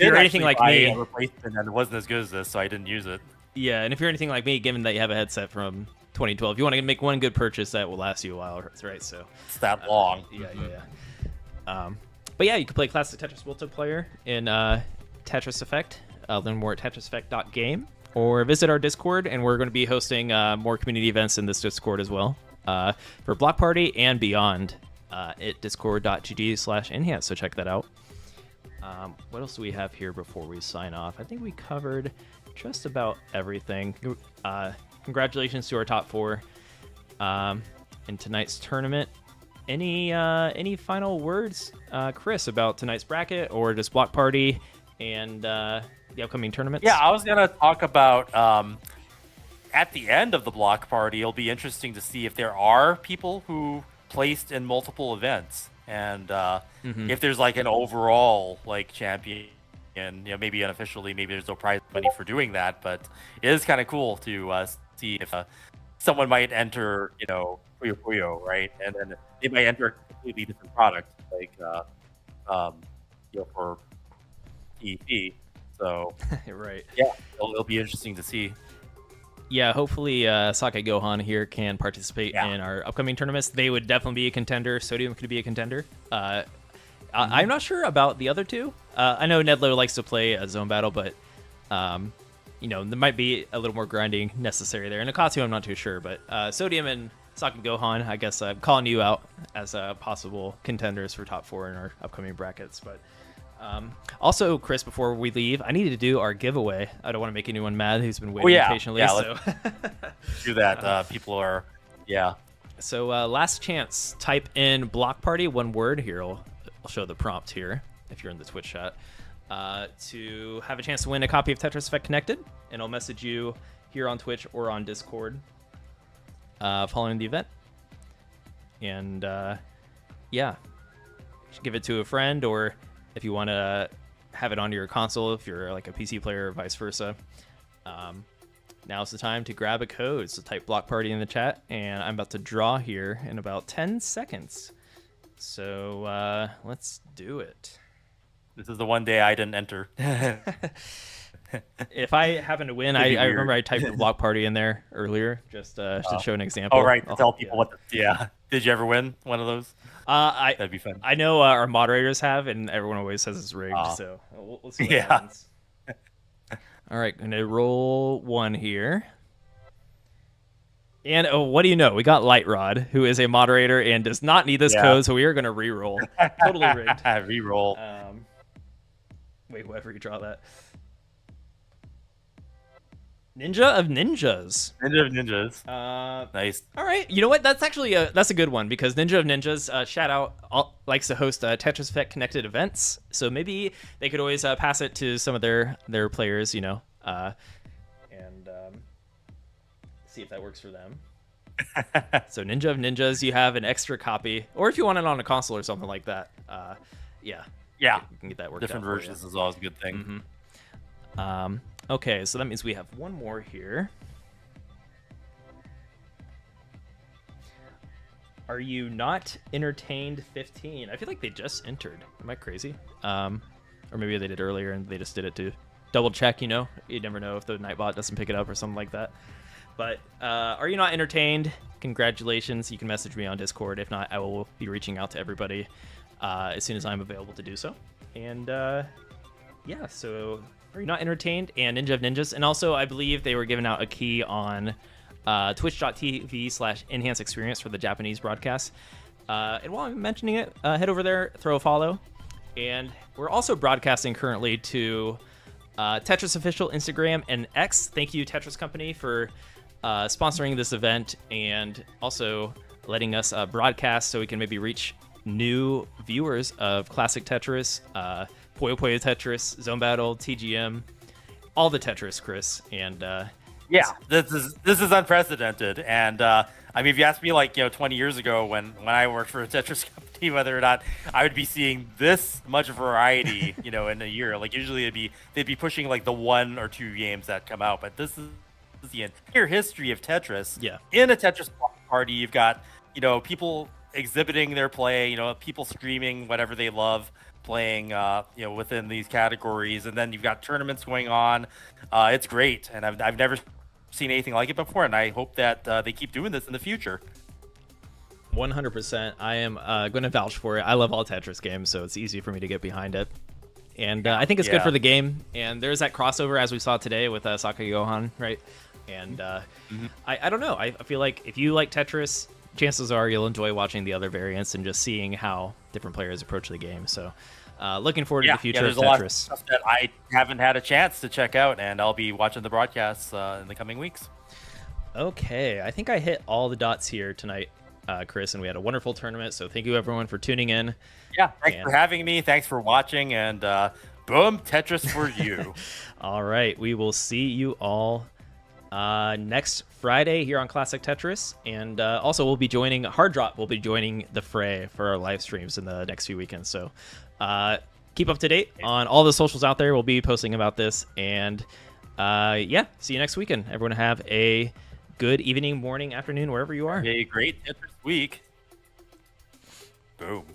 you're anything like me, a replacement and it wasn't as good as this, so I didn't use it. Yeah, and if you're anything like me, given that you have a headset from 2012, you want to make one good purchase that will last you a while, right? So it's that long. Yeah. But yeah, you can play Classic Tetris multiplayer in Tetris Effect. Learn more at tetriseffect.game, or visit our Discord, and we're going to be hosting more community events in this Discord as well for Block Party and beyond at discord.gg/enhance, so check that out. What else do we have here before we sign off? I think we covered just about everything. Congratulations to our top 4 in tonight's tournament. Any final words, Chris, about tonight's bracket or just Block Party and the upcoming tournaments? Yeah, I was gonna talk about at the end of the Block Party. It'll be interesting to see if there are people who placed in multiple events, and if there's like an overall like champion. And maybe unofficially, maybe there's no prize money for doing that, but it is kind of cool to see if someone might enter, Puyo Puyo, right? And then they might enter a completely different product, like for PEP. So right, yeah, it'll be interesting to see. Yeah, hopefully Sakai Gohan here can participate in our upcoming tournaments. They would definitely be a contender. Sodium could be a contender. I'm not sure about the other two. I know Nedlo likes to play a zone battle, but there might be a little more grinding necessary there. And Akatsu, I'm not too sure, but Sodium and Sakai Gohan, I guess I'm calling you out as possible contenders for top 4 in our upcoming brackets. But also, Chris, before we leave, I needed to do our giveaway. I don't want to make anyone mad who's been waiting patiently. So do that. People are, So last chance, type in Block Party, one word here. I'll show the prompt here if you're in the Twitch chat to have a chance to win a copy of Tetris Effect Connected, and I'll message you here on Twitch or on Discord following the event. And you should give it to a friend, or if you want to have it on your console, if you're like a PC player or vice versa. Now's the time to grab a code. So type Block Party in the chat, and I'm about to draw here in about 10 seconds. So let's do it. This is the one day I didn't enter. If I happen to win, I remember I typed the Block Party in there earlier just to show an example. Oh, right. To tell people what. Did you ever win one of those? That'd be fun. I know our moderators have, and everyone always says it's rigged. So we'll see what happens. All right, going to roll 1 here. And what do you know? We got Light Rod, who is a moderator and does not need this code, so we are going to re-roll. Totally rigged. Re-roll. Wait, whoever you draw that. Ninja of Ninjas. Ninja of Ninjas. Nice. All right. You know what? That's actually that's a good one, because Ninja of Ninjas, shout out, likes to host Tetris Effect connected events. So maybe they could always pass it to some of their players, and see if that works for them. So Ninja of Ninjas, you have an extra copy, or if you want it on a console or something like that. You can get that worked Different out. Versions is always a good thing. Okay, so that means we have one more here. Are you not entertained 15? I feel like they just entered. Am I crazy? Or maybe they did earlier and they just did it to double check, You never know if the Nightbot doesn't pick it up or something like that. But are you not entertained? Congratulations. You can message me on Discord. If not, I will be reaching out to everybody as soon as I'm available to do so. And so are you not entertained? And Ninja of Ninjas. And also, I believe they were giving out a key on twitch.tv/enhance experience for the Japanese broadcast. And while I'm mentioning it, head over there, throw a follow. And we're also broadcasting currently to Tetris Official, Instagram, and X. Thank you, Tetris Company, for sponsoring this event and also letting us broadcast so we can maybe reach new viewers of Classic Tetris, Puyo Puyo Tetris, Zone Battle, TGM, all the Tetris, Chris. And this is unprecedented. And I mean, if you asked me 20 years ago when I worked for a Tetris company, whether or not I would be seeing this much variety, in a year, usually they'd be pushing the 1 or 2 games that come out, but this is the entire history of Tetris. In a Tetris Block Party, you've got people exhibiting their play, people streaming whatever they love playing, within these categories, and then you've got tournaments going on. It's great, and I've never seen anything like it before, and I hope that they keep doing this in the future. 100%. I am going to vouch for it. I love all Tetris games, so it's easy for me to get behind it. And I think it's good for the game. And there's that crossover, as we saw today, with Sakai Gohan, right? And I don't know. I feel like if you like Tetris, chances are you'll enjoy watching the other variants and just seeing how different players approach the game. So looking forward to the future of Tetris. There's a lot of stuff that I haven't had a chance to check out, and I'll be watching the broadcasts in the coming weeks. Okay, I think I hit all the dots here tonight, Chris, and we had a wonderful tournament. So thank you, everyone, for tuning in. Yeah, thanks for having me. Thanks for watching, and boom, Tetris for you. All right, we will see you all next Friday here on Classic Tetris, and also we'll be joining Hard Drop. We'll be joining the fray for our live streams in the next few weekends. So keep up to date on all the socials out there. We'll be posting about this, and yeah, see you next weekend. Everyone have a good evening, morning, afternoon, wherever you are. A great Tetris week. Boom.